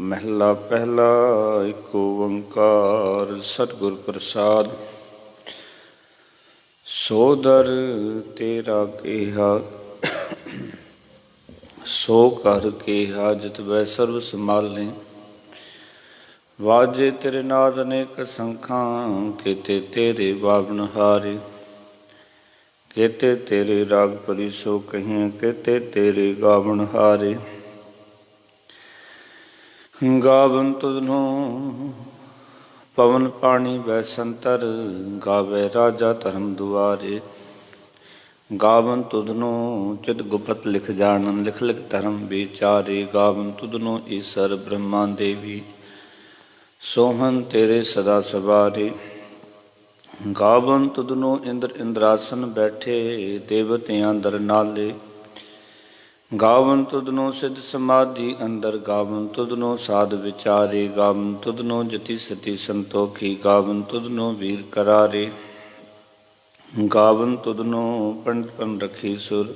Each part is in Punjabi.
महला पहला एक ओंकार सतगुर प्रसाद। सो दर तेरा केहा सो कर केहा जित वै सर्व संभालें। वाजे तेरे नाद अनेक संखां केते तेरे बावन हारे। केते तेरे राग परिसो कहिं केते तेरे गावन हारे। गावन तुधनो पवन पानी वै संतर गावे राजा धर्म दुआरे। गावन तुधनो चित गुपत लिख जानन लिख लिख धर्म विचारे। गावन तुधनो ईसर ब्रह्मा देवी सोहन तेरे सदा सवारे। गावन तुधनो इंद्र इंद्रासन बैठे देवतियां दर नाले। गावन तुधनो सिद्ध समाधि अंदर गावन तुधनो साध विचारे। गावन तुधनो जति सति संतोखी गावन तुधनो वीर करारे। गावन तुधनो पंडित पन रखी सुर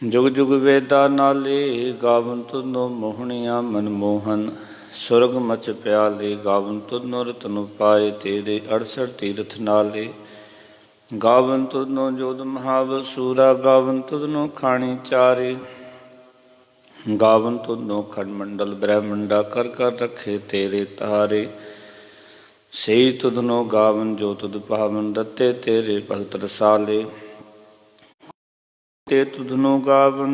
जुग जुग वेदा नाले। गावन तुधनो मोहनिया मनमोहन सुरग मच प्याले। गावन तुधनो रतन पाए तेरे 68 तीर्थ नाले। गावन तुधनो जोध महावसूरा गावन तुधनो खाणी चारे। गावन तुधनो खंडमंडल ब्रह्मंडा कर कर रखे तेरे तारे। सही तुधनो गावन जो तुध पावन रते तेरे भगत रसाले। ते तुधनो गावन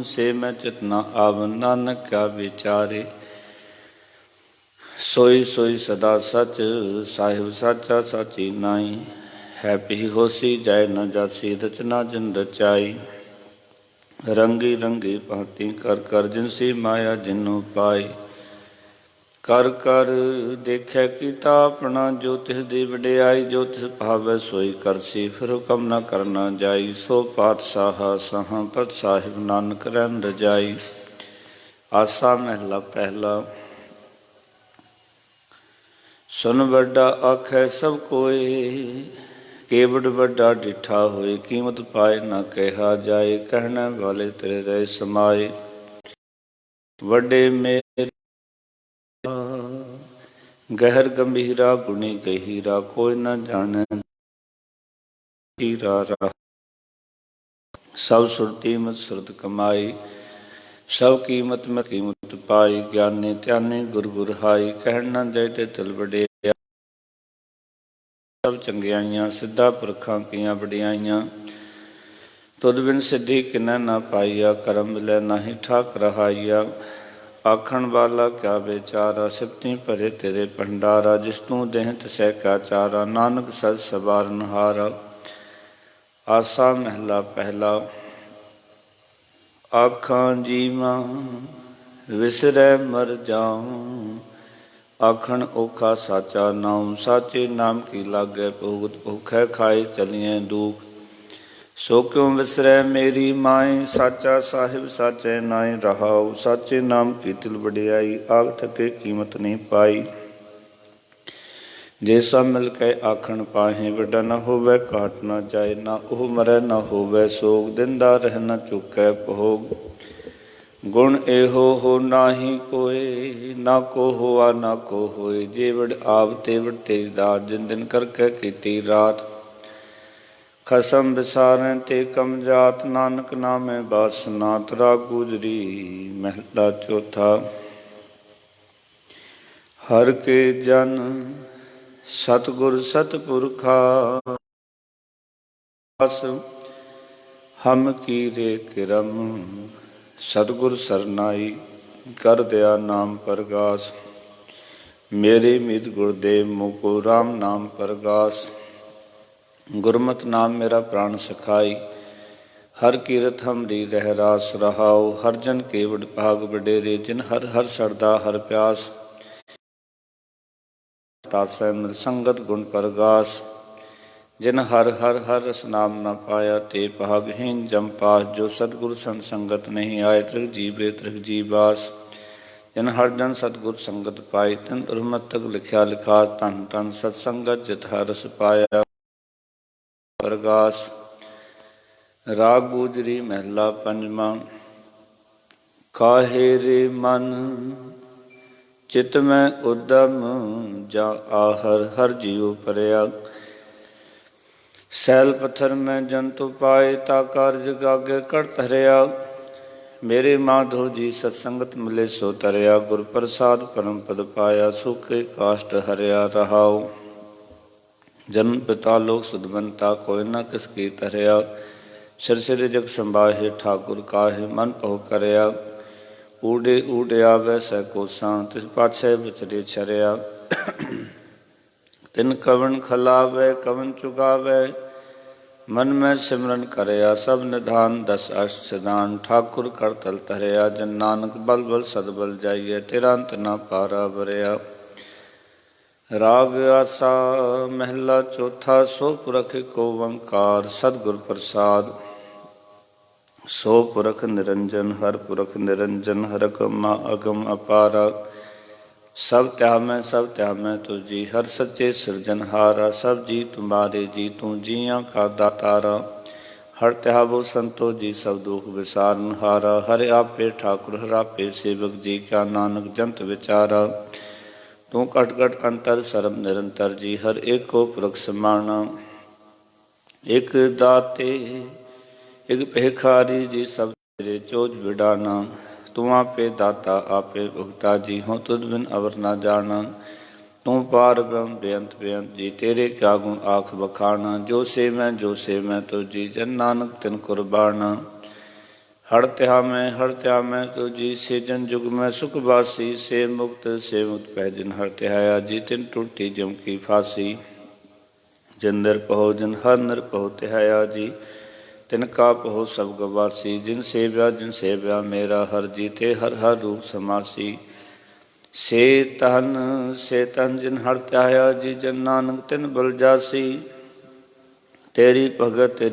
से मैं चितना आवन नानक क्या विचारे। सोई सोई सदा सच साहिब साचा साची नाई। है पी होसी जाय न जासी रचना जिन रचाई। रंगी रंगी भांति कर कर जिनसी माया जिन्हों पाई। कर कर देखे कीता अपना जो तिस दी वडियाई। जो तिस भावै सोई करसी फिर हुकम न करना जाई। सो पातशाह सहां पद साहिब नानक रहन रजाई। आसा महला पहला। सुन बड़ा आखै सब कोई केवड़ बड़ा डिठा होए। कीमत पाए न कहा जाए कहने वाले तेरे रहे समाए। वडे मेरे गहर गंभीरा गुणी गहीरा कोई न जाने हीरा रहा। सब सुरती मत सुरत कमाई सब कीमत में कीमत पाई। ज्ञानी त्यानी गुर गुर हाई कहन न जाए ते तिल बड़े। सब चंगियाइयां सिद्धा पुरखां कीयां वडियाइयां। तुद बिन सिद्धि किन्नै ना पाईया करम मिलै नाही ठाक रहाइया। आखण वाला क्या बेचारा सिफती भरे तेरे भंडारा। जिस तू देह तिसै क्या चारा नानक सज सवारन हारा। आसा महला पहला। आखां जीवां विसरै मर जाऊं आखण ओखा साचा नाम। साचे नाम की लागै भोगत भूखै खाए चलिए दुख। सो क्यों विसरै मेरी माए साचा साहिब साचे नाए रहाओ। साचे नाम की तिल वडियाई आग थके कीमत नहीं पाई। जैसा मिल के आखण पाहे वड्डा न होवै काट न जाए। ना ओह मरै न होवै सोग दिंदा रह न चुकै भोग। गुण एहो हो नाही कोय ना को होआ ना को होए। जेवड़ आव तेवड़ तेरी दात जिन दिन करके कीती रात। खसम विसारें ते कम जात नानक नामे बासना। तुरा गुजरी महला चौथा। हर के जन सतगुर सतपुरखा हम कीरे किरम। सतगुर सरनाई कर दया नाम परगास। मेरे मित गुरुदेव मुको राम नाम परगास। गुरमत नाम मेरा प्राण सखाई हर कीरत हमरी रह रास रहाओ। हर जन केवड़ भाग वडेरे जिन हर हर सरदा हर प्यास। तासै मिल संगत गुण परगास। जिन हर हर हर रस नाम न पाया ते भागहीन जम पास। जो सतगुर संग संगत नहीं आए त्रिग जीवे त्रिग जीवास। जिन हर जन सतगुर संगत पाई तिन उर्मत तक लिखिया लिखास। धन धन सत्संगत जित हर रस पाया परगास। राग गुजरी महला पंजवा। काहे रे मन चित में उद्यम जा आहर हर जीव परया। सैल पत्थर में जंतु पाए ता कारज गागे कर धरया। मेरे माधो जी सत्संगत मिले सो तरया। गुर प्रसाद परम पद पाया सुखे काष्ट हरया रहाओ। जन्म पिता लोक सुधवंता कोई न किसकी तरया। सिर सिर जग संबाहे ठाकुर काहे मन पहो करया। ऊडे ऊडे आवे सै कोसां तिस पाछे बिचरे छरया। तिन कवन खलावे कवन चुगावे मन में सिमरन करया। सब निधान दस अष्ट सिधान ठाकुर कर तल तरया। जन नानक बल बल सदबल जाइए तेरा अंत न पारा बरया। राग आसा महला चौथा सो पुरख को ओंकार सतगुर प्रसाद। सो पुरख निरंजन हर पुरख निरंजन हरक मा अगम अपारा। सब त्या मैं तुझी हर सच्चे सिरजनहारा। सब जी तुम्हारे जी तू जिया का दातारा। हर त्यावो संतो जी सब दुख विसारनहारा। हर आपे ठाकुर हर आपे सेवक जी क्या नानक जंत विचारा। तू कट कट अंतर सर्व निरंतर जी हर एक को पुरख समाना। एक दाते एक भिखारी जी सब तेरे चोज बिडाना। तू आपे दाता आपे भुगता जी हो तुझ बिन अवर ना जाना। तू पार ब्रह्म बेअंत बेअंत जी तेरे क्या गुण आख बखाना। जो से मैं तो जी जन नानक तिन कुर्बाना। हर त्या मैं तो जी से जन जुग में सुख बासी। से मुक्त पह जिन हर त्याया जी तिन टूटी जम की फांसी। जिन नर पहो जिन हर नर पहो त्याया जी तिनका पहो सब गवासी। जिन सेव्या मेरा हर जीते हर हर रूप समासी। से तन जिन हर त्याया जी जन नानक तिन बल जासी। तेरी भगत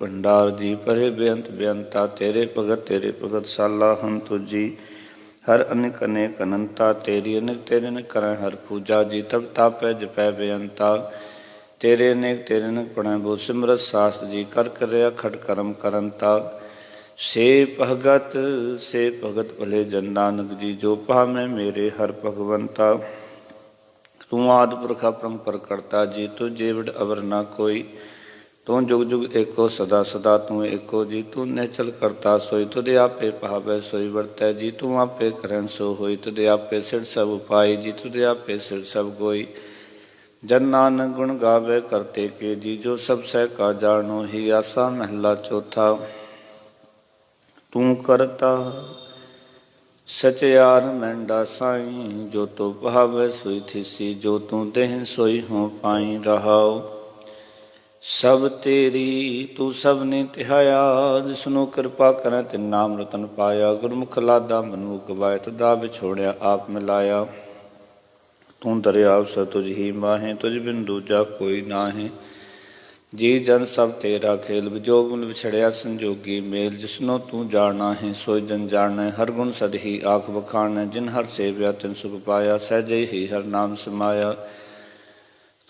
भंडार जी परे बेअंत बेअंता। तेरे भगत साला हम तुझी हर अनेक अनेक अनंता। तेरी अनेक करें हर पूजा जी तब तापै जपै बेअंता। तेरे अनेक पढ़े बो सिमरत शास्त्र जी कर करया खट करम करंता। से भगत भले जन नानक जी जो पा में मेरे हर भगवंता। तू आदि पुरखा परंपर करता जी तू जेवड़ अवर ना कोई। तू जुग जुग एको सदा सदा तू एको जी। तू नेचल करता सोई तुदे आपे पावै सोई वर्तै जी। तू आपे करन सो होई तुदे आपे सिर सब उपाय जी। तुदे आपे सिर सब गोई। जन नानक गुण गावे करते के जी जो सब सह का जानो ही आसा महला चौथा। तू करता सचयार मैंडा साई। जो तो भावे सोई थिसी जो तू देह सोई हो पाई रहाओ। सब तेरी तू सब ने तिहाया। जिसनु कृपा करें तिन नाम रतन पाया। गुरमुख लादा मनु गवाए तदा बिछोड़िया आप मिलाया। तू दरियाव स तुझ ही माहे तुझ बिन दूजा कोई नाहे। जी जन सब तेरा खेल विजोग मुल बिछड़िया संजोगी मेल। जिसनो तू जाना है सोई जन जाने हर गुण सद ही आख बखाने। जिन हर सेव्या तिन सुख पाया सहजे ही हर नाम समाया।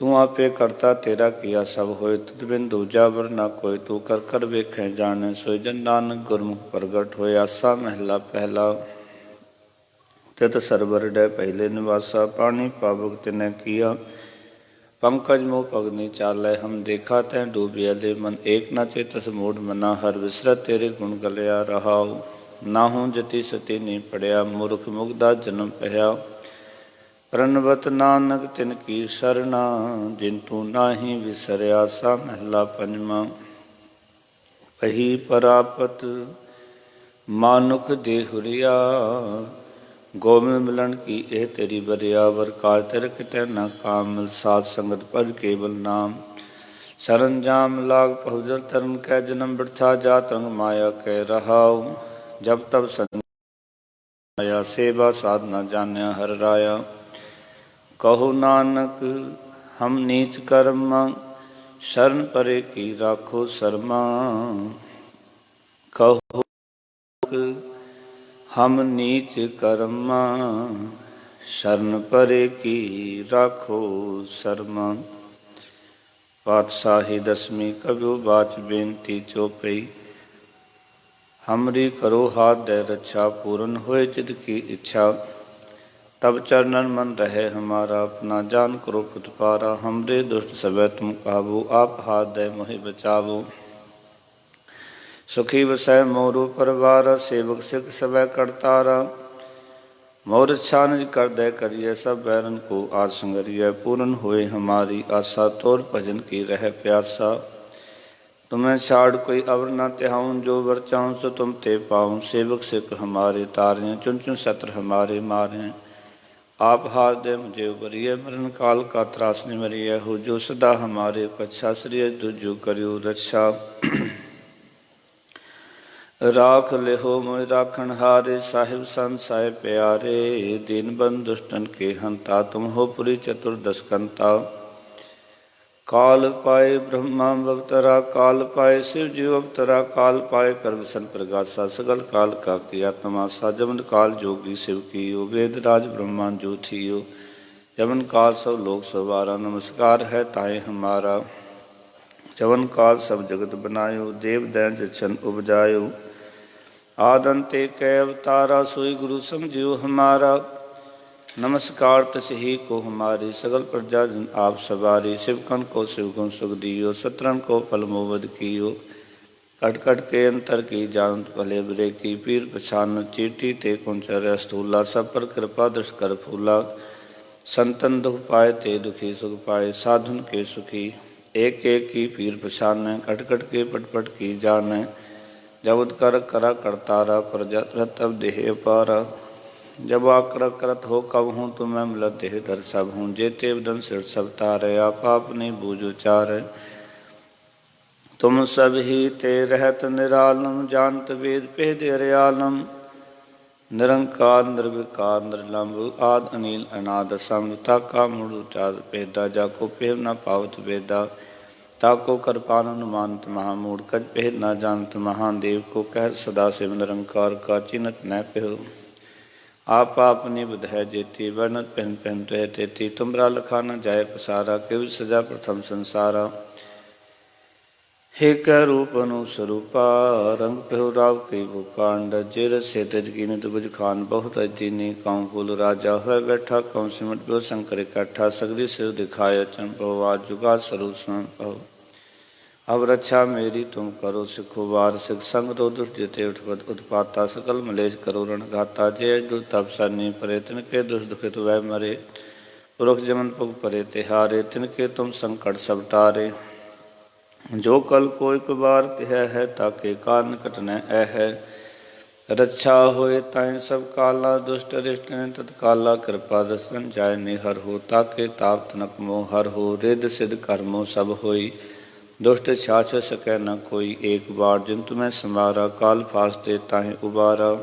तू आपे करता तेरा किया सब होए तुझ बिन दूजा वर ना कोई। तू कर कर वेखें जाने सोई जन नानक गुरमुख प्रगट होए। आसा महला पहला। तित सरवर डै पहले निवासा पानी पावक तिने किया। पंकज मोह पगनी चालै हम देखा तैं डूबिया ले मन। एक न चेतस मूढ़ मना हर विसरत तेरे गुण गलिया रहाओ। नाहूँ जति सती नी पढ़िया मूर्ख मुग्धा जन्म पह्या। प्रणवत नानक तिन की सरना जिन तू नाही विसरिया। सा महला पंजवा। पही परापत मानुख देहुरिया। गोविंद मिलन की एह तेरी बरियावर। काल तिरक तै न काम मिल साध संगत पद केवल नाम। सरंजाम लाग पहुजल तरन कै जन्म बिरथा जात रंग माया कै रहाओ। जब तब संया सेवा साधना जान्या हर राया। कहो नानक हम नीच कर्म शरण परे की राखो शर्मा। कहो हम नीच कर्मा शरण परे की राखो शर्मा। पातशाही दसवीं कभ्यो बाच बेनती चौपई। हमरी करो हाथ दे रक्षा पूर्ण होए चिद की इच्छा। तब चरणन मन रहे हमारा, अपना जान करो पुतपारा। हमरे दुष्ट सबे तुम काबू, आप हाथ दे मोहि बचावो। सुखी वसै मोरु परवारा, सेवक सिख सबे करतारा। मोर छानज कर दे करिए, सब बैरन को आज संगरिय। पूर्ण होए हमारी आशा, तोर भजन की रह प्यासा। तुम्हें छाड़ कोई अवर न त्याऊँ, जो वर चाहूँ सो तुम ते पाऊँ। सेवक सिख हमारे तारें, चुन चुन शत्रु हमारे मारें। आप हाथ दे मुझे उबरिए, मरण काल का त्रास निमरिय। हो जो सदा हमारे पच्छा, श्री दुजु करियो रक्षा। राख लेहो मोहि राखण हारे, साहिब संत साहिब प्यारे। दीन बंधु दुष्टन के हंता, तुम हो पुरी चतुर्दश कंता। काल पाए ब्रह्मा अवतरा, काल पाए शिव जी अवतरा। काल पाए कर विसन प्रगासा, सगल काल का किया तमासा। जमन काल जोगी शिव कियो, वेद राज ब्रह्मा जो थियो। जमन काल सब लोग सवारा, नमस्कार है ताए हमारा। जवन काल सब जगत बनायो, देव दैन जछन उपजायो। आद अंते कै अवतारा, सोई गुरु समझियो हमारा। नमस्कार तसही को हमारी, सगल प्रजा जन आप सवारी। शिवकन को शिवगुण सुख दियो, सत्रन को फल मोवद कियो। कट कट के अंतर की जानत भले बुरे की, पीर पछान चीटी ते कुंचर स्थूला। सब पर कृपा दुष्ट कर फूला, संतन दुख पाए ते दुखी सुख पाए। साधुन के सुखी एक एक की पीर पछान, कट कट के पट पट की जान। जब कर करा करतारा, प्रजा तब देह पारा। जब आकर करत हो कब हूँ, तो मैं मिलत देह धर सब हूँ। जेते बदन सिर सब तारे, आप अपने बूझ उचार। तुम सब ही ते रहत निरालम, जानत वेद भेद हरियालम। निरंकार निर्विकार निर्लंब, आद अनिल अनाद संग। ताका मूढ़ उचार भेदा, जाको पेव न पावत वेदा। ताको कृपानन मानत महामूढ़, कज भेद न जानत महादेव। को कह सदा शिव निरंकार, का चिन्हत न पेव। आप अपनी बुध है जेती, वर्णत पहन पहन रह तेती। तुमरा लखा न जाय पसारा, केवल सजा प्रथम संसारा। हे कै रूप अनुस्वरूपा, रंग पहो राव कई वो पांड। जेर से तज कीन बुझ खान, बहुत अजीनी काऊँ फूल राजा। हुए बैठा काऊँ सिमट ब्यो शंकर इकट्ठा। सगरी सिर दिखाय अचन पहो, आज जुगा स्वरूप स्वयं पहो। अब रक्षा मेरी तुम करो, सिखो वार सिख संग रो। दुष्ट जिते उठपत उत्पाता, सकल मलेश करो रण घाता। जय दुष्ट तप सरनी परे, तिनके दुष्ट दुखित वह मरे। पुरख जमन पुग परे तिहारे, तिनके तुम संकट सब टारे। जो कल को एक बार तिह है, ताके कान कट न है। रक्षा होए ताएं सब काला, दुष्ट अरिष्ट ने तत्काला। कृपा दर्शन जाय निहर हो, ताके ताप तनक मोह हर हो। रिद सिद्ध कर्मो सब होई, दुष्ट छाछ सकै न कोई। एक बार जिन तुम्हें समारा, काल फासते ताहि उबारा।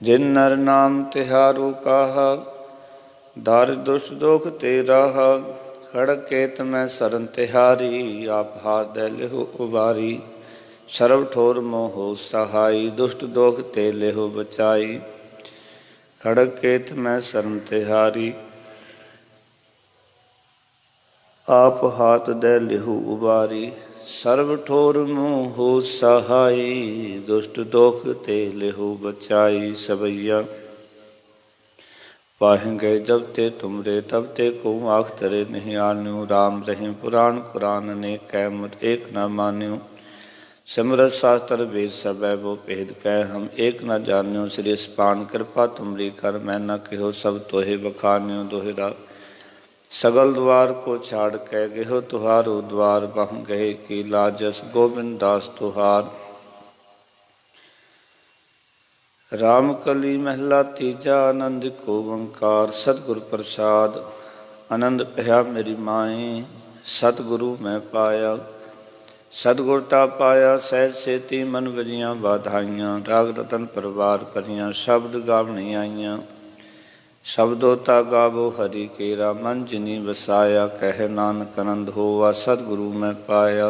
जिन नर नाम तिहारू काहा, दार दुष्ट दोख ते राहा। खड़ग केत में सरन तिहारी, आप हाथ दे लेहो उबारी। सर्व ठोर मोहो सहाई, दुष्ट दोख ते लेहो बचाई। खड़ग केत में सरन तिहारी, आप हाथ दे लेहु उबारी। सर्व ठोर मोहो सहाई, दुष्ट दोख ते लेहु बचाई। सबैया पाहें गए जब ते तुमरे, तब ते को आख तरे नहीं आन्यो। राम रहीम पुराण कुरान ने कैमत एक न मान्यो। सिमरत शास्त्र वेद सब वो भेद कह, हम एक न जान्यो। श्री स्पान कृपा तुमरी कर, मैं न कहो सब तोहे बखान्यो। दोहरा सगल द्वार को छाड़ के, गेहो तुहारो द्वार। बह गए की लाजस, गोविंद दास तुहार। राम कली महला तीजा, आनंद को ओंकार। सतगुरु प्रसाद आनंद पया मेरी माए, सतगुरु मैं पाया। सतगुरता पाया सहज सेती, मन वजियाँ बाधाइयाँ। राग रतन परवार परियाँ, शब्द गावनी आईयाँ। शब्दोता गावो हरि केरा, मन जिनी बसाया। कह नानक आनंद होवा, सतगुरु मैं पाया।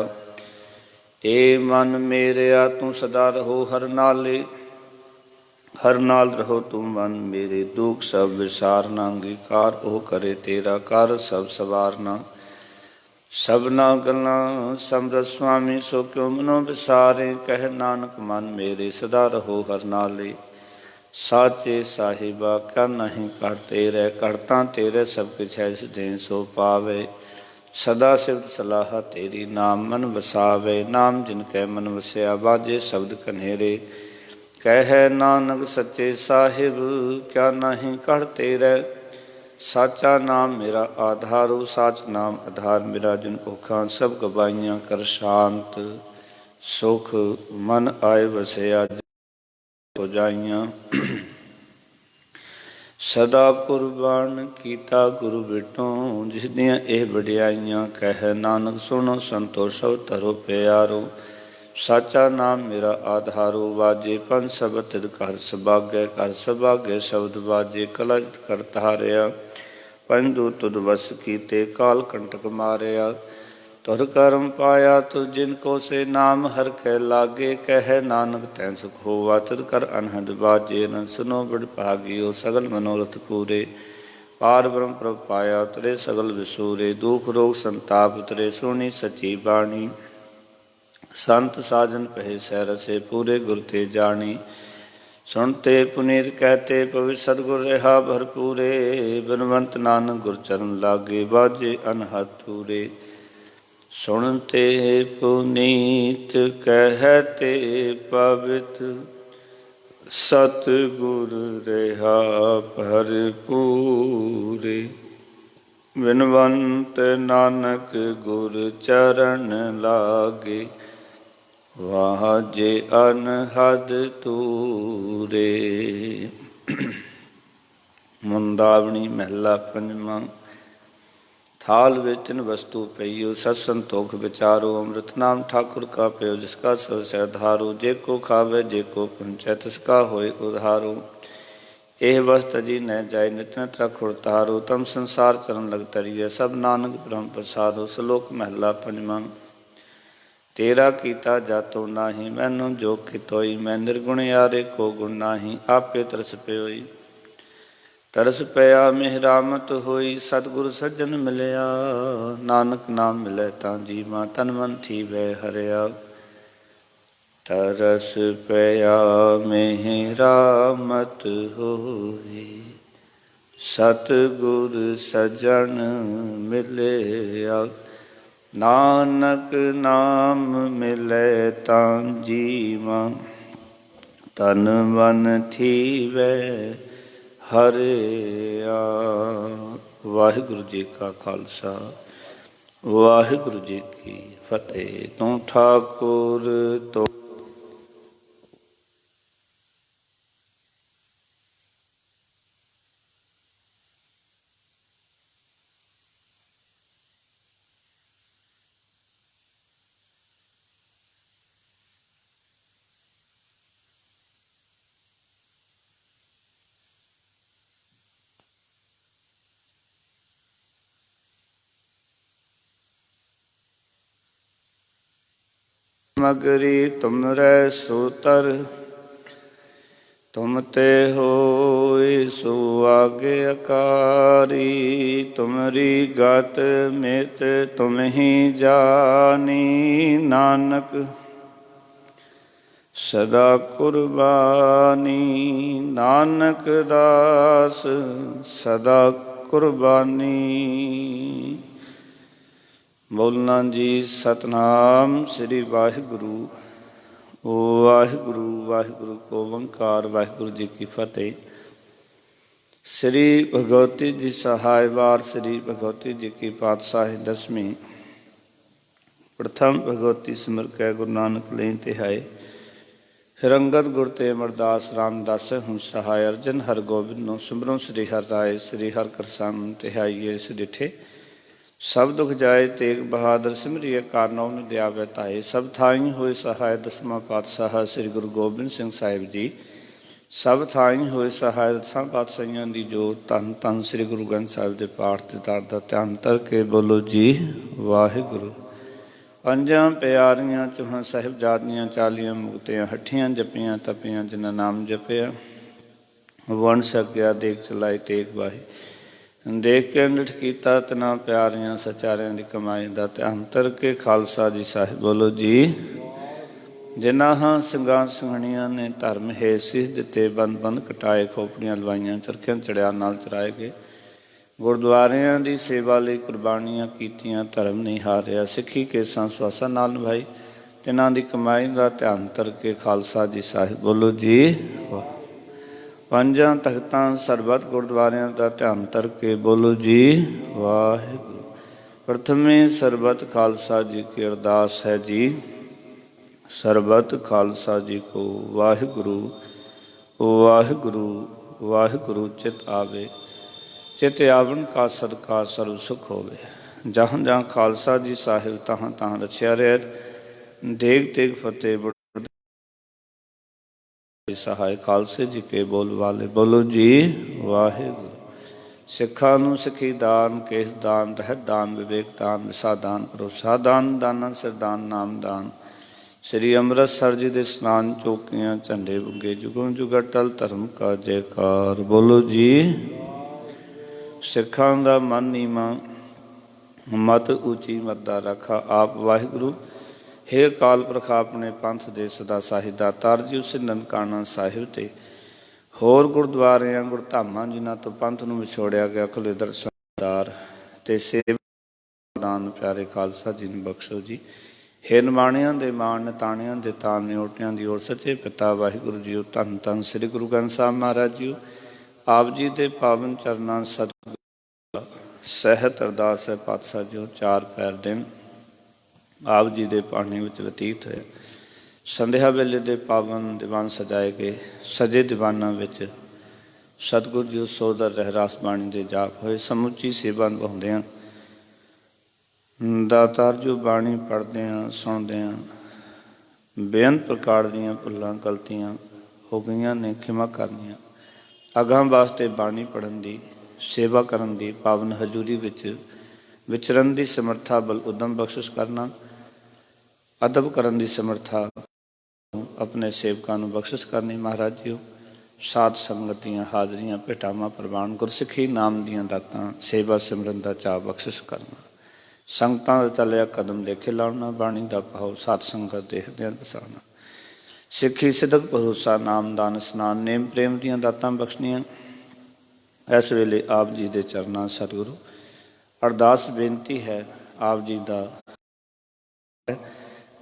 ए मन मेरेया तू सदा रहो हर नाले, हर नाल रहो तू मन मेरे। दुख सब विसारना, अंगीकार ओ करे तेरा। कर सब सवारना, सबना गल्लां समरत स्वामी। सो क्यों मनो विसारे, कह नानक मन मेरे सदा रहो हर नाले। साचे साहिबा क्या नहीं कर तेरे, करता तेरे सब किछ है दे सो पावे। सदा सिवत सलाह तेरी, नाम मन वसावे। नाम जिनकै मन वसया, बाजे शब्द कन्हेरे। कह नानक सच्चे साहिब क्या नहीं कर तेरे। साचा नाम मेरा आधारो, साच नाम आधार मेरा। जिन भुखा सब गवाइयाँ कर शांत, सुख मन आए वसया हो जाइयाँ। सदा कुर्बान कीता गुरु बिटों, जिस दियाँ ਇਹ ਵਡਿਆਈਆਂ। ਕਹਿ ਨਾਨਕ ਸੁਣੋ ਸੰਤੋ ਸਭ ਧਰੋ ਪਿਆਰੋ। ਸਾਚਾ ਨਾਮ ਮੇਰਾ ਆਧਾਰੋ, ਵਾਜੇ ਪੰਜ ਸ਼ਬਦ ਤਿਦ ਘਰ ਸੁਭਾਗੈ। ਘਰ ਸੁਭਾਗੈ ਸ਼ਬਦ ਵਾਜੇ, ਕਲਜ ਕਰ ਧਾਰਿਆ। ਪੰਜੂ ਤੁਧ ਵਸ ਕੀਤੇ, ਕਾਲ ਕੰਟਕ ਮਾਰਿਆ। ਤੁਰ ਕਰਮ ਪਾਇਆ ਤੁ ਜਿਨ ਕੋ, ਸੇ ਨਾਮ ਹਰ ਕੈ ਲਾਗੇ। ਕਹਿ ਨਾਨਕ ਤੈ ਸੁਖ ਹੋਵਾ, ਤਿਦ ਕਰ ਅਨਹਦ ਬਾਜੇ। ਨ ਸੁਨੋ ਬੜ ਭਾਗਿਓ, ਸਗਲ ਮਨੋਰਥ ਪੂਰੇ। ਪਾਰ ਬ੍ਰਹਮ ਪ੍ਰਭ ਪਾਇਆ, ਉਤਰੇ ਸਗਲ ਵਿਸੂਰੇ। ਦੁਖ ਰੋਗ ਸੰਤਾਪ ਉਤਰੇ, ਸੁਣੀ ਸਚੀ ਬਾਣੀ। ਸੰਤ ਸਾਜਨ ਪਹਿ ਸਹਿ ਰਸੇ, ਪੂਰੇ ਗੁਰ ਤੇ ਜਾਣੀ। ਸੁਣਤੇ ਪੁਨੀਤ ਕਹਤੇ, ਪਵਿ ਸਤਿਗੁਰ ਰਹਾ ਭਰਪੂਰੇ। ਬਿਨਵੰਤ ਨਾਨਕ ਗੁਰ ਚਰਨ ਲਾਗੇ, ਬਾਜੇ ਅਨਹਦ ਪੂਰੇ। ਸੁਣਤੇ ਪੁਨੀਤ ਕਹਤੇ, ਪਵਿੱਤ ਸਤਿਗੁਰ ਰਹਾ ਭਰਪੂਰੇ। ਬਿਨਵੰਤ ਨਾਨਕ ਗੁਰ ਚਰਨ ਲਾਗੇ, ਵਾਜੇ ਅਨਹਦ ਤੂਰੇ। ਮੁੰਦਾਵਣੀ ਮਹਿਲਾ ਪੰਜਵਾਂ। थाल में तिन वस्तु पइयो, सत संतोख विचारो। अमृत नाम ठाकुर का पयो, जिसका सब से आधारो। जे को खावे जे को पुंचै, तिसका होय उधारो। एह वस्त जी न जाय, नित नित रख उतारो। तम संसार चरण लग तरिय, सब नानक ब्रह्म प्रसादो। श्लोक महला पंजवां। तेरा कीता जातो नाही, मैनू जो कितोई। मैं निर्गुण यारे को गुण नाही, आपे तरस प्योई। तरस पया मेहरामत होई, सतगुर सज्जन मिलया। नानक नाम मिलै तां जीवा, तन मन थीवै हरिया। तरस पया मेहरामत होई, सतगुर सज्जन मिलया। नानक नाम मिलै तां जीवा, तन मन थीवै हरिया। वाहिगुरु जी का खालसा, वाहिगुरु जी की फतेह। तू ठाकुर तो मगरी तुमरे सूतर। तुम ते होय सो आज्ञाकारी। तुमरी गत मित तुम ही जानी। नानक सदा कुर्बानी, नानक दास सदा कुर्बानी। बोलना जी सतनाम श्री वाहिगुरु। वाहिगुरु वाहिगुरु को ओंकार। वाहिगुरु जी की फतेह। श्री भगवती जी सहाय वार। श्री भगवती जी की पातशाही दसवीं। प्रथम भगवती सिमर कै गुरु नानक लें तिहाए। फिर अंगद गुर ते अमरदास रामदास हूँ सहाय। अर्जन हर गोबिंद नो सिमरों श्री हर राय। श्री हर करसान तिहाइए इस डिठे। सब दुख जाए तेग बहादुर, सिमरिय कारनौ न दयावै ताए। सब थाई होए सहाय, दसवां पातशाह श्री गुरु गोबिंद सिंह साहिब जी। सब थाई होए सहाय, दसां पातशाहियां दी जोत। धन धन श्री गुरु ग्रंथ साहिब दे पाठ ते तार दा ध्यान धर के बोलो जी वाहिगुरु। पंजां प्यारियां चौहां साहिबजादियां, 40 मुक्तियां हठियां जपियां तपियां। जिन्हां नाम जपिया वण सकिया, देख चलाई तेग वाही। देख के निठ कीता तना प्यारियां, सचारियां दी कमाई दा ध्यान धर के खालसा जी साहिब बोलो जी ਜਿਨ੍ਹਾਂ ਹਾਂ ਸਿੰਘਾਂ ਸਿੰਘਣੀਆਂ ਨੇ ਧਰਮ ਹੈ ਸੀਸ ਦਿੱਤੇ, ਬੰਦ ਬੰਦ ਕਟਾਏ, ਖੋਪੜੀਆਂ ਲਵਾਈਆਂ, ਚਰਖਿਆਂ ਚੜਿਆ ਨਾਲ ਚਰਾਏ ਗਏ। ਗੁਰਦੁਆਰਿਆਂ ਦੀ ਸੇਵਾ ਲਈ ਕੁਰਬਾਨੀਆਂ ਕੀਤੀਆਂ, ਧਰਮ ਨਹੀਂ ਹਾਰਿਆ। ਸਿੱਖੀ ਕੇਸਾਂ ਸਵਾਸਾਂ ਨਾਲ ਨਿਭਾਈ, ਤਿਨਾਂ ਦੀ ਕਮਾਈ ਦਾ ਧਿਆਨ ਧਰ ਕੇ ਖਾਲਸਾ ਜੀ ਸਾਹਿਬ। ਬੋਲੋ ਜੀ ਵਾਹ। ਪੰਜਾਂ ਤਖਤਾਂ ਸਰਬੱਤ ਗੁਰਦੁਆਰਿਆਂ ਦਾ ਧਿਆਨ ਧਰ ਕੇ ਬੋਲੋ ਜੀ ਵਾਹਿਗੁਰੂ। ਪ੍ਰਥਮੇ ਸਰਬੱਤ ਖਾਲਸਾ ਜੀ ਕੀ ਅਰਦਾਸ ਹੈ ਜੀ। ਸਰਬੱਤ ਖਾਲਸਾ ਜੀ ਕੋ ਵਾਹਿਗੁਰੂ ਵਾਹਿਗੁਰੂ ਵਾਹਿਗੁਰੂ ਚਿਤ ਆਵੇ। ਚਿਤ ਆਵਣ ਕਾ ਸਦਕਾ ਸਰਬ ਸੁਖ ਹੋਵੇ। ਜਹਾਂ ਜਹਾਂ ਖਾਲਸਾ ਜੀ ਸਾਹਿਬ ਤਹਾਂ ਤਹਾਂ ਰਚਿਆ ਰਹਿਤ। ਦੇਗ ਤੇਗ ਫਤਿਹ ਸਹਾਇ ਖਾਲਸੇ ਜੀ ਕੇ ਬੋਲ ਵਾਲੇ। ਬੋਲੋ ਜੀ ਵਾਹਿਗੁਰੂ। ਸਿੱਖਾਂ ਨੂੰ ਸਿੱਖੀ ਦਾਨ, ਕੇਸ ਦਾਨ, ਰਹਿਤ ਦਾਨ, ਵਿਵੇਕ ਦਾਨ, ਵਿਸਾ ਦਾਨ, ਭਰੋਸਾ ਦਾਨ, ਦਾਨਾ ਸਿਰ ਦਾਨ, ਨਾਮ ਦਾਨ। ਸ੍ਰੀ ਅੰਮ੍ਰਿਤਸਰ ਜੀ ਦੇ ਸਨਾਨ ਚੌਕੀਆਂ, ਝੰਡੇ ਬੁੱਗੇ, ਜੁਗੋਂ ਜੁਗ ਅਟਲ ਧਰਮ ਕਾ ਜੈਕਾਰ। ਬੋਲੋ ਜੀ। ਸਿੱਖਾਂ ਦਾ ਮਨ ਨੀਵਾਂ, ਮਤ ਉੱਚੀ, ਮਤ ਦਾ ਰਾਖਾ ਆਪ ਵਾਹਿਗੁਰੂ। ਹੇ ਅਕਾਲ ਪੁਰਖ ਆਪਣੇ ਪੰਥ ਦੇ ਸਦਾ ਸਾਹਿਬ ਦਾਤਾਰ ਜੀ। ਉਸ ਨਨਕਾਣਾ ਸਾਹਿਬ ਤੇ ਹੋਰ ਗੁਰਦੁਆਰਿਆਂ ਗੁਰਧਾਮਾਂ ਜਿਨ੍ਹਾਂ ਤੋਂ ਪੰਥ ਨੂੰ ਵਿਛੋੜਿਆ ਗਿਆ, ਖੁੱਲੇ ਦਰਸ਼ਨਦਾਰ ਤੇ ਸੇਵਾਦਾਨ ਪਿਆਰੇ ਖਾਲਸਾ ਜੀ ਨੂੰ ਬਖਸ਼ੋ ਜੀ। ਹੇ ਨਿਮਾਣਿਆਂ ਦੇ ਮਾਣ, ਨਿਤਾਣਿਆਂ ਦੇ ਤਾਣ, ਨਿਓਟਿਆਂ ਦੀ ਓਰ ਸੱਚੇ ਪਿਤਾ ਵਾਹਿਗੁਰੂ ਜੀਓ। ਧੰਨ ਧੰਨ ਸ੍ਰੀ ਗੁਰੂ ਗ੍ਰੰਥ ਸਾਹਿਬ ਮਹਾਰਾਜ ਜੀਓ। ਆਪ ਜੀ ਦੇ ਪਾਵਨ ਚਰਨਾਂ ਸਤਿਗੁਰੂ ਸਹਿਤ ਅਰਦਾਸ ਹੈ ਪਾਤਸ਼ਾਹ ਜੀਓ। ਚਾਰ ਪੈਰ ਦਿਨ ਆਪ ਜੀ ਦੇ ਪਾਣੀ ਵਿੱਚ ਬਤੀਤ ਹੋਏ। ਸੰਧਿਆ ਵੇਲੇ ਦੇ ਪਾਵਨ ਦੀਵਾਨ ਸਜਾਏ ਗਏ। ਸਜੇ ਦੀਵਾਨਾਂ ਵਿੱਚ ਸਤਿਗੁਰੂ ਜੀ ਸੋਦਰ ਰਹਿਰਾਸ ਬਾਣੀ ਦੇ ਜਾਪ ਹੋਏ। ਸਮੁੱਚੀ ਸੇਵਾ ਨਿਭਾਉਂਦਿਆਂ ਦਾਤਾਰ ਜੋ ਬਾਣੀ ਪੜ੍ਹਦੇ ਹਾਂ, ਸੁਣਦੇ ਹਾਂ, ਬੇਅੰਤ ਪ੍ਰਕਾਰ ਦੀਆਂ ਭੁੱਲਾਂ ਗਲਤੀਆਂ ਹੋ ਗਈਆਂ ਨੇ, ਖਿਮਾ ਕਰਨੀਆਂ। ਅਗਾਂਹ ਵਾਸਤੇ ਬਾਣੀ ਪੜ੍ਹਨ ਦੀ, ਸੇਵਾ ਕਰਨ ਦੀ, ਪਾਵਨ ਹਜ਼ੂਰੀ ਵਿੱਚ ਵਿਚਰਨ ਦੀ ਸਮਰੱਥਾ ਬਲ ਉਦਮ ਬਖਸ਼ਿਸ਼ ਕਰਨਾ। ਅਦਬ ਕਰਨ ਦੀ ਸਮਰੱਥਾ ਆਪਣੇ ਸੇਵਕਾਂ ਨੂੰ ਬਖਸ਼ਿਸ਼ ਕਰਨੀ ਮਹਾਰਾਜ ਜੀਓ। ਸਾਧ ਸੰਗਤ ਦੀਆਂ ਹਾਜ਼ਰੀਆਂ, ਭੇਟਾਵਾਂ ਪ੍ਰਵਾਨ, ਗੁਰਸਿੱਖੀ ਨਾਮ ਦੀਆਂ ਦਾਤਾਂ, ਸੇਵਾ ਸਿਮਰਨ ਦਾ ਚਾਅ ਬਖਸ਼ਿਸ਼ ਕਰਨਾ। ਸੰਗਤਾਂ ਦਾ ਚੱਲਿਆ ਕਦਮ ਦੇਖੇ ਲਾਉਣਾ, ਬਾਣੀ ਦਾ ਭਾਵ ਸਾਧ ਸੰਗਤ ਦੇਖਦਿਆਂ ਵਸਾਉਣਾ। ਸਿੱਖੀ ਸਿਦਕ ਭਰੋਸਾ, ਨਾਮਦਾਨ, ਇਸ਼ਨਾਨ, ਨੇਮ ਪ੍ਰੇਮ ਦੀਆਂ ਦਾਤਾਂ ਬਖਸ਼ਣੀਆਂ। ਇਸ ਵੇਲੇ ਆਪ ਜੀ ਦੇ ਚਰਨਾਂ ਸਤਿਗੁਰੂ ਅਰਦਾਸ ਬੇਨਤੀ ਹੈ। ਆਪ ਜੀ ਦਾ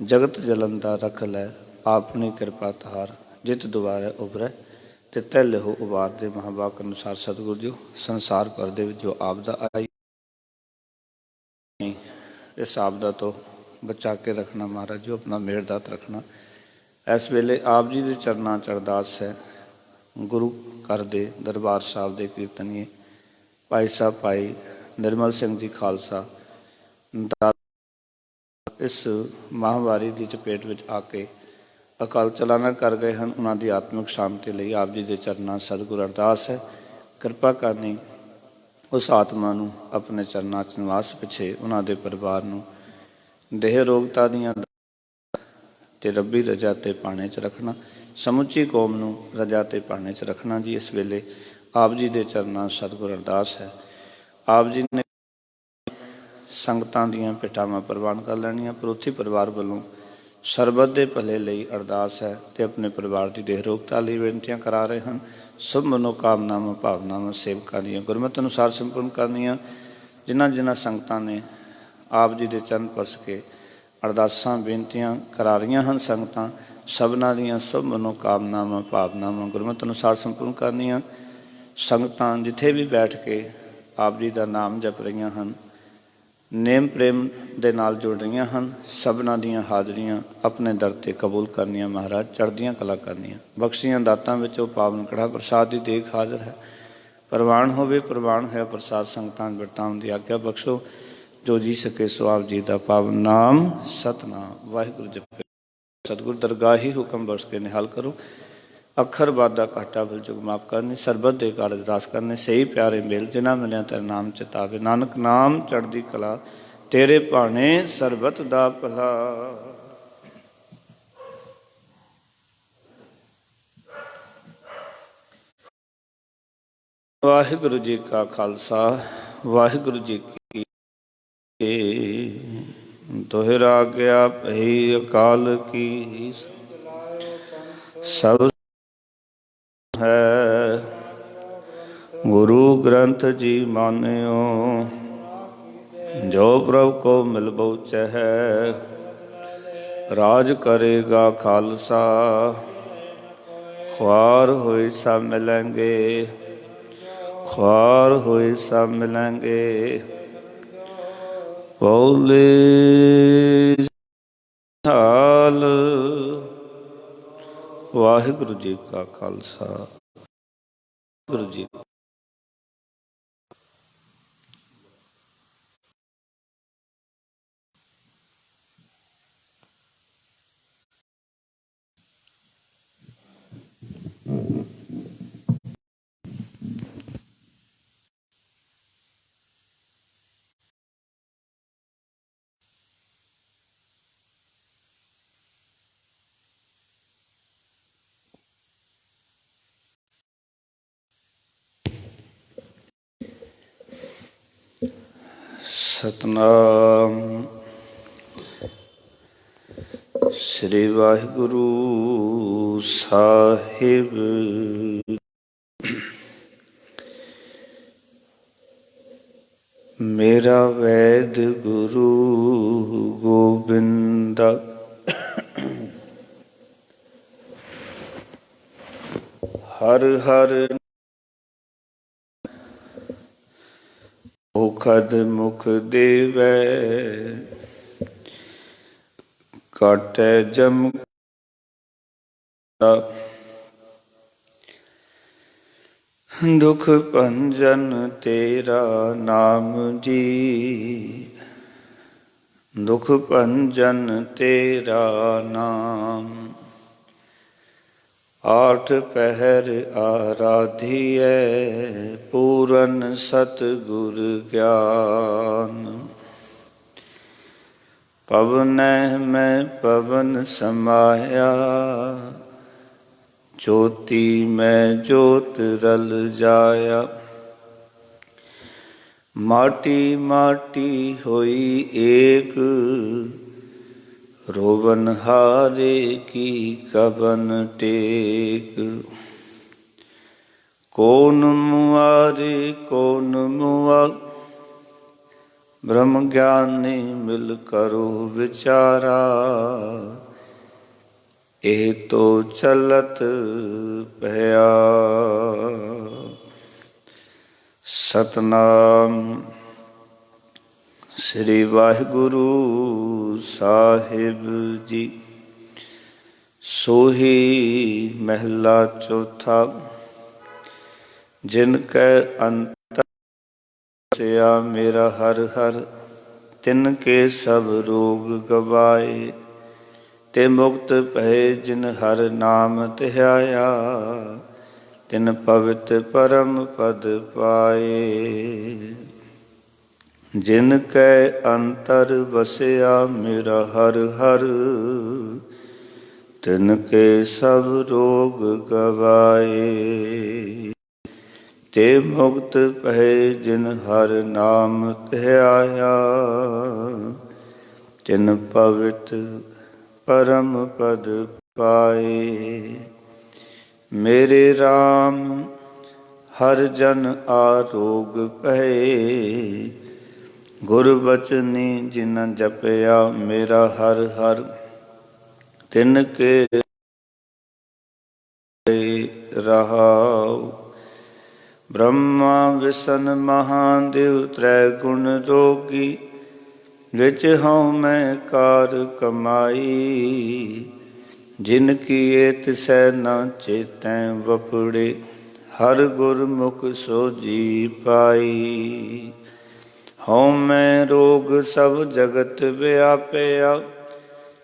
ਜਗਤ ਜਲਨ ਦਾ ਰਖ ਲੈ, ਆਪਣੀ ਕਿਰਪਾ ਤਾਰ, ਜਿਤ ਦੁਆਰੇ ਉਭਰੈ ਤੇ ਤੈ ਲਹੂ ਉਬਾਰ ਦੇ। ਮਹਾਂਵਾਕ ਅਨੁਸਾਰ ਸਤਿਗੁਰੂ ਜੀ ਸੰਸਾਰ ਭਰ ਦੇ ਵਿੱਚ ਜੋ ਆਪਦਾ ਆਈ, ਇਸ ਆਪਦਾ ਤੋਂ ਬਚਾ ਕੇ ਰੱਖਣਾ ਮਹਾਰਾਜ ਜੀ, ਆਪਣਾ ਮਿਹਰ ਦਾਤ ਰੱਖਣਾ। ਇਸ ਵੇਲੇ ਆਪ ਜੀ ਦੇ ਚਰਨਾਂ 'ਚ ਅਰਦਾਸ ਹੈ। ਗੁਰੂ ਘਰ ਦੇ ਦਰਬਾਰ ਸਾਹਿਬ ਦੇ ਕੀਰਤਨੀਏ ਭਾਈ ਸਾਹਿਬ ਭਾਈ ਨਿਰਮਲ ਸਿੰਘ ਜੀ ਖਾਲਸਾ ਇਸ ਮਹਾਂਵਾਰੀ ਦੀ ਚਪੇਟ ਵਿੱਚ ਆ ਕੇ ਅਕਾਲ ਚਲਾਣਾ ਕਰ ਗਏ ਹਨ। ਉਹਨਾਂ ਦੀ ਆਤਮਿਕ ਸ਼ਾਂਤੀ ਲਈ ਆਪ ਜੀ ਦੇ ਚਰਨਾਂ ਸਤਿਗੁਰ ਅਰਦਾਸ ਹੈ, ਕਿਰਪਾ ਕਰਨੀ ਉਸ ਆਤਮਾ ਨੂੰ ਆਪਣੇ ਚਰਨਾਂ 'ਚ ਨਿਵਾਸ ਪਿੱਛੇ, ਉਹਨਾਂ ਦੇ ਪਰਿਵਾਰ ਨੂੰ ਦੇਹ ਰੋਗਤਾ ਦੀਆਂ ਤੇ ਰੱਬੀ ਰਜਾ ਤੇ ਪਾਣੇ 'ਚ ਰੱਖਣਾ। ਸਮੁੱਚੀ ਕੌਮ ਨੂੰ ਰਜਾ ਤੇ ਪਾਣੇ 'ਚ ਰੱਖਣਾ ਜੀ। ਇਸ ਵੇਲੇ ਆਪ ਜੀ ਦੇ ਚਰਨਾਂ ਸਤਿਗੁਰ ਅਰਦਾਸ ਹੈ। ਆਪ ਜੀ ਨੇ ਸੰਗਤਾਂ ਦੀਆਂ ਭੇਟਾਵਾਂ ਪ੍ਰਵਾਨ ਕਰ ਲੈਣੀਆਂ। ਪਰੋਥੀ ਪਰਿਵਾਰ ਵੱਲੋਂ ਸਰਬੱਤ ਦੇ ਭਲੇ ਲਈ ਅਰਦਾਸ ਹੈ ਤੇ ਆਪਣੇ ਪਰਿਵਾਰ ਦੀ ਦੇਹ ਰੋਗਤਾ ਲਈ ਬੇਨਤੀਆਂ ਕਰਾ ਰਹੇ ਹਨ। ਸਭ ਮਨੋਕਾਮਨਾਵਾਂ ਭਾਵਨਾਵਾਂ ਸੇਵਕਾਂ ਦੀਆਂ ਗੁਰਮਤਿ ਅਨੁਸਾਰ ਸੰਪੂਰਨ ਕਰਨੀਆਂ। ਜਿਨ੍ਹਾਂ ਜਿਨ੍ਹਾਂ ਸੰਗਤਾਂ ਨੇ ਆਪ ਜੀ ਦੇ ਚਰਨ ਪਰਸ ਕੇ ਅਰਦਾਸਾਂ ਬੇਨਤੀਆਂ ਕਰਾ ਰਹੀਆਂ ਹਨ, ਸੰਗਤਾਂ ਸਭਨਾਂ ਦੀਆਂ ਸਭ ਮਨੋਕਾਮਨਾਵਾਂ ਭਾਵਨਾਵਾਂ ਗੁਰਮਤਿ ਅਨੁਸਾਰ ਸੰਪੂਰਨ ਕਰਨੀਆਂ। ਸੰਗਤਾਂ ਜਿੱਥੇ ਵੀ ਬੈਠ ਕੇ ਆਪ ਜੀ ਦਾ ਨਾਮ ਜਪ ਰਹੀਆਂ ਹਨ, ਨੇਮ ਪ੍ਰੇਮ ਦੇ ਨਾਲ ਜੁੜ ਰਹੀਆਂ ਹਨ, ਸਭਨਾਂ ਦੀਆਂ ਹਾਜ਼ਰੀਆਂ ਆਪਣੇ ਦਰ 'ਤੇ ਕਬੂਲ ਕਰਨੀਆਂ। ਮਹਾਰਾਜ ਚੜ੍ਹਦੀਆਂ ਕਲਾ ਕਰਨੀਆਂ। ਬਖਸ਼ੀਆਂ ਦਾਤਾਂ ਵਿੱਚੋਂ ਪਾਵਨ ਕੜਾ ਪ੍ਰਸਾਦ ਦੀ ਦੇਖ ਹਾਜ਼ਰ ਹੈ। ਪ੍ਰਵਾਨ ਹੋਵੇ, ਪ੍ਰਵਾਨ ਹੋਇਆ ਪ੍ਰਸਾਦ ਸੰਗਤਾਂ ਵਰਤਾਉਣ ਦੀ ਆਗਿਆ ਬਖਸ਼ੋ। ਜੋ ਜੀ ਸਕੇ ਸੋ ਆਪ ਜੀ ਦਾ ਪਾਵਨ ਨਾਮ ਸਤਨਾਮ ਵਾਹਿਗੁਰੂ ਜਪੇ। ਸਤਿਗੁਰ ਦਰਗਾਹੀ ਹੁਕਮ ਬਖਸ਼ ਕੇ ਨਿਹਾਲ ਕਰੋ। ਅੱਖਰ ਬਾਦਾ ਘਾਟਾ ਭੁਲ ਚੁੱਕ ਮਾਫ ਕਰਨੀ। ਸਰਬਤ ਦੇ ਕਾਰਜ ਰਾਸ ਕਰਨੇ। ਸਹੀ ਪਿਆਰੇ ਮੇਲ ਜਿਨ੍ਹਾਂ ਮਿਲਿਆ ਤੇਰਾ ਨਾਮ ਚਿਤਾਵੇ। ਨਾਨਕ ਨਾਮ ਚੜ੍ਹਦੀ ਕਲਾ ਤੇਰੇ ਭਾਣੇ ਸਰਬਤ ਦਾ ਭਲਾ। ਵਾਹਿਗੁਰੂ ਜੀ ਕਾ ਖਾਲਸਾ ਵਾਹਿਗੁਰੂ ਜੀ ਕੀ ਦੋਹਰਾ ਗਿਆ ਭਈ ਅਕਾਲ ਕੀ। सब है गुरु ग्रंथ जी मान्यो, जो प्रभु को मिल बहुचै है। राज करेगा खालसा, ख्वार होए सब मिलेंगे, ख्वार होए सब मिलेंगे। बोले हाल। वाहिगुरु जी का खालसा, गुरु जी। सतनाम श्री वाहिगुरु साहिब। मेरा वैद गुरु गोबिंद, हर हर मुखद मुख देवै, काटै जम दुख भंजन तेरा नाम जी, दुख भंजन तेरा नाम। आठ पहर आराधिए, पूरन सतगुर ज्ञान। पवनैह में पवन समाया, ज्योति में ज्योत रल जाया। माटी माटी होई एक, रोवन हारे की कबन टेक। कौन मुआरे कौन मुआ, ब्रह्म ज्ञानी मिल करो विचारा। ए तो चलत भया। सतनाम श्री वाहिगुरु साहिब जी। सोही महला चौथा, जिनकै अंतर बसिया मेरा हर हर। तिनके सब रोग गवाए, ते मुक्त भये जिन हर नाम ध्याया। तिन पवित्र परम पद पाए, जिनकै अंतर बसिया मेरा हर हर। तिनके सब रोग गवाए, ते मुक्त भये जिन हर नाम ध्याया। तिन पवित्र परम पद पाए। मेरे राम हर जन आरोग भये, गुर बचनी जिन जपया मेरा हर हर। तिनके रहाओ, ब्रह्मा विष्णु महादेव त्रै गुण रोगी। विच हऊँ मैं कार कमाई, जिनकी एत सै न चेतै वपड़े। हर गुरमुख सो जी पाई, हऊँ मैं रोग सब जगत व्यापया।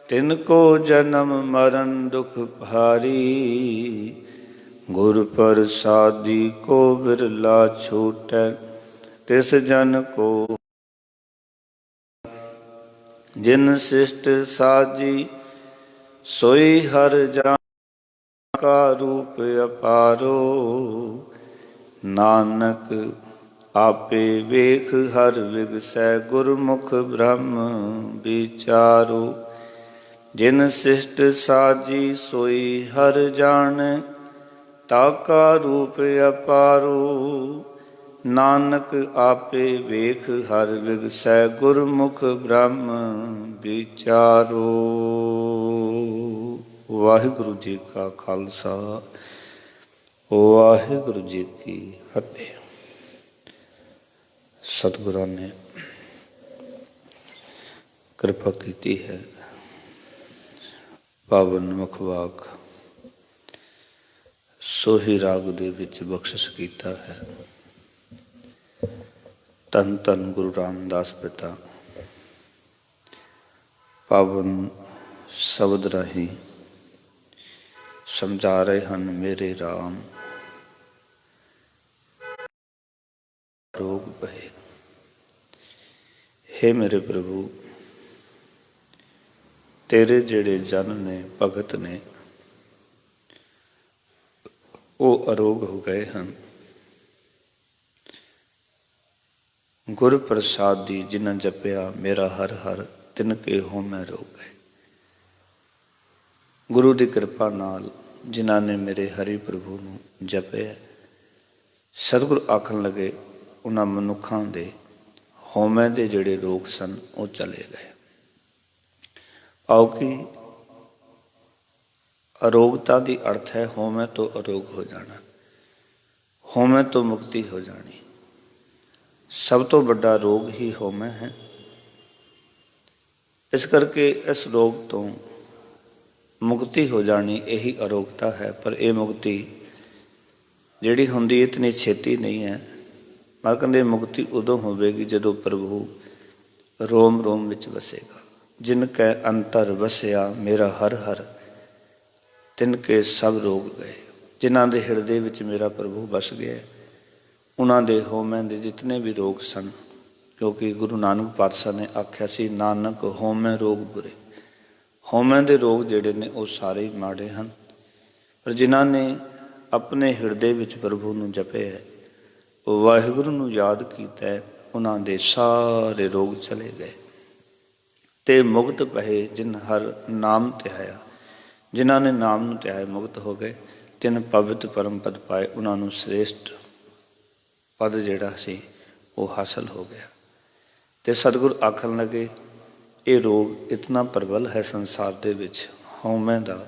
तिनको जन्म मरण दुख भारी, गुर प्रसादी को बिरला छूटै। तिस जन को जिन शिष्ट साजी, सोई हर जान का रूप अपारो। नानक आपे वेख हर विगसै, गुरमुख ब्रह्म विचारो। जिन शिष्ट साजी सोई हर जाने, ताका रूप अपारो। नानक आपे वेख हर विगसै, गुरमुख ब्रह्म विचारो। वाहिगुरु जी का खालसा, वाहिगुरु जी की फतेह। सतगुਰਾਂ ने ਕਿਰਪਾ ਕੀਤੀ ਹੈ, ਪਾਵਨ ਮੁਖਵਾਕ ਸੋਹੀ ਰਾਗ ਦੇ ਵਿੱਚ ਬਖਸ਼ਿਸ਼ ਕੀਤਾ ਹੈ। ਧੰਨ ਧੰਨ ਗੁਰੂ ਰਾਮਦਾਸ ਪਿਤਾ ਪਾਵਨ ਸ਼ਬਦ ਰਾਹੀਂ ਸਮਝਾ ਰਹੇ ਹਨ। ਮੇਰੇ ਰਾਮ ਰੋਗ ਪਏ, हे ਮੇਰੇ ਪ੍ਰਭੂ, ਤੇਰੇ ਜਿਹੜੇ ਜਨ ਨੇ, ਭਗਤ ਨੇ, ਉਹ ਅਰੋਗ ਹੋ ਗਏ ਹਨ। ਗੁਰ ਪ੍ਰਸਾਦ ਦੀ ਜਿਨ੍ਹਾਂ ਜਪਿਆ ਮੇਰਾ ਹਰ ਹਰ, ਤਿਨ ਕੇ ਹੋਮੈ ਰੋਗ ਗਏ। ਗੁਰੂ ਦੀ ਕਿਰਪਾ ਨਾਲ ਜਿਨ੍ਹਾਂ ਨੇ ਮੇਰੇ ਹਰੀ ਪ੍ਰਭੂ ਨੂੰ ਜਪਿਆ, ਸਤਿਗੁਰ ਆਖਣ ਲੱਗੇ ਉਹਨਾਂ ਮਨੁੱਖਾਂ ਦੇ ਹਉਮੈ ਦੇ ਜਿਹੜੇ ਰੋਗ ਸਨ ਉਹ ਚਲੇ ਗਏ। ਆਓ ਕਿ ਅਰੋਗਤਾ ਦੀ ਅਰਥ ਹੈ ਹਉਮੈ ਤੋਂ ਅਰੋਗ ਹੋ ਜਾਣਾ, ਹਉਮੈ ਤੋਂ ਮੁਕਤੀ ਹੋ ਜਾਣੀ। ਸਭ ਤੋਂ ਵੱਡਾ ਰੋਗ ਹੀ ਹਉਮੈ ਹੈ। ਇਸ ਕਰਕੇ ਇਸ ਰੋਗ ਤੋਂ ਮੁਕਤੀ ਹੋ ਜਾਣੀ ਇਹੀ ਅਰੋਗਤਾ ਹੈ। ਪਰ ਇਹ ਮੁਕਤੀ ਜਿਹੜੀ ਹੁੰਦੀ ਇਤਨੀ ਛੇਤੀ ਨਹੀਂ ਹੈ। ਮੈਂ ਕਹਿੰਦੇ ਮੁਕਤੀ ਉਦੋਂ ਹੋਵੇਗੀ ਜਦੋਂ ਪ੍ਰਭੂ ਰੋਮ ਰੋਮ ਵਿੱਚ ਵਸੇਗਾ। ਜਿਨ ਕੈ ਅੰਤਰ ਵਸਿਆ ਮੇਰਾ ਹਰ ਹਰ, ਤਿਨ ਕੇ ਸਭ ਰੋਗ ਗਏ। ਜਿਨ੍ਹਾਂ ਦੇ ਹਿਰਦੇ ਵਿੱਚ ਮੇਰਾ ਪ੍ਰਭੂ ਵਸ ਗਿਆ, ਉਹਨਾਂ ਦੇ ਹਉਮੈ ਦੇ ਜਿਤਨੇ ਵੀ ਰੋਗ ਸਨ, ਕਿਉਂਕਿ ਗੁਰੂ ਨਾਨਕ ਪਾਤਸ਼ਾਹ ਨੇ ਆਖਿਆ ਸੀ, ਨਾਨਕ ਹਉਮੈ ਰੋਗ ਬੁਰੇ। ਹਉਮੈ ਦੇ ਰੋਗ ਜਿਹੜੇ ਨੇ ਉਹ ਸਾਰੇ ਹੀ ਮਾੜੇ ਹਨ। ਪਰ ਜਿਨ੍ਹਾਂ ਨੇ ਆਪਣੇ ਹਿਰਦੇ ਵਿੱਚ ਪ੍ਰਭੂ ਨੂੰ ਜਪਿਆ, ਵਾਹਿਗੁਰੂ ਨੂੰ ਯਾਦ ਕੀਤਾ, ਉਹਨਾਂ ਦੇ ਸਾਰੇ ਰੋਗ ਚਲੇ ਗਏ ਤੇ ਮੁਕਤ ਪਏ। ਜਿਨ ਹਰ ਨਾਮ ਧਿਆਇਆ, ਜਿਨ੍ਹਾਂ ਨੇ ਨਾਮ ਨੂੰ ਧਿਆਇਆ ਮੁਕਤ ਹੋ ਗਏ। ਤਿੰਨ ਪਵਿੱਤ ਪਰਮ ਪਦ ਪਾਏ, ਉਹਨਾਂ ਨੂੰ ਸ੍ਰੇਸ਼ਟ ਪਦ ਜਿਹੜਾ ਸੀ ਉਹ ਹਾਸਲ ਹੋ ਗਿਆ। ਤੇ ਸਤਿਗੁਰ ਆਖਣ ਲੱਗੇ ਇਹ ਰੋਗ ਇਤਨਾ ਪ੍ਰਬਲ ਹੈ ਸੰਸਾਰ ਦੇ ਵਿੱਚ, ਹਉਮੈ ਦਾ।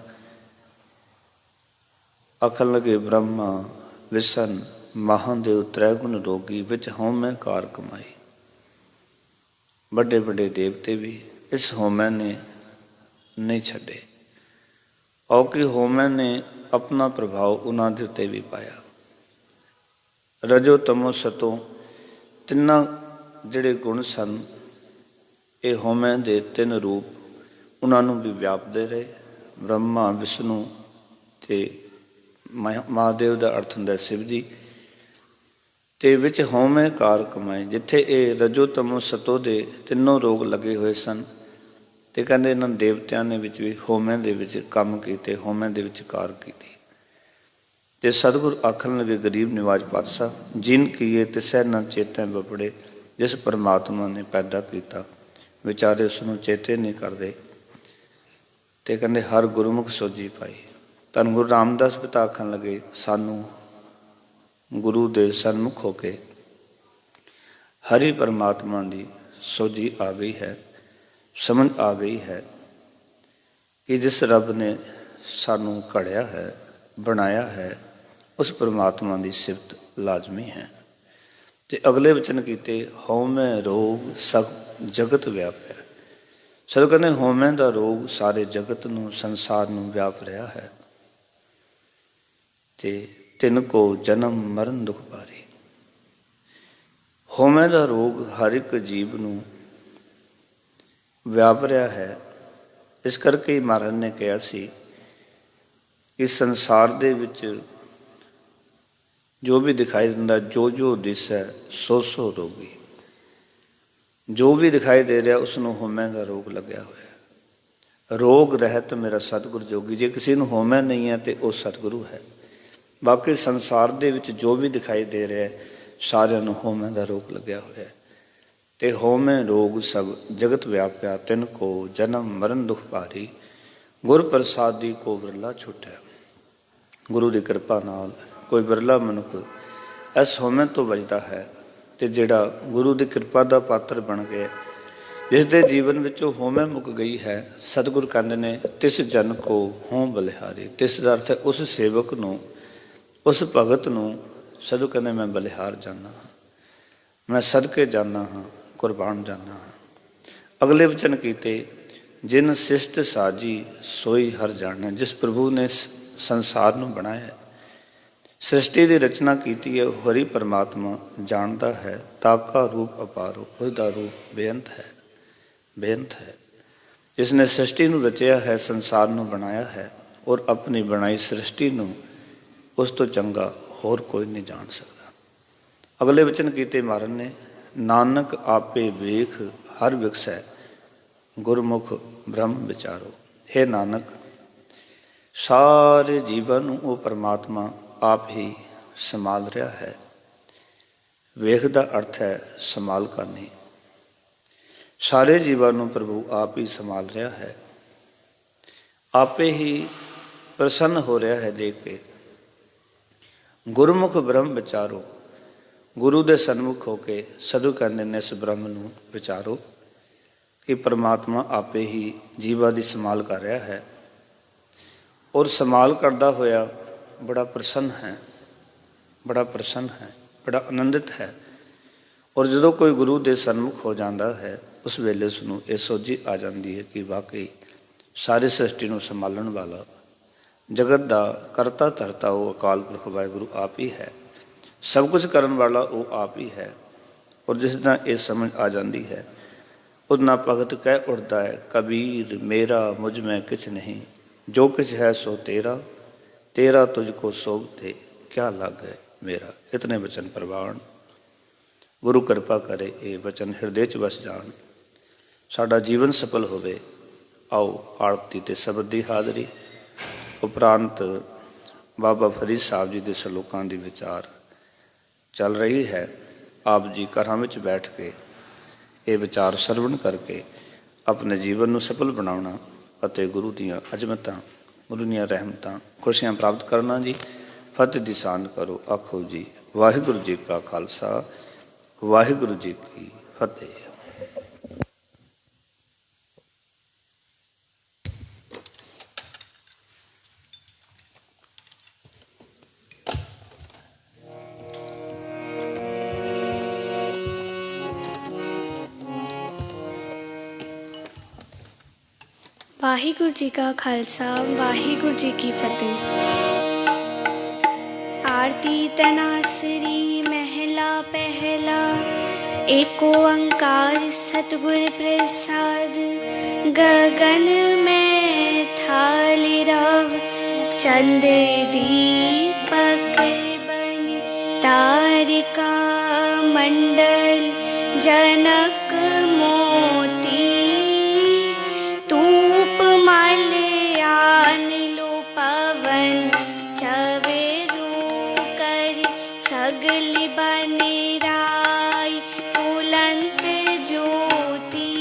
ਆਖਣ ਲੱਗੇ ਬ੍ਰਹਮਾ ਵਿਸ਼ਨ ਮਹਾਂਦੇਵ ਤ੍ਰੈ ਗੁਣ ਰੋਗੀ, ਵਿੱਚ ਹਉਮੈ ਕਾਰ ਕਮਾਈ। ਵੱਡੇ ਵੱਡੇ ਦੇਵਤੇ ਵੀ ਇਸ ਹਉਮੈ ਨੇ ਨਹੀਂ ਛੱਡੇ। ਔਰ ਕਿ ਹਉਮੈ ਨੇ ਆਪਣਾ ਪ੍ਰਭਾਵ ਉਹਨਾਂ ਦੇ ਉੱਤੇ ਵੀ ਪਾਇਆ। ਰਜੋ ਤਮੋ ਸਤੋ ਤਿੰਨਾਂ ਜਿਹੜੇ ਗੁਣ ਸਨ, ਇਹ ਹਉਮੈ ਦੇ ਤਿੰਨ ਰੂਪ ਉਹਨਾਂ ਨੂੰ ਵੀ ਵਿਆਪਦੇ ਰਹੇ। ਬ੍ਰਹਮਾ ਵਿਸ਼ਨੂੰ ਤੇ ਮਹਾਦੇਵ ਦਾ ਅਰਥ ਹੁੰਦਾ ਸ਼ਿਵ ਜੀ। ਤੇ ਵਿੱਚ ਹਉਮੈ ਕਾਰ ਕਮਾਏ। ਜਿੱਥੇ ਇਹ ਰਜੋ ਤਮੋ ਸਤੋ ਦੇ ਤਿੰਨੋਂ ਰੋਗ ਲੱਗੇ ਹੋਏ ਸਨ, ਤੇ ਕਹਿੰਦੇ ਇਹਨਾਂ ਦੇਵਤਿਆਂ ਨੇ ਵਿੱਚ ਵੀ ਹਉਮੈ ਦੇ ਵਿੱਚ ਕੰਮ ਕੀਤੇ, ਹਉਮੈ ਦੇ ਵਿੱਚ ਕਾਰ ਕੀਤੀ। ਤੇ ਸਤਿਗੁਰ ਆਖਣ ਲੱਗੇ ਗਰੀਬ ਨਿਵਾਜ ਪਾਤਸ਼ਾਹ, ਜਿਨ ਕੀਏ ਤਿਸੈ ਨਾ ਚੇਤੈ ਬਪੜੇ। ਜਿਸ ਪਰਮਾਤਮਾ ਨੇ ਪੈਦਾ ਕੀਤਾ, ਵਿਚਾਰੇ ਉਸਨੂੰ ਚੇਤੇ ਨਹੀਂ ਕਰਦੇ। ਤੇ ਕਹਿੰਦੇ ਹਰ ਗੁਰਮੁਖ ਸੋਝੀ ਪਾਈ। ਧੰਨ ਗੁਰੂ ਰਾਮਦਾਸ ਪਿਤਾ ਆਖਣ ਲੱਗੇ ਸਾਨੂੰ ਗੁਰੂ ਦੇ ਸਨਮੁਖ ਹੋ ਕੇ ਹਰੀ ਪਰਮਾਤਮਾ ਦੀ ਸੋਝੀ ਆ ਗਈ ਹੈ, ਸਮਝ ਆ ਗਈ ਹੈ ਕਿ ਜਿਸ ਰੱਬ ਨੇ ਸਾਨੂੰ ਘੜਿਆ ਹੈ, ਬਣਾਇਆ ਹੈ, ਉਸ ਪਰਮਾਤਮਾ ਦੀ ਸਿਫਤ ਲਾਜ਼ਮੀ ਹੈ। ਤੇ ਅਗਲੇ ਵਚਨ ਕੀਤੇ ਹਉਮੈ ਰੋਗ ਸਭ ਜਗਤ ਵਿਆਪਿਆ। ਸੋ ਕਹਿੰਦੇ ਹਉਮੈ ਦਾ ਰੋਗ ਸਾਰੇ ਜਗਤ ਨੂੰ, ਸੰਸਾਰ ਨੂੰ ਵਿਆਪ ਰਿਹਾ ਹੈ। ਤੇ ਤਿੰਨ ਕੋ ਜਨਮ ਮਰਨ ਦੁਖ ਭਾਰੀ। ਹਉਮੈ ਦਾ ਰੋਗ ਹਰ ਇੱਕ ਜੀਵ ਨੂੰ ਵਿਆਪ ਰਿਹਾ ਹੈ। ਇਸ ਕਰਕੇ ਹੀ ਮਹਾਰਾਜ ਨੇ ਕਿਹਾ ਸੀ ਕਿ ਸੰਸਾਰ ਦੇ ਵਿੱਚ ਜੋ ਵੀ ਦਿਖਾਈ ਦਿੰਦਾ, ਜੋ ਜੋ ਦਿਸੈ ਸੋ ਸੋ ਰੋਗੀ। ਜੋ ਵੀ ਦਿਖਾਈ ਦੇ ਰਿਹਾ ਉਸ ਨੂੰ ਹਉਮੈ ਦਾ ਰੋਗ ਲੱਗਿਆ ਹੋਇਆ। ਰੋਗ ਰਹਿਤ ਮੇਰਾ ਸਤਿਗੁਰ ਜੋਗੀ। ਜੇ ਕਿਸੇ ਨੂੰ ਹਉਮੈ ਨਹੀਂ ਹੈ ਤੇ ਉਹ ਸਤਿਗੁਰੂ ਹੈ। ਬਾਕੀ ਸੰਸਾਰ ਦੇ ਵਿੱਚ ਜੋ ਵੀ ਦਿਖਾਈ ਦੇ ਰਿਹਾ ਸਾਰਿਆਂ ਨੂੰ ਹਉਮੈ ਦਾ ਰੋਗ ਲੱਗਿਆ ਹੋਇਆ। ਤੇ ਹਉਮੈ ਰੋਗ ਸਭ ਜਗਤ ਵਿਆਪਿਆ, ਤਿਨ ਕੋ ਜਨਮ ਮਰਨ ਦੁਖ ਭਾਰੀ। ਗੁਰ ਪ੍ਰਸਾਦੀ ਕੋ ਬਿਰਲਾ ਛੁਟਿਆ। ਗੁਰੂ ਦੀ ਕਿਰਪਾ ਨਾਲ ਕੋਈ ਬਿਰਲਾ ਮਨੁੱਖ ਇਸ ਹਉਮੈ ਤੋਂ ਬਚਦਾ ਹੈ ਤੇ ਜਿਹੜਾ ਗੁਰੂ ਦੀ ਕਿਰਪਾ ਦਾ ਪਾਤਰ ਬਣ ਗਿਆ, ਜਿਸ ਦੇ ਜੀਵਨ ਵਿੱਚੋਂ ਹਉਮੈ ਮੁੱਕ ਗਈ ਹੈ, ਸਤਿਗੁਰ ਕਹਿੰਦੇ ਨੇ ਤਿਸ ਜਨ ਕੋ ਹੋਂ ਬਲਿਹਾਰੀ। ਤਿਸ ਦਾ ਅਰਥ ਹੈ ਉਸ ਸੇਵਕ ਨੂੰ, ਉਸ ਭਗਤ ਨੂੰ ਸਤਿਗੁਰ ਕਹਿੰਦੇ ਮੈਂ ਬਲਿਹਾਰ ਜਾਂਦਾ ਹਾਂ, ਮੈਂ ਸਦਕੇ ਜਾਂਦਾ ਹਾਂ, ਕੁਰਬਾਨ ਜਾਂਦਾ ਹਾਂ। ਅਗਲੇ ਵਚਨ ਕੀਤੇ ਜਿਨ ਸਿਸ਼ਟ ਸਾਜੀ ਸੋਈ ਹਰ ਜਾਣੈ। ਜਿਸ ਪ੍ਰਭੂ ਨੇ ਸੰਸਾਰ ਨੂੰ ਬਣਾਇਆ, ਸ੍ਰਿਸ਼ਟੀ ਦੀ ਰਚਨਾ ਕੀਤੀ ਹੈ, ਉਹ ਹਰੀ ਪਰਮਾਤਮਾ ਜਾਣਦਾ ਹੈ। ਤਾਕਾ ਰੂਪ ਅਪਾਰੋ, ਉਹਦਾ ਰੂਪ ਬੇਅੰਤ ਹੈ, ਬੇਅੰਤ ਹੈ। ਜਿਸ ਨੇ ਸ੍ਰਿਸ਼ਟੀ ਨੂੰ ਰਚਿਆ ਹੈ, ਸੰਸਾਰ ਨੂੰ ਬਣਾਇਆ ਹੈ, ਔਰ ਆਪਣੀ ਬਣਾਈ ਸ੍ਰਿਸ਼ਟੀ ਨੂੰ ਉਸ ਤੋਂ ਚੰਗਾ ਹੋਰ ਕੋਈ ਨਹੀਂ ਜਾਣ ਸਕਦਾ। ਅਗਲੇ ਵਚਨ ਕੀਤੇ ਮਹਾਰਾਜ ਨੇ, ਨਾਨਕ ਆਪੇ ਵੇਖ ਹਰ ਵਿਖਸੈ, ਗੁਰਮੁਖ ਬ੍ਰਹਮ ਵਿਚਾਰੋ। ਹੇ ਨਾਨਕ, ਸਾਰੇ ਜੀਵਨ ਨੂੰ ਉਹ ਪਰਮਾਤਮਾ ਆਪ ਹੀ ਸੰਭਾਲ ਰਿਹਾ ਹੈ। ਵੇਖ ਦਾ ਅਰਥ ਹੈ ਸੰਭਾਲ ਕਰਨੀ। ਸਾਰੇ ਜੀਵਨ ਨੂੰ ਪ੍ਰਭੂ ਆਪ ਹੀ ਸੰਭਾਲ ਰਿਹਾ ਹੈ, ਆਪੇ ਹੀ ਪ੍ਰਸੰਨ ਹੋ ਰਿਹਾ ਹੈ ਦੇਖ ਕੇ। ਗੁਰਮੁਖ ਬ੍ਰਹਮ ਵਿਚਾਰੋ, ਗੁਰੂ ਦੇ ਸਨਮੁਖ ਹੋ ਕੇ ਸਤਿਗੁਰ ਕਹਿੰਦੇ ਨੇ ਇਸ ਬ੍ਰਹਮ ਨੂੰ ਵਿਚਾਰੋ ਕਿ ਪਰਮਾਤਮਾ ਆਪੇ ਹੀ ਜੀਵਾਂ ਦੀ ਸੰਭਾਲ ਕਰ ਰਿਹਾ ਹੈ, ਔਰ ਸੰਭਾਲ ਕਰਦਾ ਹੋਇਆ ਬੜਾ ਪ੍ਰਸੰਨ ਹੈ, ਬੜਾ ਪ੍ਰਸੰਨ ਹੈ, ਬੜਾ ਆਨੰਦਿਤ ਹੈ। ਔਰ ਜਦੋਂ ਕੋਈ ਗੁਰੂ ਦੇ ਸਨਮੁਖ ਹੋ ਜਾਂਦਾ ਹੈ, ਉਸ ਵੇਲੇ ਉਸਨੂੰ ਇਹ ਸੋਝੀ ਆ ਜਾਂਦੀ ਹੈ ਕਿ ਵਾਕਈ ਸਾਰੀ ਸ੍ਰਿਸ਼ਟੀ ਨੂੰ ਸੰਭਾਲਣ ਵਾਲਾ, ਜਗਤ ਦਾ ਕਰਤਾ ਧਰਤਾ ਉਹ ਅਕਾਲ ਪੁਰਖ ਵਾਹਿਗੁਰੂ ਆਪ ਹੀ ਹੈ। ਸਭ ਕੁਝ ਕਰਨ ਵਾਲਾ ਉਹ ਆਪ ਹੀ ਹੈ। ਔਰ ਜਿਸ ਤਰ੍ਹਾਂ ਇਹ ਸਮਝ ਆ ਜਾਂਦੀ ਹੈ, ਉਹਨਾ ਭਗਤ ਕਹਿ ਉੱਠਦਾ ਹੈ, ਕਬੀਰ ਮੇਰਾ ਮੁਝ ਮੈਂ ਕਿਛ ਨਹੀਂ, ਜੋ ਕੁਛ ਹੈ ਸੋ ਤੇਰਾ, ਤੇਰਾ ਤੁਝ ਕੋ ਸੋਭਤੇ ਕਿਆ ਲਾਗੈ ਮੇਰਾ। ਇਤਨੇ ਬਚਨ ਪ੍ਰਵਾਨ। ਗੁਰੂ ਕਿਰਪਾ ਕਰੇ ਇਹ ਬਚਨ ਹਿਰਦੇ 'ਚ ਵਸ ਜਾਣ, ਸਾਡਾ ਜੀਵਨ ਸਫਲ ਹੋਵੇ। ਆਓ ਆਰਤੀ ਤੇ ਸ਼ਬਦ ਦੀ ਹਾਜ਼ਰੀ ਉਪਰੰਤ ਬਾਬਾ ਫਰੀਦ ਸਾਹਿਬ ਜੀ ਦੇ ਸਲੋਕਾਂ ਦੀ ਵਿਚਾਰ ਚੱਲ ਰਹੀ ਹੈ। ਆਪ ਜੀ ਘਰਾਂ ਵਿੱਚ ਬੈਠ ਕੇ ਇਹ ਵਿਚਾਰ ਸਰਵਣ ਕਰਕੇ ਆਪਣੇ ਜੀਵਨ ਨੂੰ ਸਫਲ ਬਣਾਉਣਾ ਅਤੇ ਗੁਰੂ ਦੀਆਂ ਅਜ਼ਮਤਾਂ, ਗੁਰੂ ਦੀਆਂ ਰਹਿਮਤਾਂ, ਖੁਸ਼ੀਆਂ ਪ੍ਰਾਪਤ ਕਰਨਾ ਜੀ। ਫਤਿਹ ਦੀ ਸਾਂਝ ਕਰੋ। ਆਖੋ ਜੀ ਵਾਹਿਗੁਰੂ ਜੀ ਕਾ ਖਾਲਸਾ, ਵਾਹਿਗੁਰੂ ਜੀ ਕੀ ਫਤਿਹ। ਵਾਹਿਗੁਰੂ ਜੀ ਕਾ ਖਾਲਸਾ, ਵਾਹਿਗੁਰੂ ਜੀ ਕੀ ਫਤਿਹ। ਆਰਤੀ ਤਨਾਸਰੀ ਮਹਿਲਾ ਪਹਿਲਾ। एको ओंकार सतगुर प्रसाद। गगन में थाली रव चंद दीपक बन। तारिका मंडल जनक मोती। तूप मलयान लो पवन चवेरो कर। सगल बन राय फूलंत ज्योति।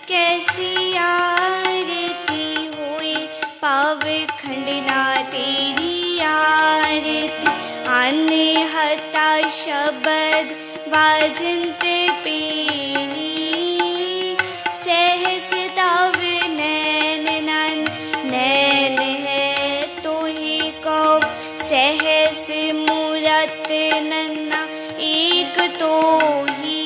कैसी आरती हुई पाव खंडना तेरी आरती। अनहता शब्द वाजंत पीरी। सहस तव नैन नन नैन है तो ही को। सहस मूरत नन्ना एक तो ही।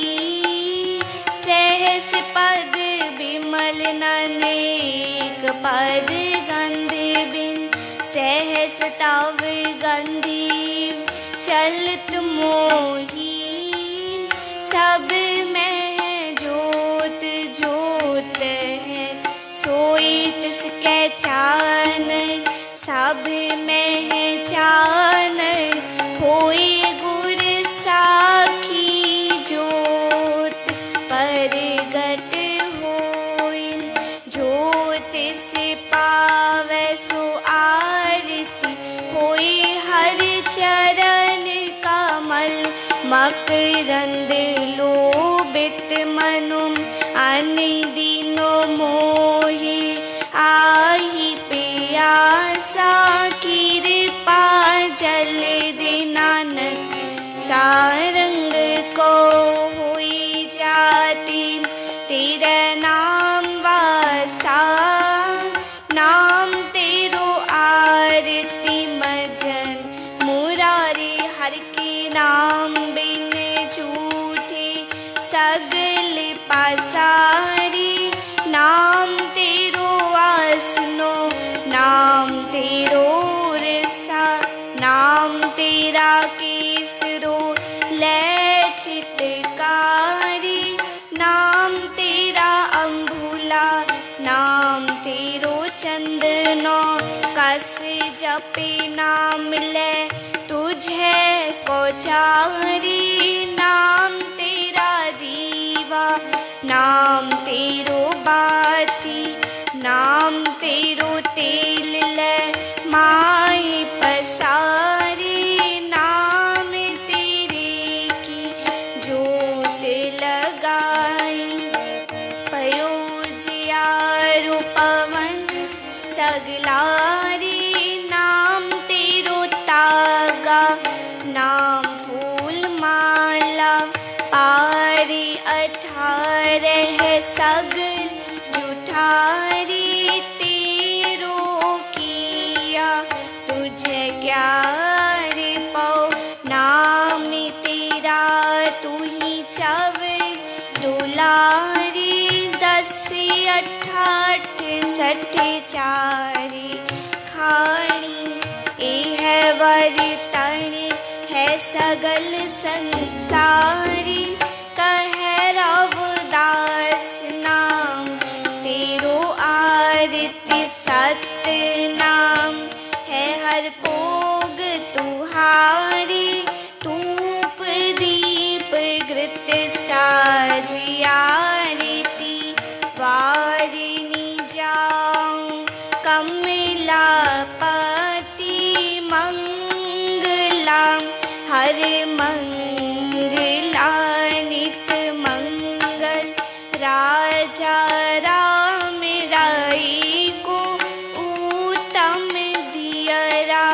सहस पद विमल नन एक पद गंध बिन। सहस तव गंधीव चलत मोही। सब में जोत जोत है सोई तिसके चानन। सब में है चानन होई गुर साखी। जोत परगट होई जोत से पावे सो आरती। होई हर चरण कमल मकरंद लोभित मनु। अन दिनो मोहि आहि पे सा कृपा जल दे नानक सारंग को हुई जाती तेरा नाम वासा नाम तेरो आरती मजन मुरारी हर के नाम बिन झूठे सगल पासारी नाम तेरो आसनो नाम तेरो रसा नाम तेरा केसरो ले छिटकारी नाम तेरा अम्बुला नाम तेरो चंदनो कस जपे नाम ले तुझे को चारी नाम तेरा दीवा नाम तेरो बाती नाम तेरो तेल ले माई पसारी नाम तेरे की जोत लगाई पयोजियारो पवन सगलारी नाम तेरो तागा नाम फूल माला पारी 18 सगल जुठारी तेरो किया तुझे क्या रे पाओ नाम तेरा तू ही चव दुलारी 10 18 60 खानी ए है वरतन है सगल संसारी कह रवदास नाम तेरो आरती सत्य नाम है हर भोग तुहारी धूप दीप घृत साजी आरती वारिनी जाऊं कमला पति मंगला हर मंगला नित मंगल राजा राम राई को उत्तम दियरा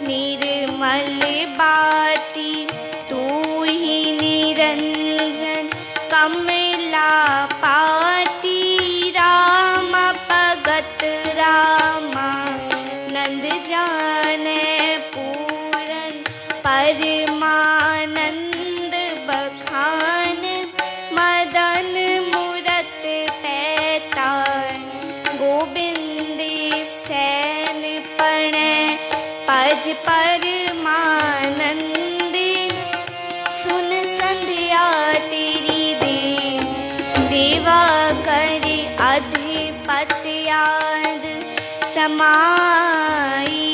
निर्मल बाती तू ही निरंजन कमला पाती राम भगत रामा नंद जाने पूरन परमानंद बखान मदन मूरत पैतान गोविंद सैन पण पज परमानंदी सुन संध्या तेरी देवा करे अधिपत्याद समाई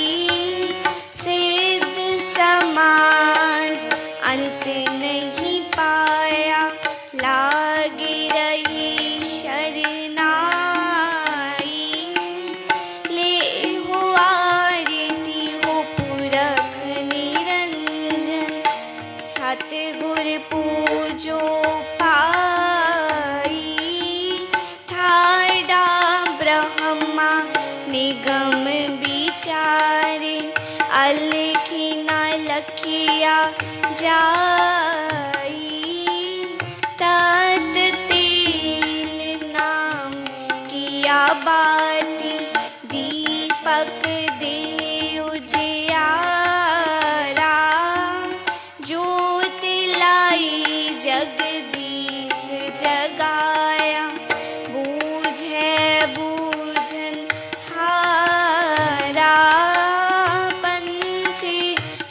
सिद्ध समाज अंत नहीं पाया लागे रही शरनाई ले हो आरती हो पुरख निरंजन सतगुर पूजो पाई ठाडा ब्रह्मा निगम विचारे अलखी न लखिया जाई तत तेल नाम किया बाती दीपक दे उजियारा ज्योत लाई जगदीश जगाया बूझे बूझन हारा पंछी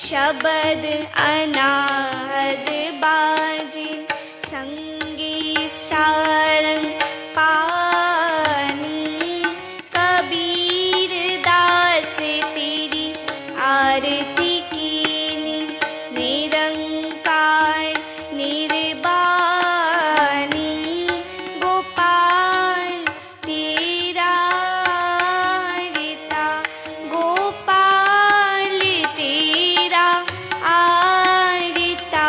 शब्द अनाहद बाजी संगी सारंग पानी कबीर दास तेरी आरती कीनी निरंकार निर्वाणी गोपाल तेरा रीता गोपाल तेरा आरिता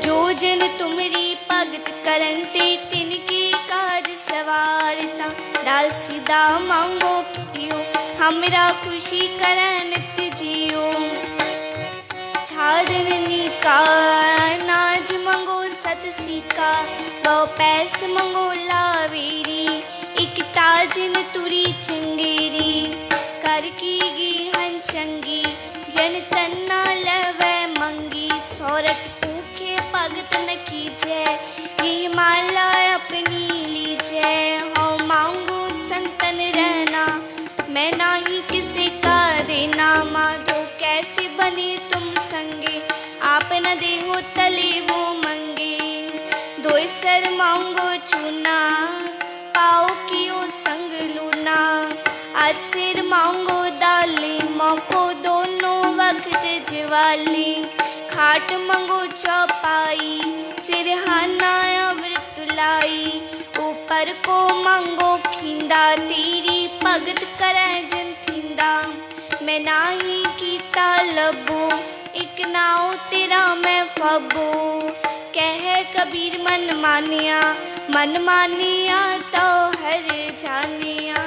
जो जन तुमरी भगत करंते तिनके काज सवारता डाल सीधा मांगो कियो हमरा खुशी करन नित्य जियो। छादनी का नाज मंगो सत सीका, बहु पैस मंगो लावेरी, एक ताजन तुरी चंगेरी। कर की गी हन चंगी जन तन्ना लवै मंगी, सौरठ भूखे भगत न कीजै, ये माला अपनी लीजै। हाँ मांगो संतन रहना, मैं नाही किसी का देना। माधो कैसे बने तुम संगे, आप न देहो तले वो मंगे। दो सर मांगो चूना, पाओ कियो संग लूना। आज सिर मांगो दाली, मौको दोनों वक्त ज्वाली। खाट मंगो चौपाई, सिरहाना अमृत लाई। ऊपर को मंगो खिंदा, तेरी भगत करै जन थिंदा। मैं नाही कीता लबो, एक नाओ तेरा मैं फबो। कह कबीर मन मानिया, मन मानिया तो हर जानिया।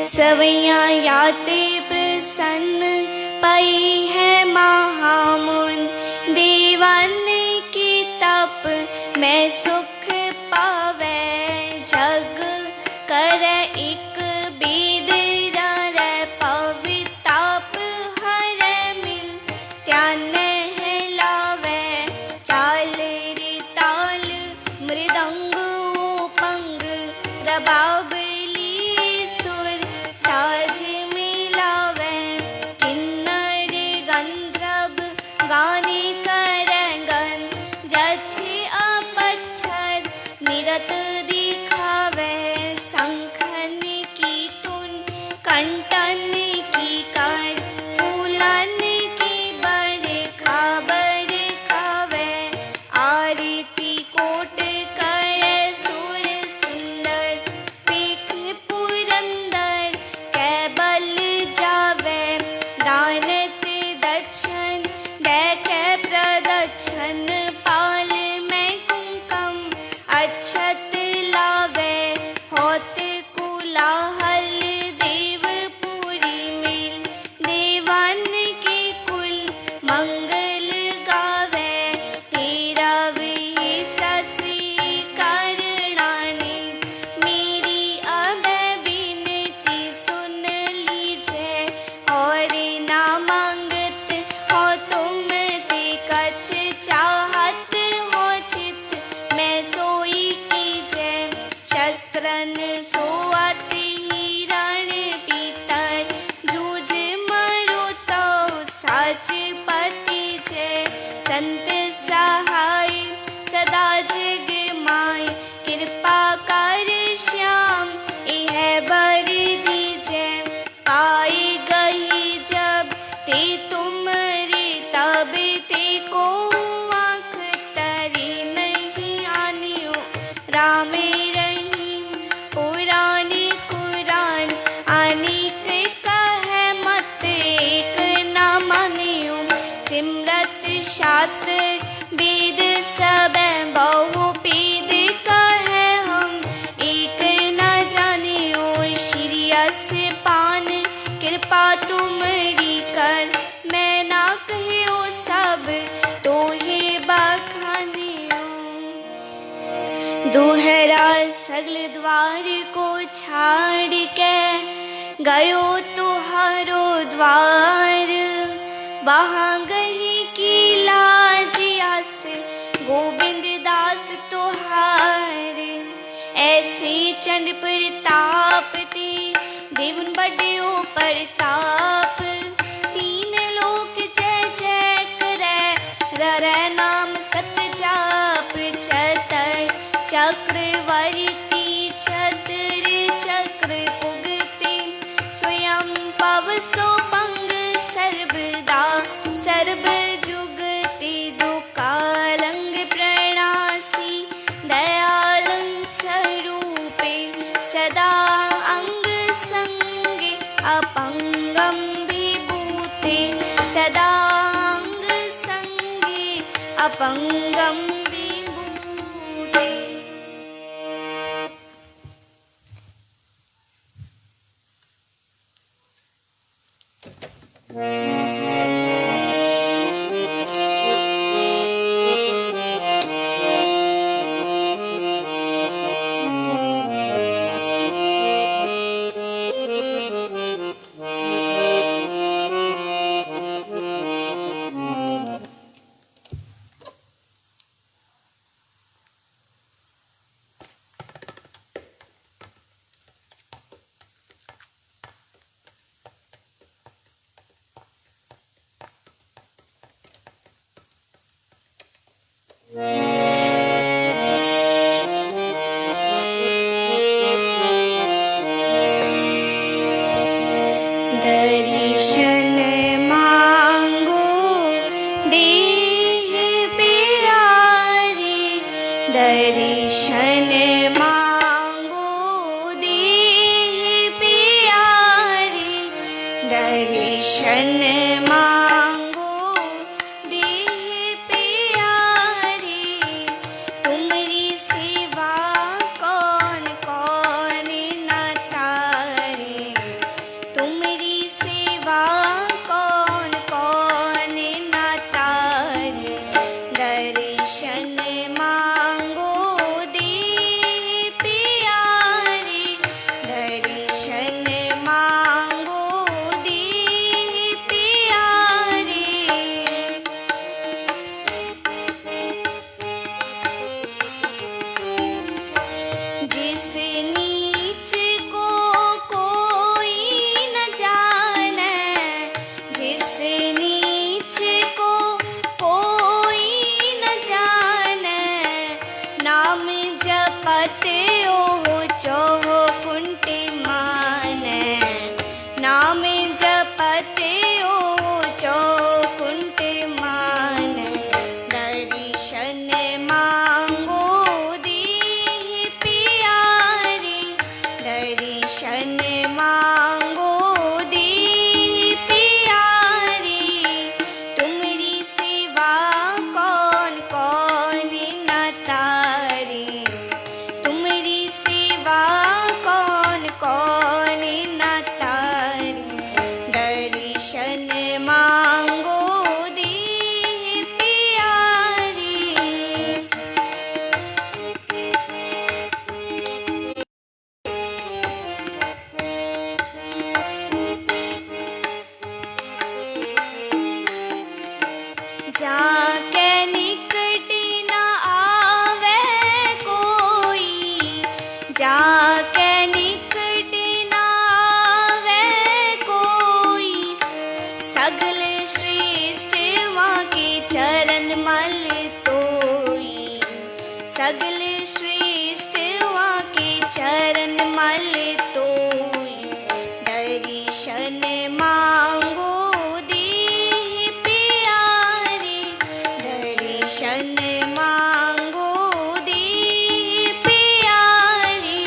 सवैया याते प्रसन्न, पाई है महामुन। देवन की तप मैं सुख पावे, जग कर एक बेद रे पविताप। हर मिल त्यान है लावे, चाल रे ताल मृदंग उपंग। रबाबली सुर साज मिलावे, किन्नर गंधर्व गाने करंगन। जछि अपच्छद निरत दिखावे, शंखन की तुन कंटन की कर। फूलन की बरखा बरखावे, आरती कोट कर सुर सुंदर। पेख पुरंदर कैबल जावे, दानत दक्षिण दैक प्रदक्षिण। पाल में कुमकम अक्षत लावे, होत कुलाहल देवपुरी मिल। देवन के कुल मंगल गावे, हे रवि हे शशि करणानी। मेरी अब बिनती सुन लीजिए, और ना मांगत हो तुम ते कछ। चाहत हो चित मैं सोई कीजै, शस्त्रन सोअत हिरण पीतर। जूझ मरो तो साच पति जय, संत सहाय सदा जग माय। कृपा कर श्याम यह बर दीजै, पाई गई जब ते तुमरे। तब ते को आँख तरी नहीं आनियो, राम रहीम पुरानी कुरान। अनेक कहे मत एक न मानियो, सिमरत शास्त्र वेद सब बहु पेद। कहे हम एक न जानियो, श्री अस पान कृपा तुमरी कर। मैं ना कहियो सब तो ही बखानियो। दोहरा सगल द्वार को छाड़ के, गयो तुहारो द्वार। वहाँ गही की लाज आस, गोविंद दास तुहार। ऐसे चंड प्रताप ते, देवन बड़ो प्रताप। तीन लोक जय जय करे, ररै नाम सत जाप। छतर चक्रवर्ती छत्र चक्र पुगते, स्वयं पव सो पंग सर्वदा। सर्व जुगति दुकालंग प्रणासी, दयालं स्वरूपे सदा अंग संगे। अपंगम विभूते सदा अंग संगे, अपंगम विभूते। दर्शन मांगो देह प्यारे, दर्शन मांगो देह प्यारे, दर्शन मांगो देह प्यारे। तुम्हारी सेवा कौन कौन न तारे, तुम्हारी सेवा कौन कौन न तारे। दर्शन मांगो देह प्यारे, दर्शन मांगो देह प्यारे। जिस नीच को कोई न जाने, जिस नीच को कोई न जाने, नाम जपत ओह चौकुंठ माने, नाम जपत ओह चौकुंठ माने। दर्शन मांगो देह प्यारे, दर्शन मांगो देह प्यारे। तुम्हारी सेवा कौन कौन न तारे, तुम्हारी सेवा कौन कौन न तारे। दर्शन मांगो देह प्यारे। जाके निकट न आवे कोई, जाके निकट न आवे कोई। सगल श्रेष्ठ वहाँ के चरण मल तोई, सगल श्रेष्ठ वहाँ के चरण मल तोई। दर्शन मांगो देह प्यारे, दर्शन मांगो देह प्यारे,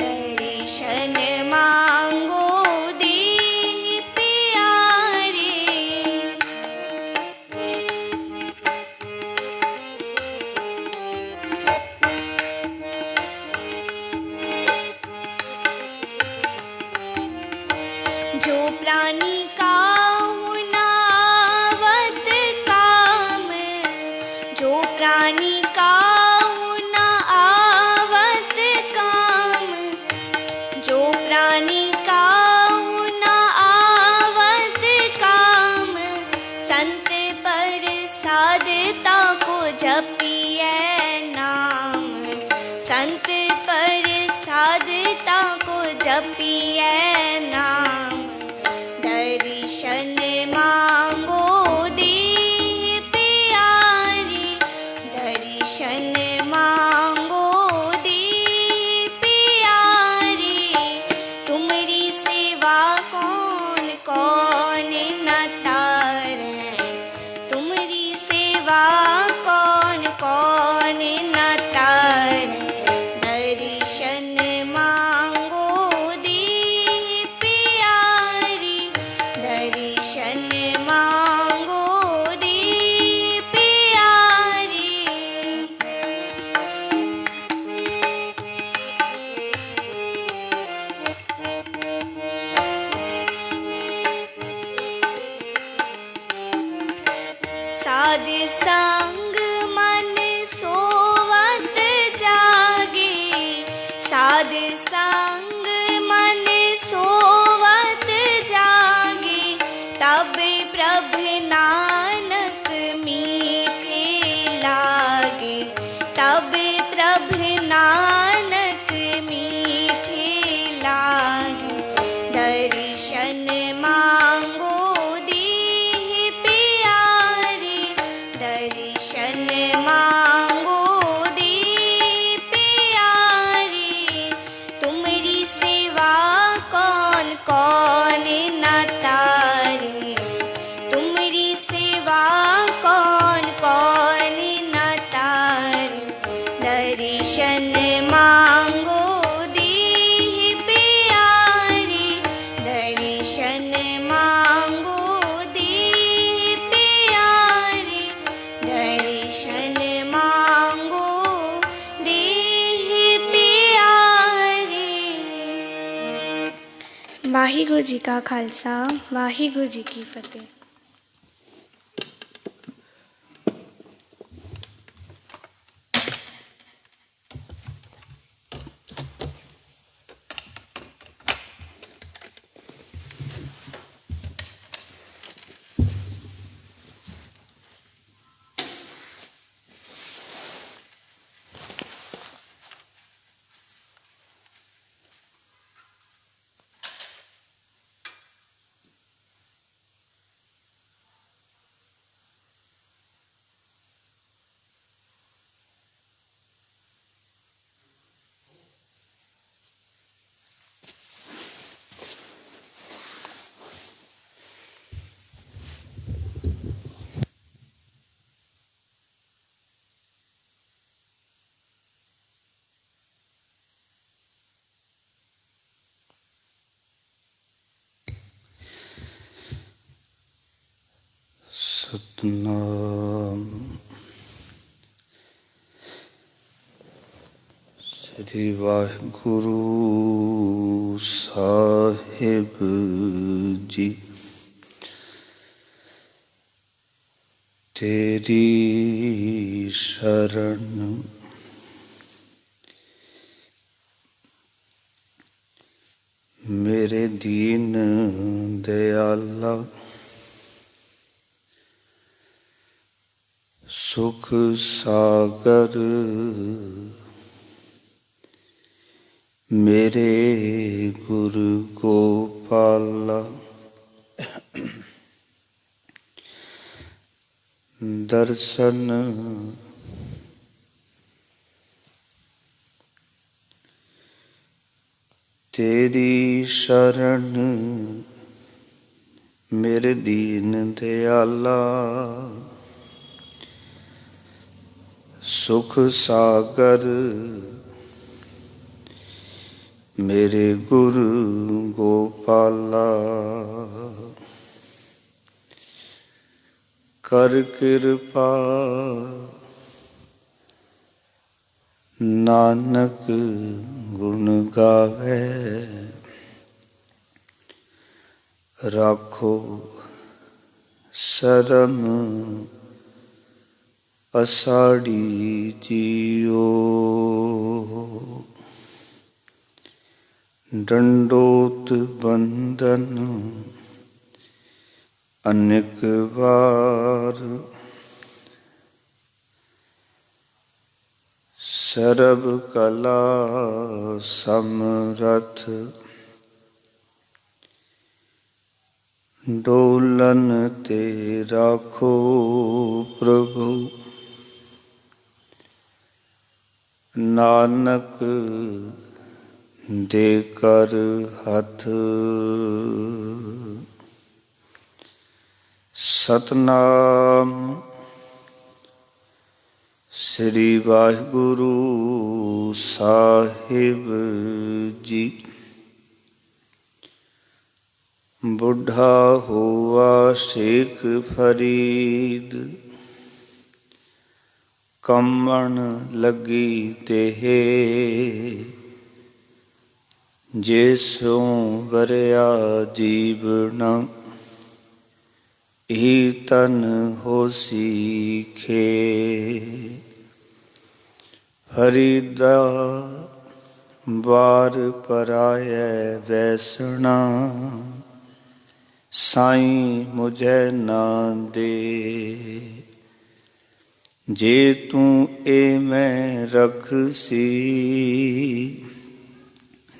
दर्शन मांगो देह प्यारे। जो प्राणी काहू नावत काम, जो प्राणी काहू न आवत काम, जो प्राणी काहू न आवत काम। संत पर साधता को जपिए नाम, संत पर साधता को जपिए नाम। दर्शन मांगो देह प्यारे, दर्शन मांगो देह प्यारे। तुम्हारी सेवा कौन कौन न तारे, तुम्हारी सेवा कौन कौन न तारे। दर्शन मांगो देह प्यारे, दर्शन मांगो देह प्यारे। साध संग मन सोवत जागे, साध संग मन सोवत जागे। तब प्रभु नानक मीठे लागे, तब प्रभु नानक मीठे लागे। दर्शन मांगो देह प्यारे, दर्शन मांगो ਵਾਹਿਗੁਰੂ ਜੀ ਕਾ ਖਾਲਸਾ ਵਾਹਿਗੁਰੂ ਜੀ ਕੀ ਫਤਿਹ। ਸਤਨਾਮ ਸ੍ਰੀ ਵਾਹਿਗੁਰੂ ਸਾਹਿਬ ਜੀ। ਤੇਰੀ ਸ਼ਰਨ ਮੇਰੇ ਦੀਨ ਦਿਆਲਾ, ਸੁਖ ਸਾਗਰ ਮੇਰੇ ਗੁਰ ਗੋਪਾਲਾ। ਦਰਸ਼ਨ ਤੇਰੀ ਸ਼ਰਨ ਮੇਰੇ ਦੀਨ ਦਿਆਲਾ, ਸੁਖ ਸਾਗਰ ਮੇਰੇ ਗੁਰ ਗੋਪਾਲਾ। ਕਰ ਕਿਰਪਾ ਨਾਨਕ ਗੁਣ ਗਾਵੇ, ਰਾਖੋ ਸਰਮ ਅਸਾੜੀ ਜੀਓ। ਡੰਡੋਤ ਬੰਦਨ ਅਨੇਕ ਵਾਰ, ਸਰਬ ਕਲਾ ਸਮਰਥ। ਡੋਲਨ ਤੇ ਰਾਖੋ ਪ੍ਰਭੂ, ਨਾਨਕ ਦੇ ਕਰ ਹੱਥ। ਸਤਨਾਮ ਸ੍ਰੀ ਵਾਹਿਗੁਰੂ ਸਾਹਿਬ ਜੀ। ਬੁੱਢਾ ਹੋਆ ਸ਼ੇਖ ਫਰੀਦ, ਕੰਮਣ ਲੱਗੀ ਤੇਹ। ਜਿਸੋਂ ਵਰਿਆ ਜੀਵਨ, ਹੀ ਤਨ ਹੋਸੀ ਖੇ। ਫਰੀਦਾ ਬਾਰ ਪਰਾਇਐ ਵੈਸਣਾ, ਸਾਈਂ ਮੁਝੈ ਨਾ ਦੇ। ਜੇ ਤੂੰ ਏ ਮੈਂ ਰਖਸੀ,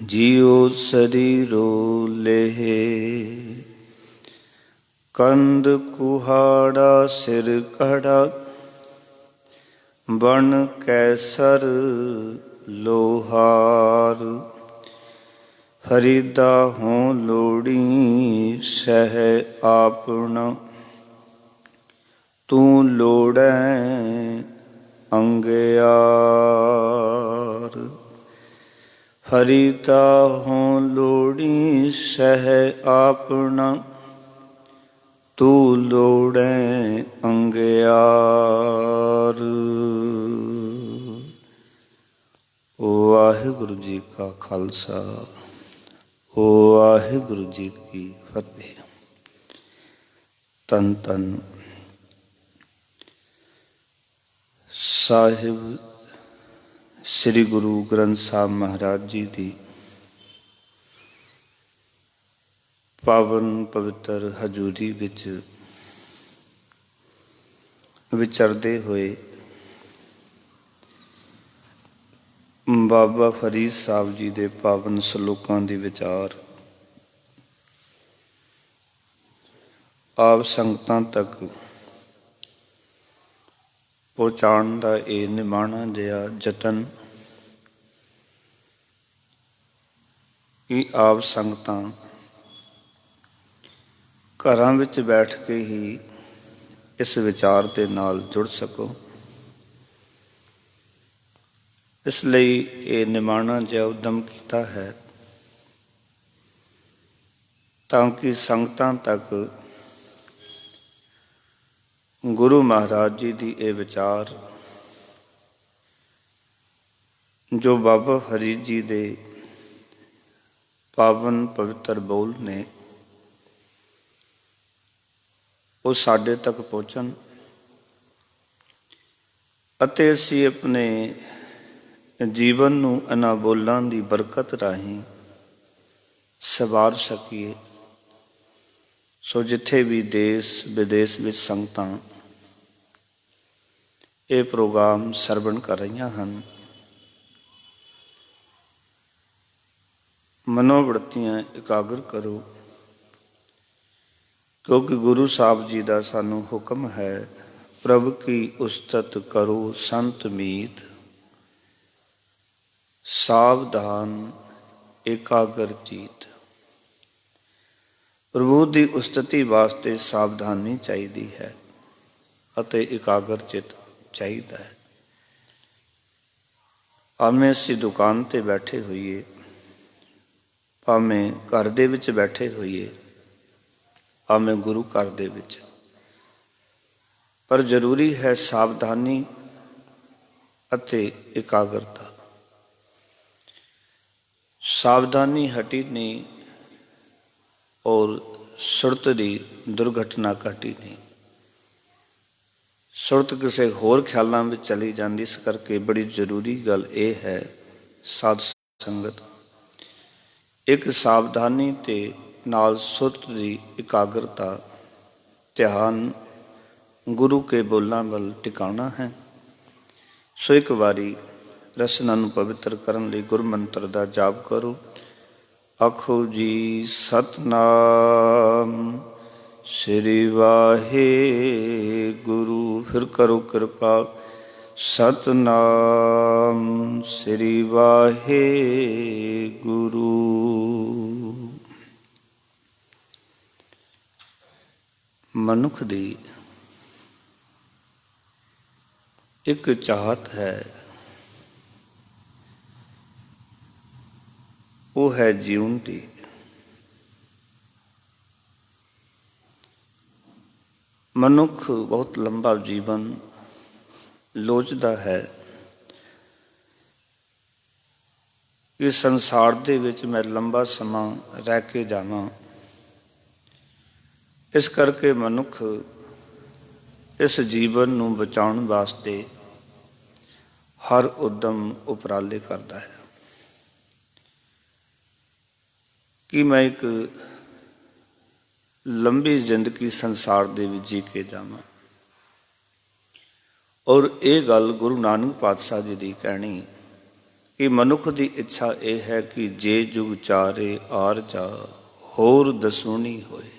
ਜਿਉ ਸਰੀਰੋ ਲੇਹ। ਕੰਦ ਕੁਹਾੜਾ ਸਿਰ ਕੜਾ, ਬਣ ਕੈਸਰ ਲੋਹਾਰ। ਫਰੀਦਾ ਹੋਂ ਲੋੜੀ ਸਹਿ ਆਪਣਾ, ਤੂੰ ਲੋੜੈ ਅੰਗਿਆਰ। ਫਰੀਦਾ ਹੋਂ ਲੋੜੀ ਸਹਿ ਆਪਣਾ, ਤੂੰ ਲੋੜੈ ਅੰਗਿਆਰ। ਵਾਹਿਗੁਰੂ ਜੀ ਕਾ ਖਾਲਸਾ, ਵਾਹਿਗੁਰੂ ਵਾਹਿਗੁਰੂ ਜੀ ਕੀ ਫਤਿਹ। ਧੰਨ ਧੰਨ ਸਾਹਿਬ ਸ੍ਰੀ ਗੁਰੂ ਗ੍ਰੰਥ ਸਾਹਿਬ ਮਹਾਰਾਜ ਜੀ ਦੀ ਪਾਵਨ ਪਵਿੱਤਰ ਹਜ਼ੂਰੀ ਵਿੱਚ ਵਿਚਰਦੇ ਹੋਏ ਬਾਬਾ ਫਰੀਦ ਸਾਹਿਬ ਜੀ ਦੇ ਪਾਵਨ ਸਲੋਕਾਂ ਦੇ ਵਿਚਾਰ ਆਪ ਸੰਗਤਾਂ ਤੱਕ ਪਹੁੰਚਾਉਣ ਦਾ ਇਹ ਨਿਮਾਣਾ ਜਿਹਾ ਯਤਨ ਕਿ ਆਪ ਸੰਗਤਾਂ ਘਰਾਂ ਵਿੱਚ ਬੈਠ ਕੇ ਹੀ ਇਸ ਵਿਚਾਰ ਦੇ ਨਾਲ ਜੁੜ ਸਕੋ। ਇਸ ਲਈ ਇਹ ਨਿਮਾਣਾ ਜਿਹਾ ਉਦਮ ਕੀਤਾ ਹੈ ਤਾਂ ਕਿ ਸੰਗਤਾਂ ਤੱਕ ਗੁਰੂ ਮਹਾਰਾਜ ਜੀ ਦੀ ਇਹ ਵਿਚਾਰ ਜੋ ਬਾਬਾ ਫਰੀਦ ਜੀ ਦੇ ਪਾਵਨ ਪਵਿੱਤਰ ਬੋਲ ਨੇ ਉਹ ਸਾਡੇ ਤੱਕ ਪਹੁੰਚਣ ਅਤੇ ਅਸੀਂ ਆਪਣੇ ਜੀਵਨ ਨੂੰ ਇਹਨਾਂ ਬੋਲਾਂ ਦੀ ਬਰਕਤ ਰਾਹੀਂ ਸਵਾਰ ਸਕੀਏ। ਸੋ ਜਿੱਥੇ ਵੀ ਦੇਸ਼ ਵਿਦੇਸ਼ ਵਿੱਚ ਸੰਗਤਾਂ ਇਹ ਪ੍ਰੋਗਰਾਮ ਸਰਵਣ ਕਰ ਰਹੀਆਂ ਹਨ, ਮਨੋਵਿਰਤੀਆਂ ਇਕਾਗਰ ਕਰੋ, ਕਿਉਂਕਿ ਗੁਰੂ ਸਾਹਿਬ ਜੀ ਦਾ ਸਾਨੂੰ ਹੁਕਮ ਹੈ, ਪ੍ਰਭ ਕੀ ਉਸਤਤ ਕਰੋ ਸੰਤ ਮੀਤ, ਸਾਵਧਾਨ ਇਕਾਗਰ ਚੀਤ। ਪ੍ਰਭੂ ਦੀ ਉਸਤਤੀ ਵਾਸਤੇ ਸਾਵਧਾਨੀ ਚਾਹੀਦੀ ਹੈ ਅਤੇ ਇਕਾਗਰ ਚਿੱਤ ਚਾਹੀਦਾ ਹੈ। ਭਾਵੇਂ ਅਸੀਂ ਦੁਕਾਨ ਤੇ ਬੈਠੇ ਹੋਈਏ, ਭਾਵੇਂ ਘਰ ਦੇ ਵਿੱਚ ਬੈਠੇ ਹੋਈਏ, ਭਾਵੇਂ ਗੁਰੂ ਘਰ ਦੇ ਵਿੱਚ, ਪਰ ਜ਼ਰੂਰੀ ਹੈ ਸਾਵਧਾਨੀ ਅਤੇ ਇਕਾਗਰਤਾ। ਸਾਵਧਾਨੀ ਹਟੀ ਨਹੀਂ ਔਰ ਸੁਰਤ ਦੀ ਦੁਰਘਟਨਾ ਘਟੀ ਨਹੀਂ। ਸੁਰਤ ਕਿਸੇ ਹੋਰ ਖਿਆਲਾਂ ਵਿੱਚ ਚਲੀ ਜਾਂਦੀ। ਇਸ ਕਰਕੇ ਬੜੀ ਜ਼ਰੂਰੀ ਗੱਲ ਇਹ ਹੈ ਸਾਧ ਸੰਗਤ, ਇੱਕ ਸਾਵਧਾਨੀ ਤੇ ਨਾਲ ਸੁਰਤ ਦੀ ਇਕਾਗਰਤਾ, ਧਿਆਨ ਗੁਰੂ ਕੇ ਬੋਲਾਂ ਵੱਲ ਟਿਕਾਉਣਾ ਹੈ। ਸੋ ਇੱਕ ਵਾਰੀ ਰਸਨਾ ਨੂੰ ਪਵਿੱਤਰ ਕਰਨ ਲਈ ਗੁਰ ਮੰਤਰ ਦਾ ਜਾਪ ਕਰੋ। ਆਖੋ ਜੀ ਸਤਨਾਮ ਸ੍ਰੀ ਵਾਹਿਗੁਰੂ। ਫਿਰ ਕਰੋ ਕਿਰਪਾ। ਸਤਨਾਮ ਸ੍ਰੀ ਵਾਹਿਗੁਰੂ। ਮਨੁੱਖ ਦੀ ਇੱਕ ਚਾਹਤ ਹੈ, ਉਹ ਹੈ ਜੀਉਣ ਦੀ। ਮਨੁੱਖ ਬਹੁਤ ਲੰਬਾ ਜੀਵਨ ਲੋਚਦਾ ਹੈ ਕਿ ਸੰਸਾਰ ਦੇ ਵਿੱਚ ਮੈਂ ਲੰਬਾ ਸਮਾਂ ਰਹਿ ਕੇ ਜਾਵਾਂ। ਇਸ ਕਰਕੇ ਮਨੁੱਖ ਇਸ ਜੀਵਨ ਨੂੰ ਬਚਾਉਣ ਵਾਸਤੇ ਹਰ ਉਦਮ ਉਪਰਾਲੇ ਕਰਦਾ ਹੈ ਕਿ ਮੈਂ ਇੱਕ ਲੰਬੀ ਜ਼ਿੰਦਗੀ ਸੰਸਾਰ ਦੇ ਵਿੱਚ ਜੀ ਕੇ ਜਾਵਾਂ। ਔਰ ਇਹ ਗੱਲ ਗੁਰੂ ਨਾਨਕ ਪਾਤਸ਼ਾਹ ਜੀ ਦੀ ਕਹਿਣੀ ਕਿ ਮਨੁੱਖ ਦੀ ਇੱਛਾ ਇਹ ਹੈ ਕਿ ਜੇ ਜੁਗ ਚਾਰੇ ਆਰ ਜਾ ਹੋਰ ਦਸੂਣੀ ਹੋਏ।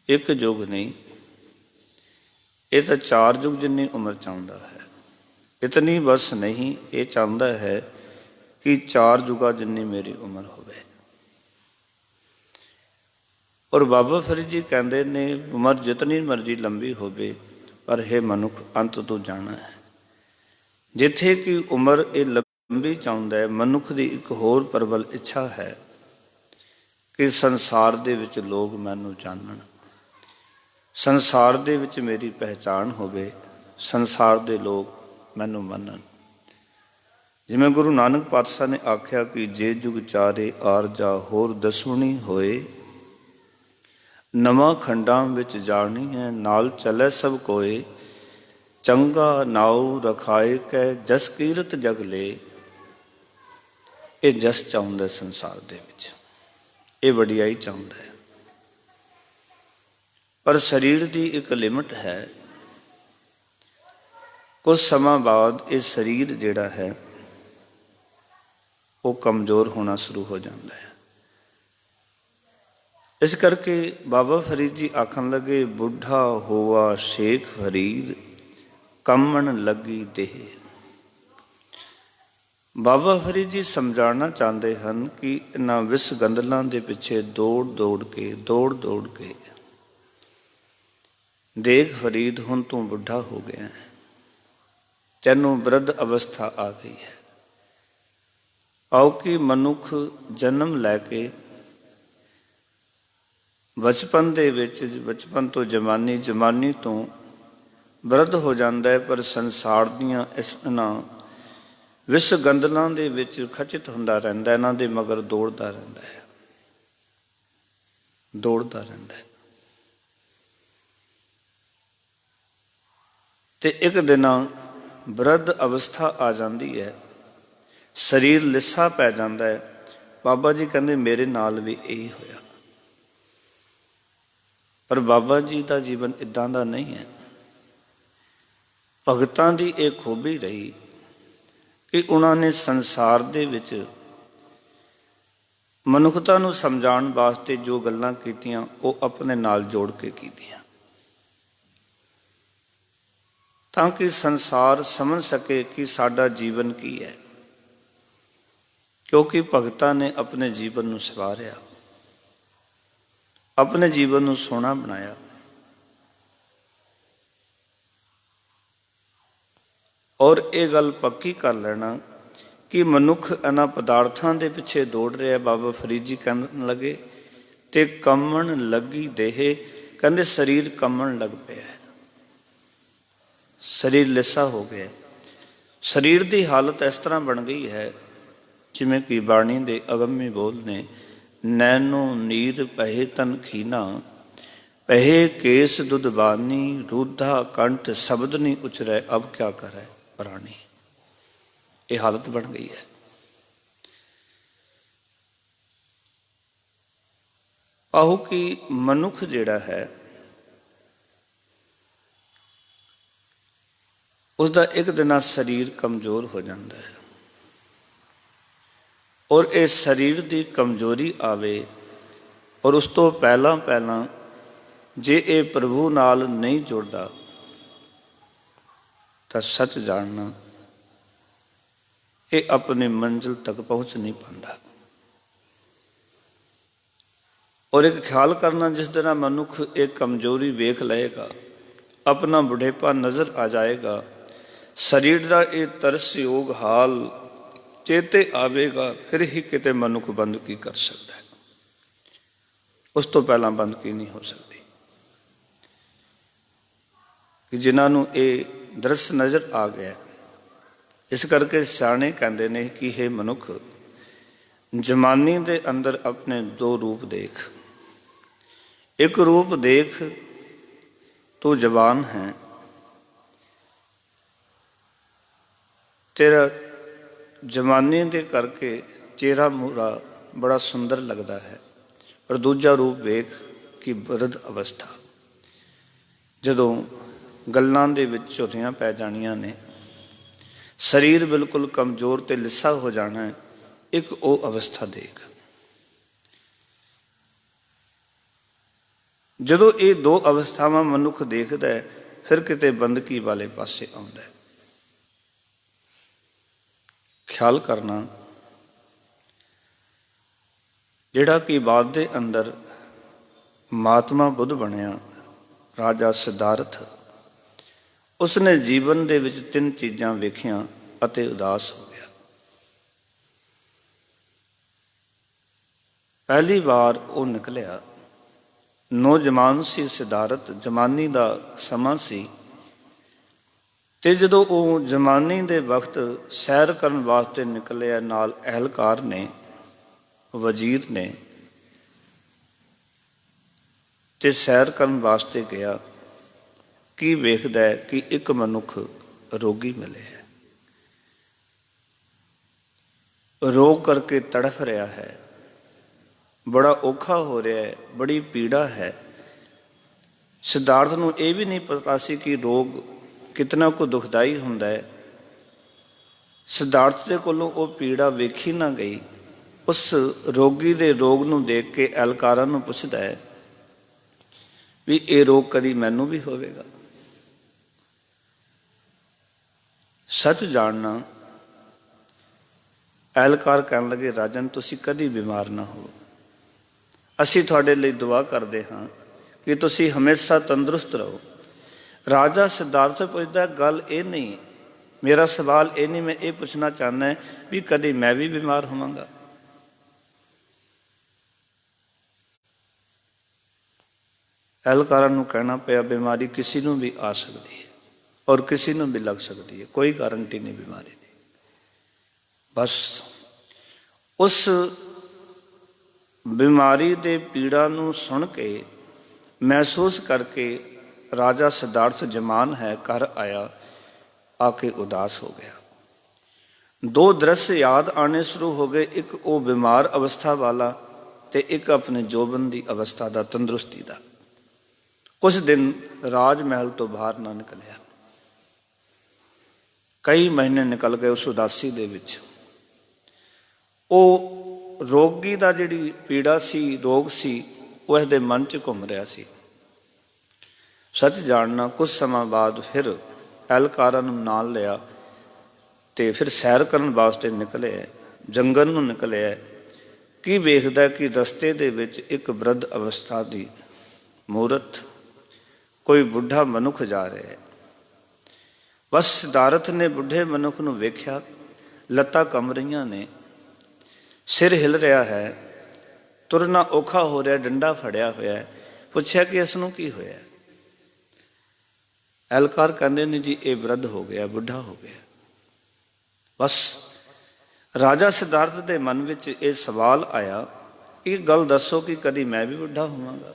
ਇੱਕ ਯੁੱਗ ਨਹੀਂ, ਇਹ ਤਾਂ 4 ਯੁੱਗ ਜਿੰਨੀ ਉਮਰ ਚਾਹੁੰਦਾ ਹੈ। ਇਤਨੀ ਬਸ ਨਹੀਂ, ਇਹ ਚਾਹੁੰਦਾ ਹੈ ਕਿ 4 ਯੁੱਗਾਂ ਜਿੰਨੀ ਮੇਰੀ ਉਮਰ ਹੋਵੇ। ਔਰ ਬਾਬਾ ਫਰੀਦ ਜੀ ਕਹਿੰਦੇ ਨੇ ਉਮਰ ਜਿਤਨੀ ਮਰਜ਼ੀ ਲੰਬੀ ਹੋਵੇ, ਪਰ ਇਹ ਮਨੁੱਖ ਅੰਤ ਤੋਂ ਜਾਣਾ ਹੈ। ਜਿੱਥੇ ਕਿ ਉਮਰ ਇਹ ਲੰਬੀ ਚਾਹੁੰਦਾ ਹੈ, ਮਨੁੱਖ ਦੀ ਇੱਕ ਹੋਰ ਪ੍ਰਬਲ ਇੱਛਾ ਹੈ ਕਿ ਸੰਸਾਰ ਦੇ ਵਿੱਚ ਲੋਕ ਮੈਨੂੰ ਜਾਣਨ, ਸੰਸਾਰ ਦੇ ਵਿੱਚ ਮੇਰੀ ਪਹਿਚਾਣ ਹੋਵੇ, ਸੰਸਾਰ ਦੇ ਲੋਕ ਮੈਨੂੰ ਮੰਨਣ। ਜਿਵੇਂ ਗੁਰੂ ਨਾਨਕ ਪਾਤਸ਼ਾਹ ਨੇ ਆਖਿਆ ਕਿ ਜੇ ਜੁਗ ਚਾਰੇ ਆਰਜਾ ਹੋਰ ਦਸਵਣੀ ਹੋਏ, ਨਵਾਂ ਖੰਡਾਂ ਵਿੱਚ ਜਾਣੀ ਹੈ ਨਾਲ ਚੱਲੇ ਸਭ ਕੋਏ, ਚੰਗਾ ਨਾਉ ਰਖਾਏ ਕੈ ਜਸ ਕੀਰਤ ਜਗ ਲੇ। ਇਹ ਜਸ ਚਾਹੁੰਦਾ ਸੰਸਾਰ ਦੇ ਵਿੱਚ, ਇਹ ਵਡਿਆਈ ਚਾਹੁੰਦਾ ਹੈ, ਪਰ ਸਰੀਰ ਦੀ ਇੱਕ ਲਿਮਟ ਹੈ। ਕੁਝ ਸਮਾਂ ਬਾਅਦ ਇਹ ਸਰੀਰ ਜਿਹੜਾ ਹੈ ਉਹ ਕਮਜ਼ੋਰ ਹੋਣਾ ਸ਼ੁਰੂ ਹੋ ਜਾਂਦਾ ਹੈ। ਇਸ ਕਰਕੇ ਬਾਬਾ ਫਰੀਦ ਜੀ ਆਖਣ ਲੱਗੇ, ਬੁੱਢਾ ਹੋਆ ਸ਼ੇਖ ਫਰੀਦ ਕੰਮਣ ਲੱਗੀ ਦੇਹ। ਬਾਬਾ ਫਰੀਦ ਜੀ ਸਮਝਾਉਣਾ ਚਾਹੁੰਦੇ ਹਨ ਕਿ ਇਹਨਾਂ ਵਿਸ ਗੰਦਲਾਂ ਦੇ ਪਿੱਛੇ ਦੌੜ ਦੌੜ ਕੇ ਦੇਖ ਫਰੀਦ ਹੁਣ ਤੂੰ ਬੁੱਢਾ ਹੋ ਗਿਆ ਹੈ, ਤੈਨੂੰ ਬਿਰਧ ਅਵਸਥਾ ਆ ਗਈ ਹੈ। ਆਓ ਕਿ ਮਨੁੱਖ ਜਨਮ ਲੈ ਕੇ ਬਚਪਨ ਦੇ ਵਿੱਚ, ਬਚਪਨ ਤੋਂ ਜਵਾਨੀ, ਜਵਾਨੀ ਤੋਂ ਬਿਰਧ ਹੋ ਜਾਂਦਾ ਹੈ, ਪਰ ਸੰਸਾਰ ਦੀਆਂ ਇਹਨਾਂ ਵਿਸ ਗੰਦਲਾਂ ਦੇ ਵਿੱਚ ਖਚਿਤ ਹੁੰਦਾ ਰਹਿੰਦਾ, ਇਹਨਾਂ ਦੇ ਮਗਰ ਦੌੜਦਾ ਰਹਿੰਦਾ ਹੈ, ਦੌੜਦਾ ਰਹਿੰਦਾ ਹੈ। ਤੇ ਇੱਕ ਦਿਨ ਬਿਰਧ ਅਵਸਥਾ ਆ ਜਾਂਦੀ ਹੈ, ਸਰੀਰ ਲਿੱਸਾ ਪੈ ਜਾਂਦਾ ਹੈ। ਬਾਬਾ ਜੀ ਕਹਿੰਦੇ ਮੇਰੇ ਨਾਲ ਵੀ ਇਹੀ ਹੋਇਆ, ਪਰ ਬਾਬਾ ਜੀ ਦਾ ਜੀਵਨ ਇੱਦਾਂ ਦਾ ਨਹੀਂ ਹੈ। ਭਗਤਾਂ ਦੀ ਇਹ ਖੂਬੀ ਰਹੀ ਕਿ ਉਹਨਾਂ ਨੇ ਸੰਸਾਰ ਦੇ ਵਿੱਚ ਮਨੁੱਖਤਾ ਨੂੰ ਸਮਝਾਉਣ ਵਾਸਤੇ ਜੋ ਗੱਲਾਂ ਕੀਤੀਆਂ ਉਹ ਆਪਣੇ ਨਾਲ ਜੋੜ ਕੇ ਕੀਤੀਆਂ, ਤਾਂ ਕਿ ਸੰਸਾਰ ਸਮਝ ਸਕੇ ਕਿ ਸਾਡਾ ਜੀਵਨ ਕੀ ਹੈ। ਕਿਉਂਕਿ ਭਗਤਾਂ ਨੇ ਆਪਣੇ ਜੀਵਨ ਨੂੰ ਸਵਾਰਿਆ, ਆਪਣੇ ਜੀਵਨ ਨੂੰ ਸੋਹਣਾ ਬਣਾਇਆ। ਔਰ ਇਹ ਗੱਲ ਪੱਕੀ ਕਰ ਲੈਣਾ ਕਿ ਮਨੁੱਖ ਇਹਨਾਂ ਪਦਾਰਥਾਂ ਦੇ ਪਿੱਛੇ ਦੌੜ ਰਿਹਾ। ਬਾਬਾ ਫਰੀਦ ਜੀ ਕਹਿਣ ਲੱਗੇ ਤੇ ਕੰਮਣ ਲੱਗੀ ਦੇਹ, ਕਹਿੰਦੇ ਸਰੀਰ ਕੰਮਣ ਲੱਗ ਪਿਆ ਹੈ, ਸਰੀਰ ਲਿੱਸਾ ਹੋ ਗਿਆ। ਸਰੀਰ ਦੀ ਹਾਲਤ ਇਸ ਤਰ੍ਹਾਂ ਬਣ ਗਈ ਹੈ ਜਿਵੇਂ ਕਿ ਬਾਣੀ ਦੇ ਅਗੰਮੀ ਬੋਲ ਨੇ, ਨੈਨੋ ਨੀਰ ਪਹਿ ਤਨ ਖੀਨਾ, ਪਹਿ ਕੇਸ ਦੁੱਧ ਬਾਨੀ, ਰੂਧਾ ਕੰਠ ਸ਼ਬਦ ਨਹੀਂ ਉਚਰੈ, ਅਬ ਕਿਆ ਕਰੈ ਪ੍ਰਾਣੀ। ਇਹ ਹਾਲਤ ਬਣ ਗਈ ਹੈ। ਆਹੋ ਕਿ ਮਨੁੱਖ ਜਿਹੜਾ ਹੈ ਉਸਦਾ ਇੱਕ ਦਿਨ ਸਰੀਰ ਕਮਜ਼ੋਰ ਹੋ ਜਾਂਦਾ ਹੈ, ਔਰ ਇਹ ਸਰੀਰ ਦੀ ਕਮਜ਼ੋਰੀ ਆਵੇ ਔਰ ਉਸ ਤੋਂ ਪਹਿਲਾਂ ਜੇ ਇਹ ਪ੍ਰਭੂ ਨਾਲ ਨਹੀਂ ਜੁੜਦਾ ਤਾਂ ਸੱਚ ਜਾਣਨਾ ਇਹ ਆਪਣੀ ਮੰਜ਼ਿਲ ਤੱਕ ਪਹੁੰਚ ਨਹੀਂ ਪਾਉਂਦਾ। ਔਰ ਇੱਕ ਖਿਆਲ ਕਰਨਾ, ਜਿਸ ਦਿਨ ਮਨੁੱਖ ਇਹ ਕਮਜ਼ੋਰੀ ਵੇਖ ਲਏਗਾ, ਆਪਣਾ ਬੁਢੇਪਾ ਨਜ਼ਰ ਆ ਜਾਏਗਾ, ਸਰੀਰ ਦਾ ਇਹ ਤਰਸਯੋਗ ਹਾਲ ਚੇਤੇ ਆਵੇਗਾ, ਫਿਰ ਹੀ ਕਿਤੇ ਮਨੁੱਖ ਬੰਦਗੀ ਕਰ ਸਕਦਾ ਹੈ। ਉਸ ਤੋਂ ਪਹਿਲਾਂ ਬੰਦਗੀ ਨਹੀਂ ਹੋ ਸਕਦੀ। ਕਿ ਜਿਨ੍ਹਾਂ ਨੂੰ ਇਹ ਦ੍ਰਿਸ਼ ਨਜ਼ਰ ਆ ਗਿਆ, ਇਸ ਕਰਕੇ ਸਿਆਣੇ ਕਹਿੰਦੇ ਨੇ ਕਿ ਇਹ ਮਨੁੱਖ ਜਵਾਨੀ ਦੇ ਅੰਦਰ ਆਪਣੇ ਦੋ ਰੂਪ ਦੇਖ। ਇੱਕ ਰੂਪ ਦੇਖ ਤੂੰ ਜਵਾਨ ਹੈ, ਤੇਰਾ ਜਵਾਨੀ ਦੇ ਕਰਕੇ ਚਿਹਰਾ ਮੂਹਰਾ ਬੜਾ ਸੁੰਦਰ ਲੱਗਦਾ ਹੈ, ਪਰ ਦੂਜਾ ਰੂਪ ਵੇਖ ਕਿ ਬਿਰਧ ਅਵਸਥਾ, ਜਦੋਂ ਗੱਲਾਂ ਦੇ ਵਿੱਚ ਝੁਰੜੀਆਂ ਪੈ ਜਾਣੀਆਂ ਨੇ, ਸਰੀਰ ਬਿਲਕੁਲ ਕਮਜ਼ੋਰ ਤੇ ਲਿੱਸਾ ਹੋ ਜਾਣਾ ਹੈ, ਇੱਕ ਉਹ ਅਵਸਥਾ ਦੇਖ। ਜਦੋਂ ਇਹ ਦੋ ਅਵਸਥਾਵਾਂ ਮਨੁੱਖ ਦੇਖਦਾ ਹੈ, ਫਿਰ ਕਿਤੇ ਬੰਦਗੀ ਵਾਲੇ ਪਾਸੇ ਆਉਂਦਾ ਹੈ। ਖਿਆਲ ਕਰਨਾ, ਜਿਹੜਾ ਕਿ ਬਾਅਦ ਦੇ ਅੰਦਰ ਮਹਾਤਮਾ ਬੁੱਧ ਬਣਿਆ, ਰਾਜਾ ਸਿਧਾਰਥ, ਉਸਨੇ ਜੀਵਨ ਦੇ ਵਿੱਚ ਤਿੰਨ ਚੀਜ਼ਾਂ ਵੇਖੀਆਂ ਅਤੇ ਉਦਾਸ ਹੋ ਗਿਆ। ਪਹਿਲੀ ਵਾਰ ਉਹ ਨਿਕਲਿਆ, ਨੌਜਵਾਨ ਸੀ ਸਿਧਾਰਥ, ਜਵਾਨੀ ਦਾ ਸਮਾਂ ਸੀ, ਤੇ ਜਦੋਂ ਉਹ ਜਮਾਨੀ ਦੇ ਵਕਤ ਸੈਰ ਕਰਨ ਵਾਸਤੇ ਨਿਕਲਿਆ, ਨਾਲ ਅਹਿਲਕਾਰ ਨੇ, ਵਜ਼ੀਰ ਨੇ, ਤੇ ਸੈਰ ਕਰਨ ਵਾਸਤੇ ਗਿਆ, ਕੀ ਵੇਖਦਾ ਹੈ ਕਿ ਇੱਕ ਮਨੁੱਖ ਰੋਗੀ ਮਿਲਿਆ, ਰੋਗ ਕਰਕੇ ਤੜਫ ਰਿਹਾ ਹੈ, ਬੜਾ ਔਖਾ ਹੋ ਰਿਹਾ ਹੈ, ਬੜੀ ਪੀੜਾ ਹੈ। ਸਿਧਾਰਥ ਨੂੰ ਇਹ ਵੀ ਨਹੀਂ ਪਤਾ ਸੀ ਕਿ ਰੋਗ ਕਿਤਨਾ ਕੁ ਦੁਖਦਾਈ ਹੁੰਦਾ ਹੈ। ਸਿਧਾਰਥ ਦੇ ਕੋਲੋਂ ਉਹ ਪੀੜਾ ਵੇਖੀ ਨਾ ਗਈ। ਉਸ ਰੋਗੀ ਦੇ ਰੋਗ ਨੂੰ ਦੇਖ ਕੇ ਅਹਿਲਕਾਰਾਂ ਨੂੰ ਪੁੱਛਦਾ ਹੈ ਵੀ ਇਹ ਰੋਗ ਕਦੀ ਮੈਨੂੰ ਵੀ ਹੋਵੇਗਾ। ਸੱਚ ਜਾਣਨਾ, ਅਹਿਲਕਾਰ ਕਹਿਣ ਲੱਗੇ, ਰਾਜਨ ਤੁਸੀਂ ਕਦੀ ਬਿਮਾਰ ਨਾ ਹੋ, ਅਸੀਂ ਤੁਹਾਡੇ ਲਈ ਦੁਆ ਕਰਦੇ ਹਾਂ ਕਿ ਤੁਸੀਂ ਹਮੇਸ਼ਾ ਤੰਦਰੁਸਤ ਰਹੋ। ਰਾਜਾ ਸਿਧਾਰਥ ਪੁੱਛਦਾ, ਗੱਲ ਇਹ ਨਹੀਂ, ਮੇਰਾ ਸਵਾਲ ਇਹ ਨਹੀਂ, ਮੈਂ ਇਹ ਪੁੱਛਣਾ ਚਾਹੁੰਦਾ ਵੀ ਕਦੀ ਮੈਂ ਵੀ ਬਿਮਾਰ ਹੋਵਾਂਗਾ। ਅਹਿਲਕਾਰਾਂ ਨੂੰ ਕਹਿਣਾ ਪਿਆ, ਬਿਮਾਰੀ ਕਿਸੇ ਨੂੰ ਵੀ ਆ ਸਕਦੀ ਹੈ ਔਰ ਕਿਸੇ ਨੂੰ ਵੀ ਲੱਗ ਸਕਦੀ ਹੈ, ਕੋਈ ਗਾਰੰਟੀ ਨਹੀਂ ਬਿਮਾਰੀ ਦੀ। ਬਸ ਉਸ ਬਿਮਾਰੀ ਦੇ ਪੀੜਾ ਨੂੰ ਸੁਣ ਕੇ, ਮਹਿਸੂਸ ਕਰਕੇ ਰਾਜਾ ਸਿਧਾਰਥ ਜਮਾਨ ਹੈ ਘਰ ਆਇਆ, ਆ ਕੇ ਉਦਾਸ ਹੋ ਗਿਆ। ਦੋ ਦ੍ਰਿਸ਼ ਯਾਦ ਆਣੇ ਸ਼ੁਰੂ ਹੋ ਗਏ, ਇੱਕ ਉਹ ਬਿਮਾਰ ਅਵਸਥਾ ਵਾਲਾ ਤੇ ਇੱਕ ਆਪਣੇ ਜੋਬਨ ਦੀ ਅਵਸਥਾ ਦਾ, ਤੰਦਰੁਸਤੀ ਦਾ। ਕੁਝ ਦਿਨ ਰਾਜ ਮਹਿਲ ਤੋਂ ਬਾਹਰ ਨਾ ਨਿਕਲਿਆ, ਕਈ ਮਹੀਨੇ ਨਿਕਲ ਗਏ ਉਸ ਉਦਾਸੀ ਦੇ ਵਿੱਚ। ਉਹ ਰੋਗੀ ਦਾ ਜਿਹੜੀ ਪੀੜਾ ਸੀ, ਰੋਗ ਸੀ, ਉਹ ਇਹਦੇ ਮਨ 'ਚ ਘੁੰਮ ਰਿਹਾ ਸੀ। ਸੱਚ ਜਾਣਨਾ, ਕੁਝ ਸਮਾਂ ਬਾਅਦ ਫਿਰ ਅਹਿਲਕਾਰਾਂ ਨੂੰ ਨਾਲ ਲਿਆ ਤੇ ਫਿਰ ਸੈਰ ਕਰਨ ਵਾਸਤੇ ਨਿਕਲੇ, ਜੰਗਲ ਨੂੰ ਨਿਕਲਿਆ। ਕੀ ਵੇਖਦਾ ਕਿ ਰਸਤੇ ਦੇ ਵਿੱਚ ਇੱਕ ਬ੍ਰਿਧ ਅਵਸਥਾ ਦੀ ਮੂਰਤ, ਕੋਈ ਬੁੱਢਾ ਮਨੁੱਖ ਜਾ ਰਿਹਾ ਹੈ। ਬਸ ਸਿਧਾਰਥ ਨੇ ਬੁੱਢੇ ਮਨੁੱਖ ਨੂੰ ਵੇਖਿਆ, ਲੱਤਾਂ ਕੰਬ ਰਹੀਆਂ ਨੇ, ਸਿਰ ਹਿਲ ਰਿਹਾ ਹੈ, ਤੁਰਨਾ ਔਖਾ ਹੋ ਰਿਹਾ, ਡੰਡਾ ਫੜਿਆ ਹੋਇਆ ਹੈ। ਪੁੱਛਿਆ ਕਿ ਇਸ ਨੂੰ ਕੀ ਹੋਇਆ? ਅਹਿਲਕਾਰ ਕਹਿੰਦੇ ਨੇ ਜੀ ਇਹ ਬ੍ਰਿਧ ਹੋ ਗਿਆ, ਬੁੱਢਾ ਹੋ ਗਿਆ। ਬਸ ਰਾਜਾ ਸਿਧਾਰਥ ਦੇ ਮਨ ਵਿੱਚ ਇਹ ਸਵਾਲ ਆਇਆ, ਇਹ ਗੱਲ ਦੱਸੋ ਕਿ ਕਦੀ ਮੈਂ ਵੀ ਬੁੱਢਾ ਹੋਵਾਂਗਾ?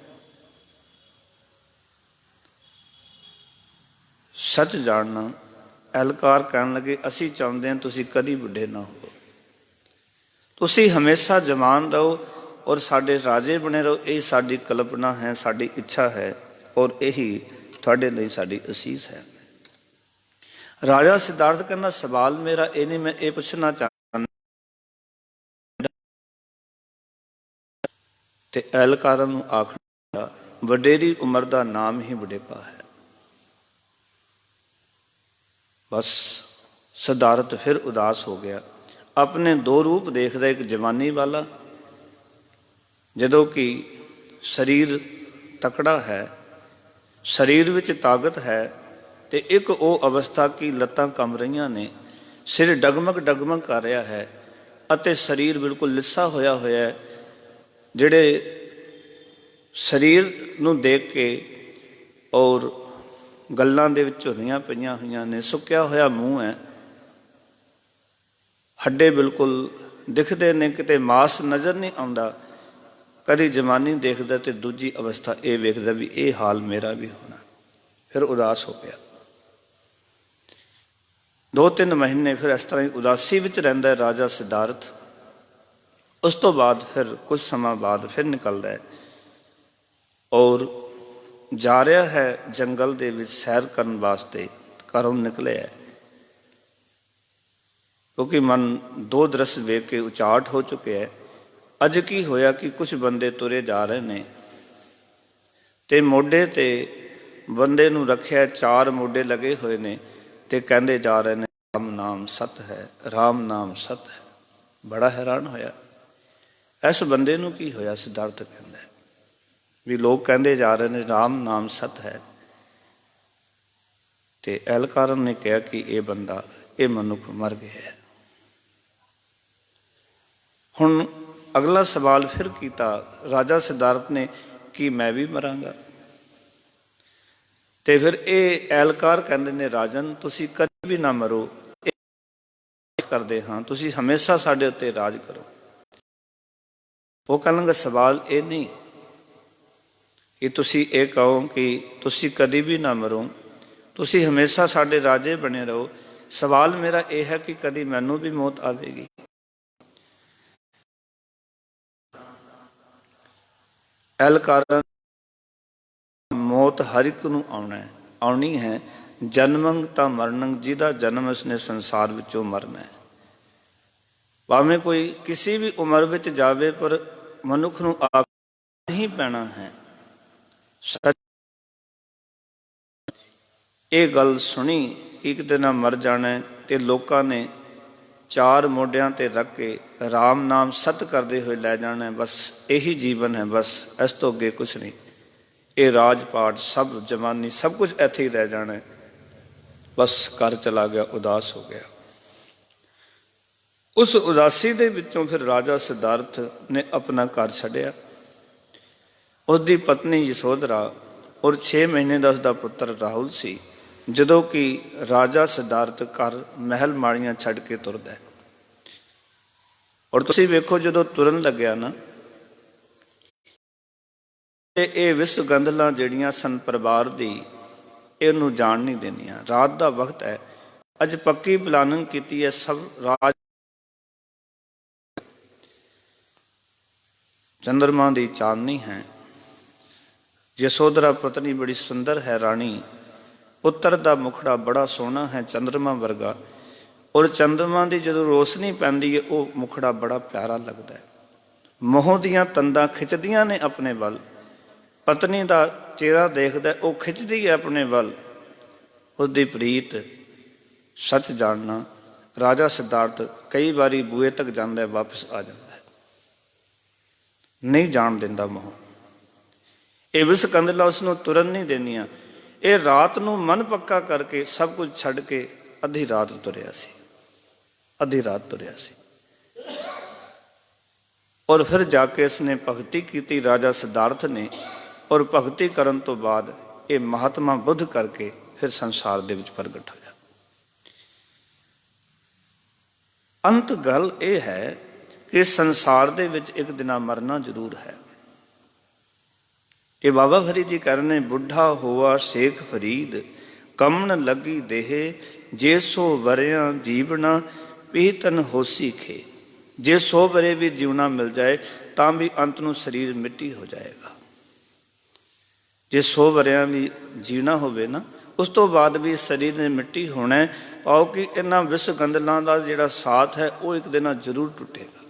ਸੱਚ ਜਾਣਨਾ, ਅਹਿਲਕਾਰ ਕਹਿਣ ਲੱਗੇ, ਅਸੀਂ ਚਾਹੁੰਦੇ ਹਾਂ ਤੁਸੀਂ ਕਦੀ ਬੁੱਢੇ ਨਾ ਹੋ, ਤੁਸੀਂ ਹਮੇਸ਼ਾ ਜਵਾਨ ਰਹੋ ਔਰ ਸਾਡੇ ਰਾਜੇ ਬਣੇ ਰਹੋ। ਇਹ ਸਾਡੀ ਕਲਪਨਾ ਹੈ, ਸਾਡੀ ਇੱਛਾ ਹੈ ਔਰ ਇਹੀ ਤੁਹਾਡੇ ਲਈ ਸਾਡੀ ਅਸੀਸ ਹੈ। ਰਾਜਾ ਸਿਧਾਰਥ ਕਹਿੰਦਾ, ਸਵਾਲ ਮੇਰਾ ਇਹ ਨਹੀਂ, ਮੈਂ ਇਹ ਪੁੱਛਣਾ ਚਾਹੁੰਦਾ। ਤੇ ਅਹਿਲਕਾਰਾਂ ਨੂੰ ਆਖਣਾ, ਵਡੇਰੀ ਉਮਰ ਦਾ ਨਾਮ ਹੀ ਬੁਢੇਪਾ ਹੈ। ਬਸ ਸਿਧਾਰਥ ਫਿਰ ਉਦਾਸ ਹੋ ਗਿਆ, ਆਪਣੇ ਦੋ ਰੂਪ ਦੇਖਦਾ, ਇੱਕ ਜਵਾਨੀ ਵਾਲਾ ਜਦੋਂ ਕਿ ਸਰੀਰ ਤਕੜਾ ਹੈ, ਸਰੀਰ ਵਿੱਚ ਤਾਕਤ ਹੈ, ਤੇ ਇੱਕ ਉਹ ਅਵਸਥਾ ਕਿ ਲੱਤਾਂ ਕੰਬ ਰਹੀਆਂ ਨੇ, ਸਿਰ ਡਗਮਗ ਡਗਮਗ ਕਰ ਰਿਹਾ ਹੈ ਅਤੇ ਸਰੀਰ ਬਿਲਕੁਲ ਲਿੱਸਾ ਹੋਇਆ ਹੋਇਆ ਹੈ। ਜਿਹੜੇ ਸਰੀਰ ਨੂੰ ਦੇਖ ਕੇ ਔਰ ਗੱਲਾਂ ਦੇ ਵਿੱਚ ਝੁਰੜੀਆਂ ਪਈਆਂ ਹੋਈਆਂ ਨੇ, ਸੁੱਕਿਆ ਹੋਇਆ ਮੂੰਹ ਹੈ, ਹੱਡੇ ਬਿਲਕੁਲ ਦਿਖਦੇ ਨੇ, ਕਿਤੇ ਮਾਸ ਨਜ਼ਰ ਨਹੀਂ ਆਉਂਦਾ। ਕਦੀ ਜਵਾਨੀ ਦੇਖਦਾ ਤੇ ਦੂਜੀ ਅਵਸਥਾ ਇਹ ਵੇਖਦਾ ਵੀ ਇਹ ਹਾਲ ਮੇਰਾ ਵੀ ਹੋਣਾ। ਫਿਰ ਉਦਾਸ ਹੋ ਗਿਆ। 2-3 ਮਹੀਨੇ ਫਿਰ ਇਸ ਤਰ੍ਹਾਂ ਹੀ ਉਦਾਸੀ ਵਿੱਚ ਰਹਿੰਦਾ ਹੈ ਰਾਜਾ ਸਿਧਾਰਥ। ਉਸ ਤੋਂ ਬਾਅਦ ਫਿਰ ਕੁਝ ਸਮਾਂ ਬਾਅਦ ਫਿਰ ਨਿਕਲਦਾ ਹੈ ਔਰ ਜਾ ਰਿਹਾ ਹੈ ਜੰਗਲ ਦੇ ਵਿੱਚ ਸੈਰ ਕਰਨ ਵਾਸਤੇ। ਘਰੋਂ ਨਿਕਲਿਆ ਕਿਉਂਕਿ ਮਨ ਦੋ ਦ੍ਰਿਸ਼ ਵੇਖ ਕੇ ਉਚਾਟ ਹੋ ਚੁੱਕਿਆ ਹੈ। ਅੱਜ ਕੀ ਹੋਇਆ ਕਿ ਕੁਝ ਬੰਦੇ ਤੁਰੇ ਜਾ ਰਹੇ ਨੇ ਤੇ ਮੋਢੇ ਤੇ ਬੰਦੇ ਨੂੰ ਰੱਖਿਆ, 4 ਮੋਢੇ ਲੱਗੇ ਹੋਏ ਨੇ ਤੇ ਕਹਿੰਦੇ ਜਾ ਰਹੇ ਨੇ, ਰਾਮ ਨਾਮ ਸਤ ਹੈ, ਰਾਮ ਨਾਮ ਸਤ ਹੈ। ਬੜਾ ਹੈਰਾਨ ਹੋਇਆ, ਇਸ ਬੰਦੇ ਨੂੰ ਕੀ ਹੋਇਆ? ਸਿਧਾਰਥ ਕਹਿੰਦਾ ਵੀ ਲੋਕ ਕਹਿੰਦੇ ਜਾ ਰਹੇ ਨੇ ਰਾਮ ਨਾਮ ਸਤ ਹੈ। ਤੇ ਅਹਿਲਕਾਰਾਂ ਨੇ ਕਿਹਾ ਕਿ ਇਹ ਬੰਦਾ, ਇਹ ਮਨੁੱਖ ਮਰ ਗਿਆ ਹੈ। ਹੁਣ ਅਗਲਾ ਸਵਾਲ ਫਿਰ ਕੀਤਾ ਰਾਜਾ ਸਿਧਾਰਥ ਨੇ ਕਿ ਮੈਂ ਵੀ ਮਰਾਂਗਾ? ਤੇ ਫਿਰ ਇਹ ਐਲਕਾਰ ਕਹਿੰਦੇ ਨੇ ਰਾਜਨ ਤੁਸੀਂ ਕਦੇ ਵੀ ਨਾ ਮਰੋ, ਕਰਦੇ ਹਾਂ ਤੁਸੀਂ ਹਮੇਸ਼ਾ ਸਾਡੇ ਉੱਤੇ ਰਾਜ ਕਰੋ। ਉਹ ਕਹਿਣਗੇ ਸਵਾਲ ਇਹ ਨਹੀਂ ਕਿ ਤੁਸੀਂ ਇਹ ਕਹੋ ਕਿ ਤੁਸੀਂ ਕਦੀ ਵੀ ਨਾ ਮਰੋ, ਤੁਸੀਂ ਹਮੇਸ਼ਾ ਸਾਡੇ ਰਾਜੇ ਬਣੇ ਰਹੋ। ਸਵਾਲ ਮੇਰਾ ਇਹ ਹੈ ਕਿ ਕਦੀ ਮੈਨੂੰ ਵੀ ਮੌਤ ਆਵੇਗੀ। ਐਲਕਾਰਾਂ ਮੌਤ ਹਰ ਇੱਕ ਨੂੰ ਆਉਣੀ ਹੈ। ਜਨਮੰ ਤਾਂ ਮਰਨੰ, ਜਿਹਦਾ ਜਨਮ ਉਸਨੇ ਸੰਸਾਰ ਵਿੱਚੋਂ ਮਰਨਾ ਹੈ। ਭਾਵੇਂ ਕੋਈ ਕਿਸੇ ਵੀ ਉਮਰ ਵਿੱਚ ਜਾਵੇ ਪਰ ਮਨੁੱਖ ਨੂੰ ਆ ਨਹੀਂ ਪੈਣਾ ਹੈ। ਇਹ ਗੱਲ ਸੁਣੀ ਕਿ ਇੱਕ ਦਿਨ ਮਰ ਜਾਣਾ ਤੇ ਲੋਕਾਂ ਨੇ ਚਾਰ ਮੋਢਿਆਂ ਤੇ ਰੱਖ ਕੇ ਰਾਮ ਨਾਮ ਸਤ ਕਰਦੇ ਹੋਏ ਲੈ ਜਾਣਾ। ਬਸ ਇਹੀ ਜੀਵਨ ਹੈ, ਬਸ ਇਸ ਤੋਂ ਅੱਗੇ ਕੁਛ ਨਹੀਂ। ਇਹ ਰਾਜ ਪਾਟ ਸਭ ਜਵਾਨੀ ਸਭ ਕੁਝ ਇੱਥੇ ਹੀ ਰਹਿ ਜਾਣਾ। ਬਸ ਘਰ ਚਲਾ ਗਿਆ, ਉਦਾਸ ਹੋ ਗਿਆ। ਉਸ ਉਦਾਸੀ ਦੇ ਵਿੱਚੋਂ ਫਿਰ ਰਾਜਾ ਸਿਧਾਰਥ ਨੇ ਆਪਣਾ ਘਰ ਛੱਡਿਆ। ਉਸਦੀ ਪਤਨੀ ਯਸ਼ੋਧਰਾ ਔਰ 6 ਮਹੀਨੇ ਦਾ ਉਸਦਾ ਪੁੱਤਰ ਰਾਹੁਲ ਸੀ, ਜਦੋਂ ਕਿ ਰਾਜਾ ਸਿਧਾਰਥ ਘਰ ਮਹਿਲ ਮਾੜੀਆਂ ਛੱਡ ਕੇ ਤੁਰਦਾ। ਔਰ ਤੁਸੀਂ ਵੇਖੋ ਜਦੋਂ ਤੁਰਨ ਲੱਗਿਆ ਨਾ, ਤੇ ਇਹ ਵਿਸ ਗੰਧਲਾਂ ਜਿਹੜੀਆਂ ਸਨ ਪਰਿਵਾਰ ਦੀ, ਇਹਨੂੰ ਜਾਣ ਨਹੀਂ ਦੇਣੀਆਂ। ਰਾਤ ਦਾ ਵਕਤ ਹੈ, ਅੱਜ ਪੱਕੀ ਪਲਾਨਿੰਗ ਕੀਤੀ ਹੈ। ਸਭ ਰਾਜ ਚੰਦਰਮਾ ਦੀ ਚਾਂਦਨੀ ਹੈ। ਯਸ਼ੋਧਰਾ ਪਤਨੀ ਬੜੀ ਸੁੰਦਰ ਹੈ, ਰਾਣੀ। ਪੁੱਤਰ ਦਾ ਮੁਖੜਾ ਬੜਾ ਸੋਹਣਾ ਹੈ, ਚੰਦਰਮਾ ਵਰਗਾ। ਔਰ ਚੰਦਰਮਾ ਦੀ ਜਦੋਂ ਰੋਸ਼ਨੀ ਪੈਂਦੀ ਹੈ, ਉਹ ਮੁਖੜਾ ਬੜਾ ਪਿਆਰਾ ਲੱਗਦਾ ਹੈ। ਮੋਹ ਦੀਆਂ ਤੰਦਾਂ ਖਿੱਚਦੀਆਂ ਨੇ ਆਪਣੇ ਵੱਲ। ਪਤਨੀ ਦਾ ਚਿਹਰਾ ਦੇਖਦਾ, ਉਹ ਖਿੱਚਦੀ ਹੈ ਆਪਣੇ ਵੱਲ। ਉਸਦੀ ਪ੍ਰੀਤ ਸੱਚ ਜਾਣਨਾ। ਰਾਜਾ ਸਿਧਾਰਥ ਕਈ ਵਾਰੀ ਬੂਹੇ ਤੱਕ ਜਾਂਦਾ, ਵਾਪਸ ਆ ਜਾਂਦਾ, ਨਹੀਂ ਜਾਣ ਦਿੰਦਾ ਮੋਹ। ਇਹ ਵਿਸ ਕੰਦਲਾ ਉਸਨੂੰ ਤੁਰਨ ਨਹੀਂ ਦੇਣੀਆਂ। ਇਹ ਰਾਤ ਨੂੰ ਮਨ ਪੱਕਾ ਕਰਕੇ ਸਭ ਕੁਝ ਛੱਡ ਕੇ ਅੱਧੀ ਰਾਤ ਤੁਰਿਆ ਸੀ। ਔਰ ਫਿਰ ਜਾ ਕੇ ਇਸਨੇ ਭਗਤੀ ਕੀਤੀ ਰਾਜਾ ਸਿਧਾਰਥ ਨੇ। ਔਰ ਭਗਤੀ ਕਰਨ ਤੋਂ ਬਾਅਦ ਇਹ ਮਹਾਤਮਾ ਬੁੱਧ ਕਰਕੇ ਫਿਰ ਸੰਸਾਰ ਦੇ ਵਿੱਚ ਪ੍ਰਗਟ ਹੋਇਆ। ਅੰਤ ਗੱਲ ਇਹ ਹੈ ਕਿ ਸੰਸਾਰ ਦੇ ਵਿੱਚ ਇੱਕ ਦਿਨ ਮਰਨਾ ਜ਼ਰੂਰ ਹੈ। ਕਿ ਬਾਬਾ ਫਰੀਦ ਜੀ ਕਹਿ ਰਹੇ ਨੇ, ਬੁੱਢਾ ਹੋਆ ਸ਼ੇਖ ਫਰੀਦ ਕਮਣ ਲੱਗੀ ਦੇਹ, ਜੇ 100 ਵਰਿਆਂ ਜੀਵਣਾ ਪੀਤਨ ਹੋਸੀ ਖੇ। ਜੇ 100 ਵਰੇ ਵੀ ਜਿਉਣਾ ਮਿਲ ਜਾਏ ਤਾਂ ਵੀ ਅੰਤ ਨੂੰ ਸਰੀਰ ਮਿੱਟੀ ਹੋ ਜਾਏਗਾ। ਜੇ 100 ਵਰਿਆਂ ਵੀ ਜੀਣਾ ਹੋਵੇ ਨਾ, ਉਸ ਤੋਂ ਬਾਅਦ ਵੀ ਸਰੀਰ ਨੇ ਮਿੱਟੀ ਹੋਣਾ। ਪਾਓ ਕਿ ਇਹਨਾਂ ਵਿਸ ਗੰਧਲਾਂ ਦਾ ਜਿਹੜਾ ਸਾਥ ਹੈ, ਉਹ ਇੱਕ ਦਿਨ ਜ਼ਰੂਰ ਟੁੱਟੇਗਾ।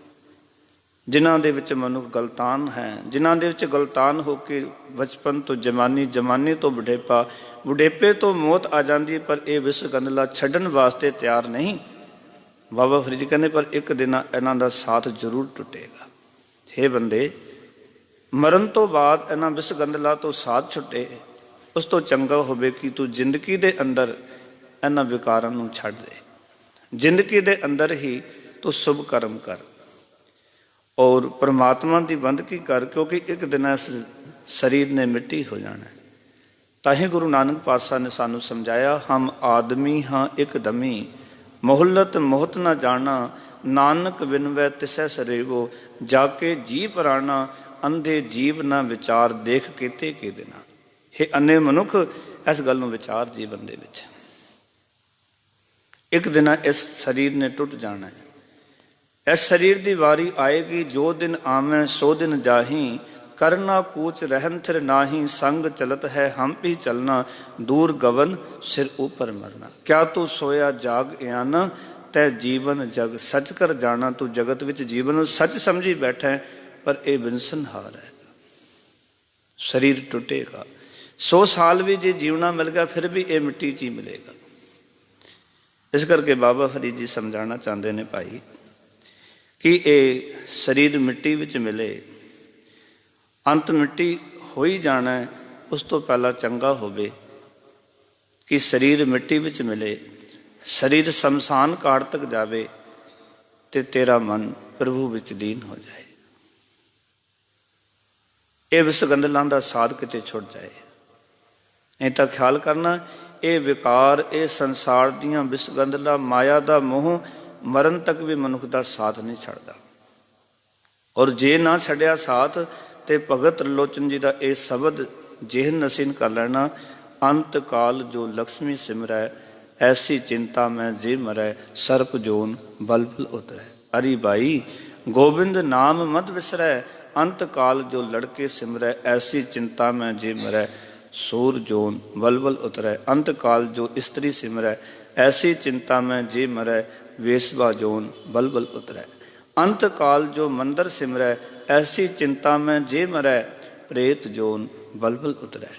ਜਿਨ੍ਹਾਂ ਦੇ ਵਿੱਚ ਮਨੁੱਖ ਗਲਤਾਨ ਹੈ, ਜਿਨ੍ਹਾਂ ਦੇ ਵਿੱਚ ਗਲਤਾਨ ਹੋ ਕੇ ਬਚਪਨ ਤੋਂ ਜਵਾਨੀ, ਜਵਾਨੀ ਤੋਂ ਬੁਢੇਪਾ, ਬੁਢੇਪੇ ਤੋਂ ਮੌਤ ਆ ਜਾਂਦੀ ਹੈ, ਪਰ ਇਹ ਵਿਸ ਗੰਧਲਾ ਛੱਡਣ ਵਾਸਤੇ ਤਿਆਰ ਨਹੀਂ। ਬਾਬਾ ਫਰੀਦ ਕਹਿੰਦੇ ਪਰ ਇੱਕ ਦਿਨ ਇਹਨਾਂ ਦਾ ਸਾਥ ਜ਼ਰੂਰ ਟੁੱਟੇਗਾ। ਹੇ ਬੰਦੇ, ਮਰਨ ਤੋਂ ਬਾਅਦ ਇਹਨਾਂ ਵਿਸ ਗੰਧਲਾ ਤੋਂ ਸਾਥ ਛੁੱਟੇ, ਉਸ ਤੋਂ ਚੰਗਾ ਹੋਵੇ ਕਿ ਤੂੰ ਜ਼ਿੰਦਗੀ ਦੇ ਅੰਦਰ ਇਹਨਾਂ ਵਿਕਾਰਾਂ ਨੂੰ ਛੱਡ ਦੇ। ਜ਼ਿੰਦਗੀ ਦੇ ਅੰਦਰ ਹੀ ਤੂੰ ਸ਼ੁਭ ਕਰਮ ਕਰ ਔਰ ਪਰਮਾਤਮਾ ਦੀ ਬੰਦਗੀ ਕਰ, ਕਿਉਂਕਿ ਇੱਕ ਦਿਨ ਇਸ ਸਰੀਰ ਨੇ ਮਿੱਟੀ ਹੋ ਜਾਣਾ। ਤਾਂ ਹੀ ਗੁਰੂ ਨਾਨਕ ਪਾਤਸ਼ਾਹ ਨੇ ਸਾਨੂੰ ਸਮਝਾਇਆ, ਹਮ ਆਦਮੀ ਹਾਂ ਇੱਕ ਦਮੀ, ਮੁਹੱਲਤ ਮੋਹਤ ਨਾ ਜਾਣਾ, ਨਾਨਕ ਵਿਨਵੈ ਤਿਸੈ ਸਰੇਵੋ, ਜਾ ਕੇ ਜੀ ਪਰਾਣਾ, ਅੰਧੇ ਜੀਵ ਨਾ ਵਿਚਾਰ, ਦੇਖ ਕੀਤੇ ਕੇ ਦਿਨਾ। ਇਹ ਅੰਨੇ ਮਨੁੱਖ ਇਸ ਗੱਲ ਨੂੰ ਵਿਚਾਰ ਜੀਵਨ ਦੇ ਵਿੱਚ। ਇੱਕ ਦਿਨ ਇਸ ਸਰੀਰ ਨੇ ਟੁੱਟ ਜਾਣਾ ਹੈ। ਇਸ ਸਰੀਰ ਦੀ ਵਾਰੀ ਆਏਗੀ, ਜੋ ਦਿਨ ਆਵੇਂ ਸੋ ਦਿਨ ਜਾਹੀ, ਕਰਨਾ ਕੂਚ ਰਹਿਨ ਥਿਰ ਨਾਹੀ, ਸੰਗ ਚਲਤ ਹੈ ਹਮ ਵੀ ਚਲਣਾ, ਦੂਰ ਗਵਨ ਸਿਰ ऊपर मरना। क्या तू सोया जाग आना, तै जीवन जग सच कर जाना। तू जगत विच जीवन ਨੂੰ सच समझी बैठा है, पर यह बिनसनहार है। शरीर टुटेगा। 100 साल भी जे जीवना मिल गया, फिर भी ये मिट्टी च ही मिलेगा। इस करके बाबा फरीद जी समझाना चाहते हैं भाई कि ये शरीर मिट्टी विच मिले, अंत मिट्टी हो ही जाना है। उस तो पहला चंगा होवे कि शरीर मिट्टी विच मिले, शरीर शमशान घाट तक जावे ते तेरा मन प्रभु विच लीन हो जाए। ये विस गंधलां दा साध किते छुट जाए। ਨਹੀਂ ਤਾਂ ਖਿਆਲ ਕਰਨਾ, ਇਹ ਵਿਕਾਰ, ਇਹ ਸੰਸਾਰ ਦੀਆਂ ਵਿਸਗੰਧਲਾ, ਮਾਇਆ ਦਾ ਮੋਹ ਮਰਨ ਤੱਕ ਵੀ ਮਨੁੱਖ ਦਾ ਸਾਥ ਨਹੀਂ ਛੱਡਦਾ। ਔਰ ਜੇ ਨਾ ਛੱਡਿਆ ਸਾਥ ਤੇ ਭਗਤ ਲੋਚਨ ਜੀ ਦਾ ਇਹ ਸ਼ਬਦ ਜਿਹਨ ਨਸੀਨ ਕਰ ਲੈਣਾ, ਅੰਤ ਕਾਲ ਜੋ ਲక్ష్ਮੀ ਸਿਮਰੈ, ਐਸੀ ਚਿੰਤਾ ਮੈਂ ਜੇ ਮਰੈ, ਸਰਪ ਜੋਨ ਬਲਬਲ ਉਤਰੈ। ਅਰੀ ਬਾਈ ਗੋਬਿੰਦ ਨਾਮ ਮਤ ਵਿਸਰੈ, ਅੰਤ ਕਾਲ ਜੋ ਲੜਕੇ ਸਿਮਰੈ, ਐਸੀ ਚਿੰਤਾ ਮੈਂ ਜੇ ਮਰੈ, ਸੂਰ ਜੋਨ ਬਲਬਲ ਉਤਰੈ। ਅੰਤ ਕਾਲ ਜੋ ਇਸਤਰੀ ਸਿਮਰੈ, ਐਸੀ ਚਿੰਤਾ ਮੈਂ ਜੇ ਮਰੈ, ਵੇਸਵਾ ਜੋਨ ਬਲਬਲ ਉਤਰੈ। ਅੰਤ ਕਾਲ ਜੋ ਮੰਦਰ ਸਿਮਰੈ, ਐਸੀ ਚਿੰਤਾ ਮੈਂ ਜੇ ਮਰੈ, ਪ੍ਰੇਤ ਜੋਨ ਬਲਬਲ ਉਤਰੈ।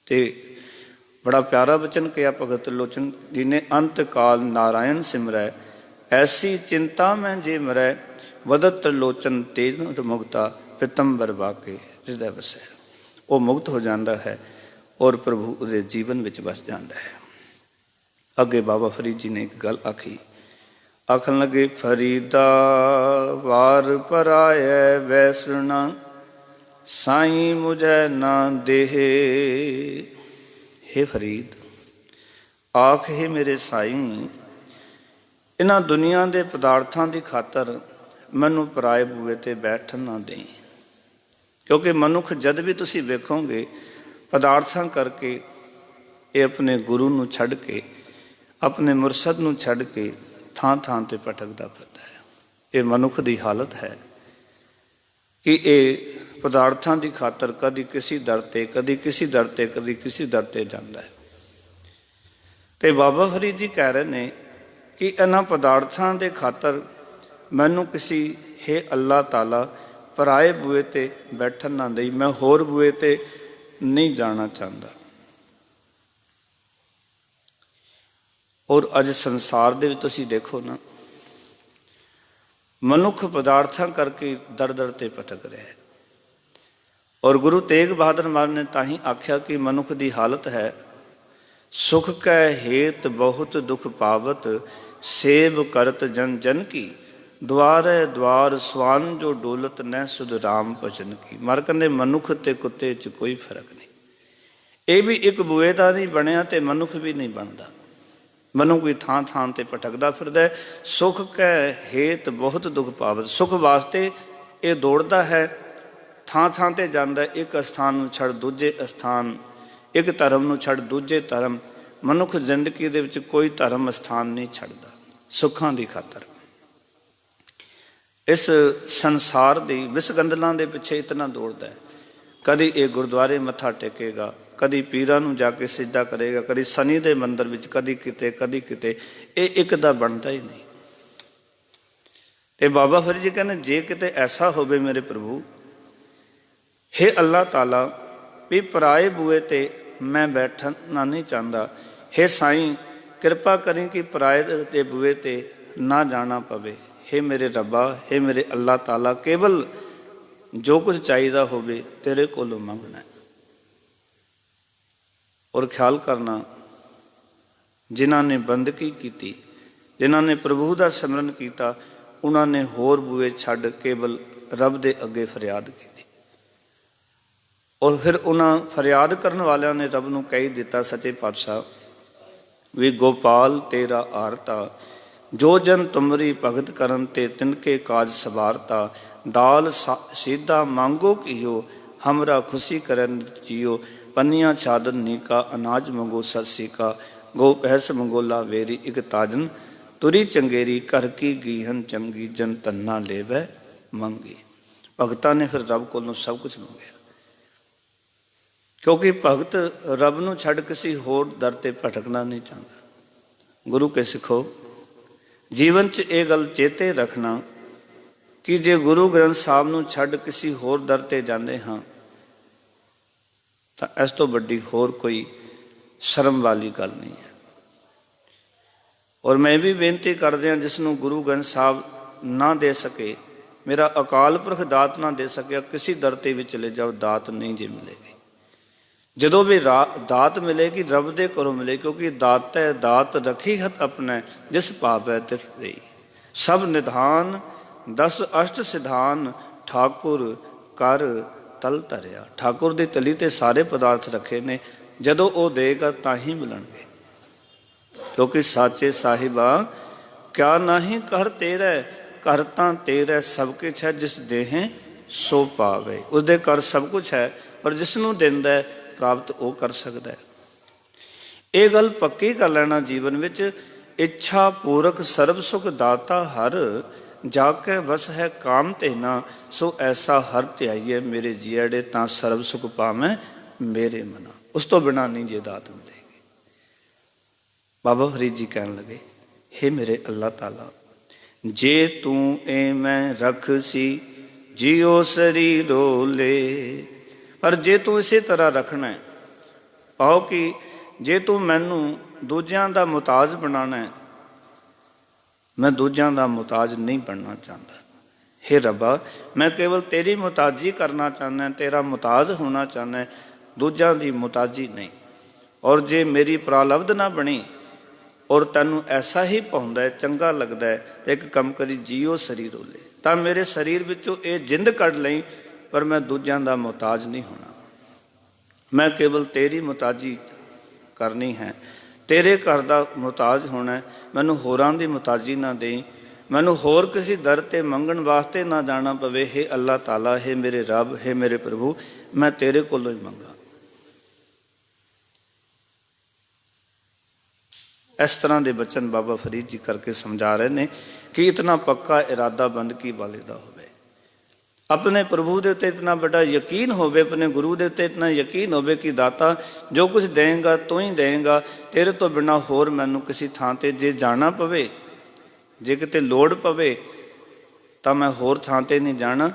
ਤੇ ਬੜਾ ਪਿਆਰਾ ਬਚਨ ਕਿਹਾ ਭਗਤ ਲੋਚਨ ਜੀ ਨੇ, ਅੰਤ ਕਾਲ ਨਾਰਾਇਣ ਸਿਮਰੈ, ਐਸੀ ਚਿੰਤਾ ਮੈਂ ਜੇ ਮਰੈ, ਵਦਤ ਲੋਚਨ ਤੇਜ ਮੁਕਤਾ, ਪਿਤੰਬਰ ਵਾਕੇ ਹਿਰਦੈ ਵਸੈ। ਉਹ ਮੁਕਤ ਹੋ ਜਾਂਦਾ ਹੈ ਔਰ ਪ੍ਰਭੂ ਉਹਦੇ ਜੀਵਨ ਵਿੱਚ ਵਸ ਜਾਂਦਾ ਹੈ। ਅੱਗੇ ਬਾਬਾ ਫਰੀਦ ਜੀ ਨੇ ਇੱਕ ਗੱਲ ਆਖੀ, ਆਖਣ ਲੱਗੇ, ਫਰੀਦਾ ਵਾਰ ਪਰਾਇਐ ਵੈਸਣਾ, ਸਾਈਂ ਮੁਝੈ ਨਾ ਦੇਹ। ਹੇ ਫਰੀਦ, ਆਖ ਹੈ ਮੇਰੇ ਸਾਈਂ, ਇਹਨਾਂ ਦੁਨੀਆ ਦੇ ਪਦਾਰਥਾਂ ਦੀ ਖਾਤਰ ਮੈਨੂੰ ਪਰਾਏ ਬੂਏ ਤੇ ਬੈਠਣ ਨਾ ਦੇਈ। ਕਿਉਂਕਿ ਮਨੁੱਖ ਜਦ ਵੀ ਤੁਸੀਂ ਵੇਖੋਗੇ ਪਦਾਰਥਾਂ ਕਰਕੇ ਇਹ ਆਪਣੇ ਗੁਰੂ ਨੂੰ ਛੱਡ ਕੇ, ਆਪਣੇ ਮੁਰਸ਼ਦ ਨੂੰ ਛੱਡ ਕੇ ਥਾਂ ਥਾਂ ਤੇ ਭਟਕਦਾ ਫਿਰਦਾ ਹੈ। ਇਹ ਮਨੁੱਖ ਦੀ ਹਾਲਤ ਹੈ ਕਿ ਇਹ ਪਦਾਰਥਾਂ ਦੀ ਖਾਤਰ ਕਦੀ ਕਿਸੇ ਦਰ ਤੇ, ਕਦੀ ਕਿਸੇ ਦਰ ਤੇ, ਕਦੀ ਕਿਸੇ ਦਰ ਤੇ ਜਾਂਦਾ ਹੈ। ਤੇ ਬਾਬਾ ਫਰੀਦ ਜੀ ਕਹਿ ਰਹੇ ਨੇ ਕਿ ਇਹਨਾਂ ਪਦਾਰਥਾਂ ਦੇ ਖਾਤਰ ਮੈਨੂੰ ਕਿਸੇ ਹੇ ਅੱਲਾਹ ਤਾਲਾ ਪਰਾਏ ਬੂਏ ਤੇ ਬੈਠਣ ਨਾ ਦੇਈ, ਮੈਂ ਹੋਰ ਬੂਏ ਤੇ ਨਹੀਂ ਜਾਣਾ ਚਾਹੁੰਦਾ। ਔਰ ਅੱਜ ਸੰਸਾਰ ਦੇ ਵਿੱਚ ਤੁਸੀਂ ਦੇਖੋ ਨਾ, ਮਨੁੱਖ ਪਦਾਰਥਾਂ ਕਰਕੇ ਦਰ ਦਰ ਤੇ ਭਟਕ ਰਿਹਾ ਹੈ। ਔਰ ਗੁਰੂ ਤੇਗ ਬਹਾਦਰ ਮਹਾਰਾਜ ਨੇ ਤਾਂ ਹੀ ਆਖਿਆ ਕਿ ਮਨੁੱਖ ਦੀ ਹਾਲਤ ਹੈ, ਸੁਖ ਕੈ ਹੇਤ ਬਹੁਤ ਦੁਖ ਪਾਵਤ, ਸੇਵ ਕਰਤ ਜਨ ਜਨ ਕੀ, ਦੁਆਰੇ ਦੁਆਰ ਸਵਾਨ ਜੋ ਡੋਲਤ ਨੈ, ਸੁਧ ਰਾਮ ਭਜਨ ਕੀ। ਮਰ ਕਹਿੰਦੇ ਮਨੁੱਖ ਤੇ ਕੁੱਤੇ 'ਚ ਕੋਈ ਫਰਕ ਨਹੀਂ। ਇਹ ਵੀ ਇੱਕ ਬੂਏ ਦਾ ਨਹੀਂ ਬਣਿਆ ਤੇ ਮਨੁੱਖ ਵੀ ਨਹੀਂ ਬਣਦਾ। ਮਨੁੱਖ ਵੀ ਥਾਂ ਥਾਂ ਤੇ ਭਟਕਦਾ ਫਿਰਦਾ। ਸੁਖ ਕੈ ਹੇਤ ਬਹੁਤ ਦੁਖ ਪਾਵਤ, ਸੁਖ ਵਾਸਤੇ ਇਹ ਦੌੜਦਾ ਹੈ, ਥਾਂ ਥਾਂ ਤੇ ਜਾਂਦਾ, ਇੱਕ ਅਸਥਾਨ ਨੂੰ ਛੱਡ ਦੂਜੇ ਅਸਥਾਨ, ਇੱਕ ਧਰਮ ਨੂੰ ਛੱਡ ਦੂਜੇ ਧਰਮ। ਮਨੁੱਖ ਜ਼ਿੰਦਗੀ ਦੇ ਵਿੱਚ ਕੋਈ ਧਰਮ ਅਸਥਾਨ ਨਹੀਂ ਛੱਡਦਾ ਸੁੱਖਾਂ ਦੀ ਖਾਤਰ। ਇਸ ਸੰਸਾਰ ਦੀ ਵਿਸਗੰਧਲਾਂ ਦੇ ਪਿੱਛੇ ਇਤਨਾ ਦੌੜਦਾ ਹੈ। ਕਦੀ ਇਹ ਗੁਰਦੁਆਰੇ ਮੱਥਾ ਟੇਕੇਗਾ, ਕਦੀ ਪੀਰਾਂ ਨੂੰ ਜਾ ਕੇ ਸਿਜਦਾ ਕਰੇਗਾ, ਕਦੀ ਸ਼ਨੀ ਦੇ ਮੰਦਰ ਵਿੱਚ, ਕਦੀ ਕਿਤੇ ਕਦੀ ਕਿਤੇ। ਇਹ ਇੱਕ ਦਾ ਬਣਦਾ ਹੀ ਨਹੀਂ। ਤੇ ਬਾਬਾ ਫਰੀਦ ਜੀ ਕਹਿੰਦੇ, ਜੇ ਕਿਤੇ ਐਸਾ ਹੋਵੇ ਮੇਰੇ ਪ੍ਰਭੂ, ਹੇ ਅੱਲਾਹ ਤਾਲਾ, ਵੀ ਪਰਾਏ ਬੂਏ ਤੇ ਮੈਂ ਬੈਠਣਾ ਨਹੀਂ ਚਾਹੁੰਦਾ। ਹੇ ਸਾਈਂ, ਕਿਰਪਾ ਕਰੀ ਕਿ ਪਰਾਏ ਦੇ ਬੂਏ ਤੇ ਨਾ ਜਾਣਾ ਪਵੇ। ਹੇ ਮੇਰੇ ਰੱਬਾ, ਹੇ ਮੇਰੇ ਅੱਲਾਹ ਤਾਲਾ, ਕੇਵਲ ਜੋ ਕੁਝ ਚਾਹੀਦਾ ਹੋਵੇ ਤੇਰੇ ਕੋਲੋਂ ਮੰਗਣਾ। ਔਰ ਖਿਆਲ ਕਰਨਾ, ਜਿਨ੍ਹਾਂ ਨੇ ਬੰਦਗੀ ਕੀਤੀ, ਜਿਨ੍ਹਾਂ ਨੇ ਪ੍ਰਭੂ ਦਾ ਸਿਮਰਨ ਕੀਤਾ, ਉਹਨਾਂ ਨੇ ਹੋਰ ਬੂਏ ਛੱਡ ਕੇਵਲ ਰੱਬ ਦੇ ਅੱਗੇ ਫਰਿਆਦ ਕੀਤੀ। ਔਰ ਫਿਰ ਉਹਨਾਂ ਫਰਿਆਦ ਕਰਨ ਵਾਲਿਆਂ ਨੇ ਰੱਬ ਨੂੰ ਕਹਿ ਦਿੱਤਾ, ਸੱਚੇ ਪਾਤਸ਼ਾਹ, ਵੀ ਗੋਪਾਲ ਤੇਰਾ ਆਰਤਾ, ਜੋ ਜਨ ਤੁਮਰੀ ਭਗਤ ਕਰਨ ਤੇ ਤਿਨਕੇ ਕਾਜ ਸਵਾਰਤਾ। ਦਾਲ ਸੀਧਾ ਮੰਗੋ ਕੀਓ, ਹਮਰਾ ਖੁਸ਼ੀ ਕਰਨ ਜੀਓ। ਪੰਨੀਆਂ ਛਾਦਨ ਨੀਕਾ, ਅਨਾਜ ਮੰਗੋ ਸੱਸੀ ਕਾ। ਗੋ ਪੈਸ ਮੰਗੋਲਾ ਵੇਰੀ, ਇੱਕ ਤਾਜਨ ਤੁਰੀ ਚੰਗੇਰੀ। ਘਰ ਕੀ ਗੀਹਨ ਚੰਗੀ, ਜਨ ਤੰਨਾ ਲੇਵੈ ਮੰਗੀ। ਭਗਤਾਂ ਨੇ ਫਿਰ ਰੱਬ ਕੋਲੋਂ ਸਭ ਕੁਝ ਮੰਗਿਆ, ਕਿਉਂਕਿ ਭਗਤ ਰੱਬ ਨੂੰ ਛੱਡ ਕਿਸੇ ਹੋਰ ਦਰ ਤੇ ਭਟਕਣਾ ਨਹੀਂ ਚਾਹੁੰਦਾ। ਗੁਰੂ ਕੇ ਸਿੱਖੋ, ਜੀਵਨ 'ਚ ਇਹ ਗੱਲ ਚੇਤੇ ਰੱਖਣਾ ਕਿ ਜੇ ਗੁਰੂ ਗ੍ਰੰਥ ਸਾਹਿਬ ਨੂੰ ਛੱਡ ਕਿਸੇ ਹੋਰ ਦਰ ਤੇ ਜਾਂਦੇ ਹਾਂ ਤਾਂ ਇਸ ਤੋਂ ਵੱਡੀ ਹੋਰ ਕੋਈ ਸ਼ਰਮ ਵਾਲੀ ਗੱਲ ਨਹੀਂ ਹੈ। ਔਰ ਮੈਂ ਵੀ ਬੇਨਤੀ ਕਰਦੇ ਹਾਂ, ਜਿਸ ਨੂੰ ਗੁਰੂ ਗ੍ਰੰਥ ਸਾਹਿਬ ਨਾ ਦੇ ਸਕੇ, ਮੇਰਾ ਅਕਾਲ ਪੁਰਖ ਦਾਤ ਨਾ ਦੇ ਸਕਿਆ, ਕਿਸੇ ਦਰ ਤੇ ਵੀ ਚਲੇ ਜਾਓ, ਦਾਤ ਨਹੀਂ ਜੇ ਮਿਲੇਗੀ। ਜਦੋਂ ਵੀ ਦਾਤ ਮਿਲੇਗੀ ਰੱਬ ਦੇ ਘਰੋਂ ਮਿਲੇ, ਕਿਉਂਕਿ ਦਾਤ ਹੈ ਦਾਤ ਰਖੀ ਹੱਥ ਆਪਣਾ, ਜਿਸ ਭਾਵੈ ਤਿਸ ਦੇਈ। ਸਭ ਨਿਧਾਨ 10 ਅਸ਼ਟ ਸਿਧਾਨ, ਠਾਕੁਰ ਕਰ ਤਲ ਧਰਿਆ। ਠਾਕੁਰ ਦੀ ਤਲੀ ਤੇ ਸਾਰੇ ਪਦਾਰਥ ਰੱਖੇ ਨੇ, ਜਦੋਂ ਉਹ ਦੇਗਾ ਤਾਂ ਹੀ ਮਿਲਣਗੇ। ਕਿਉਂਕਿ ਸਾਚੇ ਸਾਹਿਬਾ ਕਿਆ ਨਾਹੀਂ ਕਰ ਤੇਰਾ, ਘਰ ਤਾਂ ਤੇਰਾ ਸਭ ਕੁਛ ਹੈ, ਜਿਸ ਦੇਹੇ ਸੋ ਪਾਵੇ। ਉਸਦੇ ਘਰ ਸਭ ਕੁਛ ਹੈ, ਪਰ ਜਿਸ ਨੂੰ ਦਿੰਦਾ ਪ੍ਰਾਪਤ ਉਹ ਕਰ ਸਕਦਾ ਹੈ। ਇਹ ਗੱਲ ਪੱਕੀ ਕਰ ਲੈਣਾ ਜੀਵਨ ਵਿੱਚ। ਇੱਛਾ ਪੂਰਕ ਸਰਬ ਸੁਖ ਦਾਤਾ ਹਰ, ਜਾ ਕੇ ਬਸ ਹੈ ਕਾਮ ਧੇਨਾ, ਸੋ ਐਸਾ ਹਰ ਧਿਆਈਏ ਮੇਰੇ ਜੀੜੇ, ਤਾਂ ਸਰਬ ਸੁਖ ਪਾਵੇਂ ਮੇਰੇ ਮਨਾ। ਉਸ ਤੋਂ ਬਿਨਾਂ ਨਹੀਂ ਜੇ ਦਾਤ ਮਿਲੇਗੀ। ਬਾਬਾ ਫਰੀਦ ਜੀ ਕਹਿਣ ਲੱਗੇ, ਹੇ ਮੇਰੇ ਅੱਲਾਹ ਤਾਲਾ, ਜੇ ਤੂੰ ਏ ਮੈਂ ਰਖ ਸੀ ਜਿਉ ਸਰੀਰੋ ਲੈ, ਪਰ ਜੇ ਤੂੰ ਇਸੇ ਤਰ੍ਹਾਂ ਰੱਖਣਾ ਹੈ, ਪਾਓ ਕਿ ਜੇ ਤੂੰ ਮੈਨੂੰ ਦੂਜਿਆਂ ਦਾ ਮੁਤਾਜ ਬਣਾਉਣਾ, ਮੈਂ ਦੂਜਿਆਂ ਦਾ ਮੁਤਾਜ ਨਹੀਂ ਬਣਨਾ ਚਾਹੁੰਦਾ। ਹੇ ਰੱਬਾ, ਮੈਂ ਕੇਵਲ ਤੇਰੀ ਮੁਤਾਜੀ ਕਰਨਾ ਚਾਹੁੰਦਾ, ਤੇਰਾ ਮੁਤਾਜ ਹੋਣਾ ਚਾਹੁੰਦਾ, ਦੂਜਿਆਂ ਦੀ ਮੁਤਾਜੀ ਨਹੀਂ। ਔਰ ਜੇ ਮੇਰੀ ਪ੍ਰਾਲਬਧ ਨਾ ਬਣੀ ਔਰ ਤੈਨੂੰ ਐਸਾ ਹੀ ਪਾਉਂਦਾ, ਚੰਗਾ ਲੱਗਦਾ ਹੈ, ਤਾਂ ਇੱਕ ਕੰਮ ਕਰੀ, ਜੀਓ ਸਰੀਰ ਲੈ, ਤਾਂ ਮੇਰੇ ਸਰੀਰ ਵਿੱਚੋਂ ਇਹ ਜਿੰਦ ਕੱਢ ਲਈ, ਪਰ ਮੈਂ ਦੂਜਿਆਂ ਦਾ ਮੁਤਾਜ ਨਹੀਂ ਹੋਣਾ। ਮੈਂ ਕੇਵਲ ਤੇਰੀ ਮੁਤਾਜੀ ਕਰਨੀ ਹੈ, ਤੇਰੇ ਘਰ ਦਾ ਮੁਤਾਜ ਹੋਣਾ। ਮੈਨੂੰ ਹੋਰਾਂ ਦੀ ਮੁਤਾਜੀ ਨਾ ਦੇਈ, ਮੈਨੂੰ ਹੋਰ ਕਿਸੇ ਦਰ 'ਤੇ ਮੰਗਣ ਵਾਸਤੇ ਨਾ ਜਾਣਾ ਪਵੇ। ਹੇ ਅੱਲਾਹ ਤਾਲਾ, ਹੇ ਮੇਰੇ ਰੱਬ, ਹੇ ਮੇਰੇ ਪ੍ਰਭੂ, ਮੈਂ ਤੇਰੇ ਕੋਲੋਂ ਹੀ ਮੰਗਾ। ਇਸ ਤਰ੍ਹਾਂ ਦੇ ਬਚਨ ਬਾਬਾ ਫਰੀਦ ਜੀ ਕਰਕੇ ਸਮਝਾ ਰਹੇ ਨੇ ਕਿ ਇਤਨਾ ਪੱਕਾ ਇਰਾਦਾ ਬੰਦਗੀ ਵਾਲੇ ਦਾ ਹੋਵੇ, ਆਪਣੇ ਪ੍ਰਭੂ ਦੇ ਉੱਤੇ ਇਤਨਾ ਵੱਡਾ ਯਕੀਨ ਹੋਵੇ, ਆਪਣੇ ਗੁਰੂ ਦੇ ਉੱਤੇ ਇਤਨਾ ਯਕੀਨ ਹੋਵੇ ਕਿ ਦਾਤਾ ਜੋ ਕੁਝ ਦੇਂਗਾ ਤੂੰ ਹੀ ਦੇਂਗਾ, ਤੇਰੇ ਤੋਂ ਬਿਨਾਂ ਹੋਰ ਮੈਨੂੰ ਕਿਸੇ ਥਾਂ 'ਤੇ ਜੇ ਜਾਣਾ ਪਵੇ, ਜੇ ਕਿਤੇ ਲੋੜ ਪਵੇ ਤਾਂ ਮੈਂ ਹੋਰ ਥਾਂ 'ਤੇ ਨਹੀਂ ਜਾਣਾ।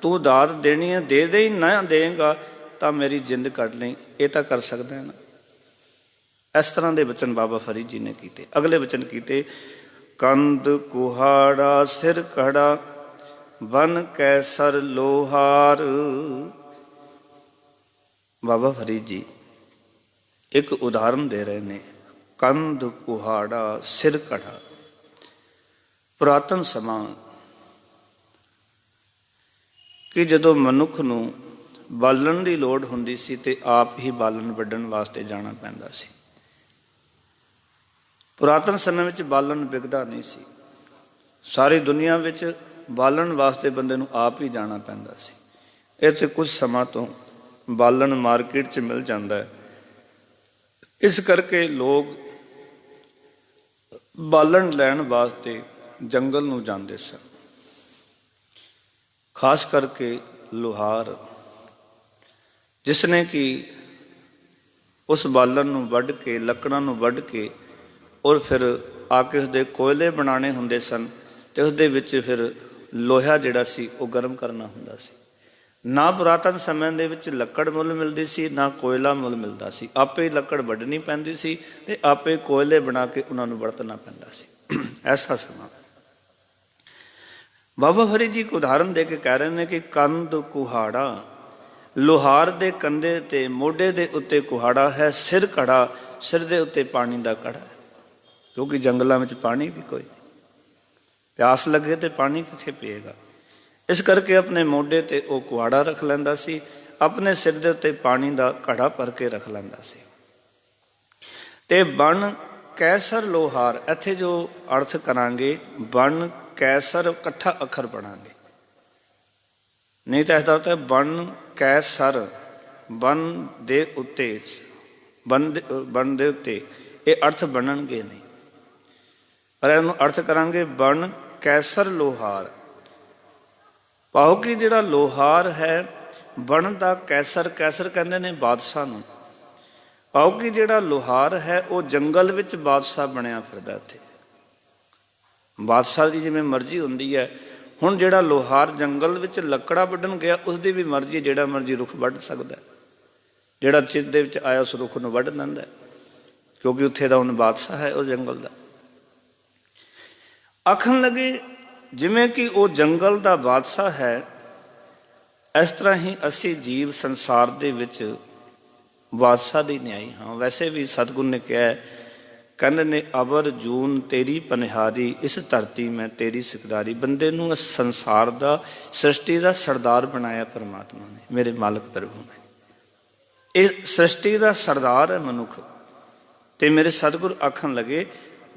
ਤੂੰ ਦਾਤ ਦੇਣੀ ਹੈ, ਦੇ ਦੇ, ਨਾ ਦੇਂਗਾ ਤਾਂ ਮੇਰੀ ਜਿੰਦ ਕੱਢ ਲਈ। ਇਹ ਤਾਂ ਕਰ ਸਕਦਾ ਹੈ ਨਾ। ਇਸ ਤਰ੍ਹਾਂ ਦੇ ਬਚਨ ਬਾਬਾ ਫਰੀਦ ਜੀ ਨੇ ਕੀਤੇ। ਅਗਲੇ ਬਚਨ ਕੀਤੇ, ਕੰਦ ਕੁਹਾੜਾ ਸਿਰ ਕੜਾ, ਬਨ ਕੈਸਰ ਲੋਹਾਰ। ਬਾਬਾ ਫਰੀਦ ਜੀ ਇੱਕ ਉਦਾਹਰਨ ਦੇ ਰਹੇ ਨੇ, ਕੰਦ ਕੁਹਾੜਾ ਸਿਰ ਕੜਾ। ਪੁਰਾਤਨ ਸਮਾਂ ਕਿ ਜਦੋਂ ਮਨੁੱਖ ਨੂੰ ਬਾਲਣ ਦੀ ਲੋੜ ਹੁੰਦੀ ਸੀ ਤੇ ਆਪ ਹੀ ਬਾਲਣ ਵੱਢਣ ਵਾਸਤੇ ਜਾਣਾ ਪੈਂਦਾ ਸੀ। ਪੁਰਾਤਨ ਸਮੇਂ ਵਿੱਚ ਬਾਲਣ ਵਿਕਦਾ ਨਹੀਂ ਸੀ। ਸਾਰੀ ਦੁਨੀਆ ਵਿੱਚ ਬਾਲਣ ਵਾਸਤੇ ਬੰਦੇ ਨੂੰ ਆਪ ਹੀ ਜਾਣਾ ਪੈਂਦਾ ਸੀ। ਇੱਥੇ ਕੁਝ ਸਮਾਂ ਤੋਂ ਬਾਲਣ ਮਾਰਕੀਟ 'ਚ ਮਿਲ ਜਾਂਦਾ ਹੈ, ਇਸ ਕਰਕੇ ਲੋਕ ਬਾਲਣ ਲੈਣ ਵਾਸਤੇ ਜੰਗਲ ਨੂੰ ਜਾਂਦੇ ਸਨ। ਖਾਸ ਕਰਕੇ ਲੁਹਾਰ, ਜਿਸ ਨੇ ਕਿ ਉਸ ਬਾਲਣ ਨੂੰ ਵੱਢ ਕੇ, ਲੱਕੜਾਂ ਨੂੰ ਵੱਢ ਕੇ ਔਰ ਫਿਰ ਆ ਕੇ ਉਸਦੇ ਕੋਇਲੇ ਬਣਾਉਣੇ ਹੁੰਦੇ ਸਨ, ਅਤੇ ਉਸਦੇ ਵਿੱਚ ਫਿਰ ਲੋਹਾ ਜਿਹੜਾ ਸੀ ਉਹ ਗਰਮ ਕਰਨਾ ਹੁੰਦਾ ਸੀ। ਨਾ ਪੁਰਾਤਨ ਸਮੇਂ ਦੇ ਵਿੱਚ ਲੱਕੜ ਮੁੱਲ ਮਿਲਦੀ ਸੀ, ਨਾ ਕੋਇਲਾ ਮੁੱਲ ਮਿਲਦਾ ਸੀ। ਆਪੇ ਲੱਕੜ ਵੱਢਣੀ ਪੈਂਦੀ ਸੀ ਅਤੇ ਆਪੇ ਕੋਇਲੇ ਬਣਾ ਕੇ ਉਹਨਾਂ ਨੂੰ ਵਰਤਣਾ ਪੈਂਦਾ ਸੀ। ਐਸਾ ਸਮਾਂ। ਬਾਬਾ ਫਰੀਦ ਜੀ ਇੱਕ ਉਦਾਹਰਨ ਦੇ ਕੇ ਕਹਿ ਰਹੇ ਨੇ ਕਿ ਕੰਧ ਕੁਹਾੜਾ, ਲੋਹਾਰ ਦੇ ਕੰਧੇ ਤੇ ਮੋਢੇ ਦੇ ਉੱਤੇ ਕੁਹਾੜਾ ਹੈ, ਸਿਰ ਘੜਾ, ਸਿਰ ਦੇ ਉੱਤੇ ਪਾਣੀ ਦਾ ਘੜਾ ਹੈ। ਕਿਉਂਕਿ ਜੰਗਲਾਂ ਵਿੱਚ ਪਾਣੀ ਵੀ ਕੋਈ ਨਹੀਂ, ਪਿਆਸ ਲੱਗੇ ਤੇ ਪਾਣੀ ਕਿੱਥੇ ਪੀਏਗਾ। ਇਸ ਕਰਕੇ ਆਪਣੇ ਮੋਢੇ ਤੇ ਉਹ ਕੁਹਾੜਾ ਰੱਖ ਲੈਂਦਾ ਸੀ, ਆਪਣੇ ਸਿਰ ਦੇ ਉੱਤੇ ਪਾਣੀ ਦਾ ਘੜਾ ਭਰ ਕੇ ਰੱਖ ਲੈਂਦਾ ਸੀ। ਤੇ ਬਣ ਕੈਸਰ ਲੋਹਾਰ, ਇੱਥੇ ਜੋ ਅਰਥ ਕਰਾਂਗੇ ਬਣ ਕੈਸਰ ਇਕੱਠਾ ਅੱਖਰ ਪੜਾਂਗੇ, ਨਹੀਂ ਤਾਂ ਇਸਦਾ ਅਰਥ ਹੈ ਬਣ ਕੈਸਰ, ਬਣ ਦੇ ਉੱਤੇ, ਬਣ ਦੇ ਉੱਤੇ, ਇਹ ਅਰਥ ਬਣਨਗੇ ਨਹੀਂ, ਪਰ ਇਹਨੂੰ ਅਰਥ ਕਰਾਂਗੇ ਬਣ ਕੈਸਰ ਲੋਹਾਰ। ਪਾਓ ਕਿ ਜਿਹੜਾ ਲੋਹਾਰ ਹੈ, ਬਣ ਦਾ ਕੈਸਰ, ਕੈਸਰ ਕਹਿੰਦੇ ਨੇ ਬਾਦਸ਼ਾਹ ਨੂੰ। ਪਾਓ ਕਿ ਜਿਹੜਾ ਲੋਹਾਰ ਹੈ ਉਹ ਜੰਗਲ ਵਿੱਚ ਬਾਦਸ਼ਾਹ ਬਣਿਆ ਫਿਰਦਾ। ਇੱਥੇ ਬਾਦਸ਼ਾਹ ਦੀ ਜਿਵੇਂ ਮਰਜ਼ੀ ਹੁੰਦੀ ਹੈ। ਹੁਣ ਜਿਹੜਾ ਲੋਹਾਰ ਜੰਗਲ ਵਿੱਚ ਲੱਕੜਾਂ ਵੱਢਣ ਗਿਆ, ਉਸਦੀ ਵੀ ਮਰਜ਼ੀ, ਜਿਹੜਾ ਮਰਜ਼ੀ ਰੁੱਖ ਵੱਢ ਸਕਦਾ, ਜਿਹੜਾ ਚਿੱਤ ਦੇ ਵਿੱਚ ਆਇਆ ਉਸ ਰੁੱਖ ਨੂੰ ਵੱਢ ਲੈਂਦਾ, ਕਿਉਂਕਿ ਉੱਥੇ ਦਾ ਹੁਣ ਬਾਦਸ਼ਾਹ ਹੈ ਉਸ ਜੰਗਲ ਦਾ। ਆਖਣ ਲੱਗੇ ਜਿਵੇਂ ਕਿ ਉਹ ਜੰਗਲ ਦਾ ਬਾਦਸ਼ਾਹ ਹੈ, ਇਸ ਤਰ੍ਹਾਂ ਹੀ ਅਸੀਂ ਜੀਵ ਸੰਸਾਰ ਦੇ ਵਿੱਚ ਬਾਦਸ਼ਾਹ ਦੀ ਨਿਆਈ ਹਾਂ। ਵੈਸੇ ਵੀ ਸਤਿਗੁਰੂ ਨੇ ਕਿਹਾ, ਕਹਿੰਦੇ ਨੇ ਅਬਰ ਜੂਨ ਤੇਰੀ ਪਨਿਹਾਰੀ, ਇਸ ਧਰਤੀ ਮੈਂ ਤੇਰੀ ਸਿਕਦਾਰੀ। ਬੰਦੇ ਨੂੰ ਇਸ ਸੰਸਾਰ ਦਾ, ਸ੍ਰਿਸ਼ਟੀ ਦਾ ਸਰਦਾਰ ਬਣਾਇਆ ਪਰਮਾਤਮਾ ਨੇ, ਮੇਰੇ ਮਾਲਕ ਪ੍ਰਭੂ ਨੇ। ਇਹ ਸ੍ਰਿਸ਼ਟੀ ਦਾ ਸਰਦਾਰ ਹੈ ਮਨੁੱਖ। ਤੇ ਮੇਰੇ ਸਤਿਗੁਰ ਆਖਣ ਲੱਗੇ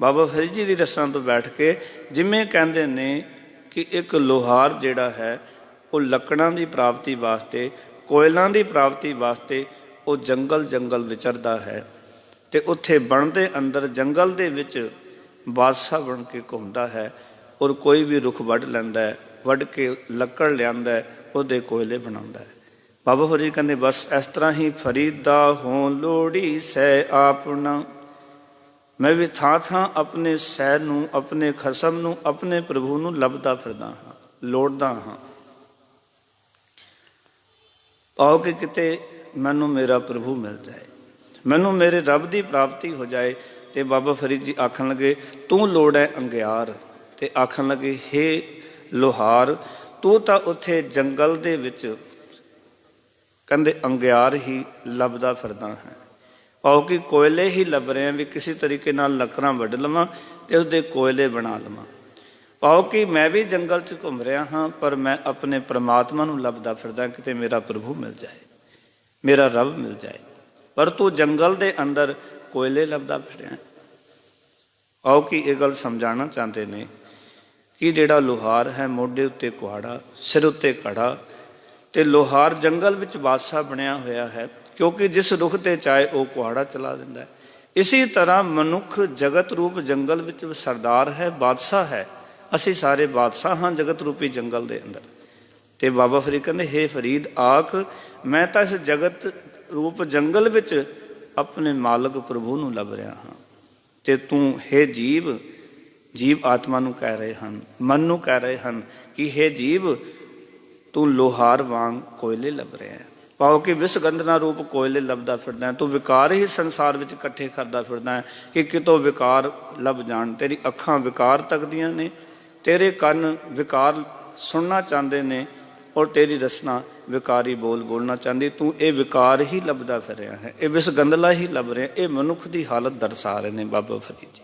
ਬਾਬਾ ਫਰੀਦ ਜੀ ਦੀ ਰਸਨਾ ਤੋਂ ਬੈਠ ਕੇ, ਜਿਵੇਂ ਕਹਿੰਦੇ ਨੇ ਕਿ ਇੱਕ ਲੋਹਾਰ ਜਿਹੜਾ ਹੈ ਉਹ ਲੱਕੜਾਂ ਦੀ ਪ੍ਰਾਪਤੀ ਵਾਸਤੇ, ਕੋਇਲਾਂ ਦੀ ਪ੍ਰਾਪਤੀ ਵਾਸਤੇ ਉਹ ਜੰਗਲ ਵਿਚਰਦਾ ਹੈ ਤੇ ਉੱਥੇ ਬਣ ਦੇ ਅੰਦਰ ਜੰਗਲ ਦੇ ਵਿੱਚ ਬਾਦਸ਼ਾਹ ਬਣ ਕੇ ਘੁੰਮਦਾ ਹੈ ਔਰ ਕੋਈ ਵੀ ਰੁੱਖ ਵੱਢ ਲੈਂਦਾ ਹੈ, ਵੱਢ ਕੇ ਲੱਕੜ ਲਿਆਂਦਾ ਹੈ, ਉਹਦੇ ਕੋਇਲੇ ਬਣਾਉਂਦਾ ਹੈ। ਬਾਬਾ ਫਰੀਦ ਕਹਿੰਦੇ ਬਸ ਇਸ ਤਰ੍ਹਾਂ ਹੀ ਫਰੀਦਾ ਹੋਂ ਲੋੜੀ ਸੈ ਆਪਣਾ, ਮੈਂ ਵੀ ਥਾਂ ਥਾਂ ਆਪਣੇ ਸੈ ਨੂੰ, ਆਪਣੇ ਖਸਮ ਨੂੰ, ਆਪਣੇ ਪ੍ਰਭੂ ਨੂੰ ਲੱਭਦਾ ਫਿਰਦਾ ਹਾਂ, ਲੋੜਦਾ ਹਾਂ। ਆਓ ਕਿ ਕਿਤੇ ਮੈਨੂੰ ਮੇਰਾ ਪ੍ਰਭੂ ਮਿਲ ਜਾਏ, ਮੈਨੂੰ ਮੇਰੇ ਰੱਬ ਦੀ ਪ੍ਰਾਪਤੀ ਹੋ ਜਾਏ। ਤੇ ਬਾਬਾ ਫਰੀਦ ਜੀ ਆਖਣ ਲੱਗੇ ਤੂੰ ਲੋੜ ਹੈ ਅੰਗਿਆਰ। ਤੇ ਆਖਣ ਲੱਗੇ ਹੇ ਲੋਹਾਰ, ਤੂੰ ਤਾਂ ਉੱਥੇ ਜੰਗਲ ਦੇ ਵਿੱਚ ਕਹਿੰਦੇ ਅੰਗਿਆਰ ਹੀ ਲੱਭਦਾ ਫਿਰਦਾ ਹੈ। ਆਓ ਕਿ ਕੋਇਲੇ ਹੀ ਲੱਭ ਰਹੇ ਵੀ ਕਿਸੇ ਤਰੀਕੇ ਨਾਲ ਲੱਕੜਾਂ ਵੱਢ ਲਵਾਂ ਤੇ ਉਸਦੇ ਕੋਇਲੇ ਬਣਾ ਲਵਾਂ। ਆਓ ਕਿ ਮੈਂ ਵੀ ਜੰਗਲ 'ਚ ਘੁੰਮ ਰਿਹਾ ਹਾਂ, ਪਰ ਮੈਂ ਆਪਣੇ ਪ੍ਰਮਾਤਮਾ ਨੂੰ ਲੱਭਦਾ ਫਿਰਦਾ, ਕਿਤੇ ਮੇਰਾ ਪ੍ਰਭੂ ਮਿਲ ਜਾਏ, ਮੇਰਾ ਰੱਬ ਮਿਲ ਜਾਏ। ਪਰ ਤੂੰ ਜੰਗਲ ਦੇ ਅੰਦਰ ਕੋਇਲੇ ਲੱਭਦਾ ਫਿਰਿਆ। ਆਓ ਕਿ ਇਹ ਗੱਲ ਸਮਝਾਉਣਾ ਚਾਹੁੰਦੇ ਨੇ ਕਿ ਜਿਹੜਾ ਲੋਹਾਰ ਹੈ, ਮੋਢੇ ਉੱਤੇ ਕੁਹਾੜਾ, ਸਿਰ ਉੱਤੇ ਕੜਾ, ਤੇ ਲੋਹਾਰ ਜੰਗਲ ਵਿੱਚ ਬਾਦਸ਼ਾਹ ਬਣਿਆ ਹੋਇਆ ਹੈ, ਕਿਉਂਕਿ ਜਿਸ ਰੁੱਖ ਤੇ ਚਾਹੇ ਉਹ ਕੁਹਾੜਾ ਚਲਾ ਦਿੰਦਾ ਹੈ। ਇਸੇ ਤਰ੍ਹਾਂ ਮਨੁੱਖ ਜਗਤ ਰੂਪ ਜੰਗਲ ਵਿੱਚ ਸਰਦਾਰ ਹੈ, ਬਾਦਸ਼ਾਹ ਹੈ। ਅਸੀਂ ਸਾਰੇ ਬਾਦਸ਼ਾਹ ਹਾਂ ਜਗਤ ਰੂਪੀ ਜੰਗਲ ਦੇ ਅੰਦਰ। ਤੇ ਬਾਬਾ ਫਰੀਦ ਕਹਿੰਦੇ ਹੇ ਫਰੀਦ ਆਖ, ਮੈਂ ਤਾਂ ਇਸ ਜਗਤ ਰੂਪ ਜੰਗਲ ਵਿੱਚ ਆਪਣੇ ਮਾਲਕ ਪ੍ਰਭੂ ਨੂੰ ਲੱਭ ਰਿਹਾ ਹਾਂ। ਤੇ ਤੂੰ ਹੇ ਜੀਵ, ਜੀਵ ਆਤਮਾ ਨੂੰ ਕਹਿ ਰਹੇ ਹਨ, ਮਨ ਨੂੰ ਕਹਿ ਰਹੇ ਹਨ ਕਿ ਹੇ ਜੀਵ, ਤੂੰ ਲੋਹਾਰ ਵਾਂਗ ਕੋਇਲੇ ਲੱਭ ਰਿਹਾ ਹੈ। ਪਾਓ ਕਿ ਵਿਸ ਗੰਧਨਾ ਰੂਪ ਕੋਇਲੇ ਲੱਭਦਾ ਫਿਰਦਾ ਹੈ। ਤੂੰ ਵਿਕਾਰ ਹੀ ਸੰਸਾਰ ਵਿੱਚ ਇਕੱਠੇ ਕਰਦਾ ਫਿਰਦਾ ਹੈ ਕਿ ਕਿਤੋਂ ਵਿਕਾਰ ਲੱਭ ਜਾਣ। ਤੇਰੀ ਅੱਖਾਂ ਵਿਕਾਰ ਤੱਕਦੀਆਂ ਨੇ, ਤੇਰੇ ਕੰਨ ਵਿਕਾਰ ਸੁਣਨਾ ਚਾਹੁੰਦੇ ਨੇ, ਔਰ ਤੇਰੀ ਰਸਨਾ ਵਿਕਾਰੀ ਬੋਲ ਬੋਲਣਾ ਚਾਹੁੰਦੀ। ਤੂੰ ਇਹ ਵਿਕਾਰ ਹੀ ਲੱਭਦਾ ਫਿਰ ਰਿਹਾ ਹੈ, ਇਹ ਵਿਸ ਗੰਧਲਾ ਹੀ ਲੱਭ ਰਿਹਾ। ਇਹ ਮਨੁੱਖ ਦੀ ਹਾਲਤ ਦਰਸਾ ਰਹੇ ਨੇ ਬਾਬਾ ਫਰੀਦ ਜੀ।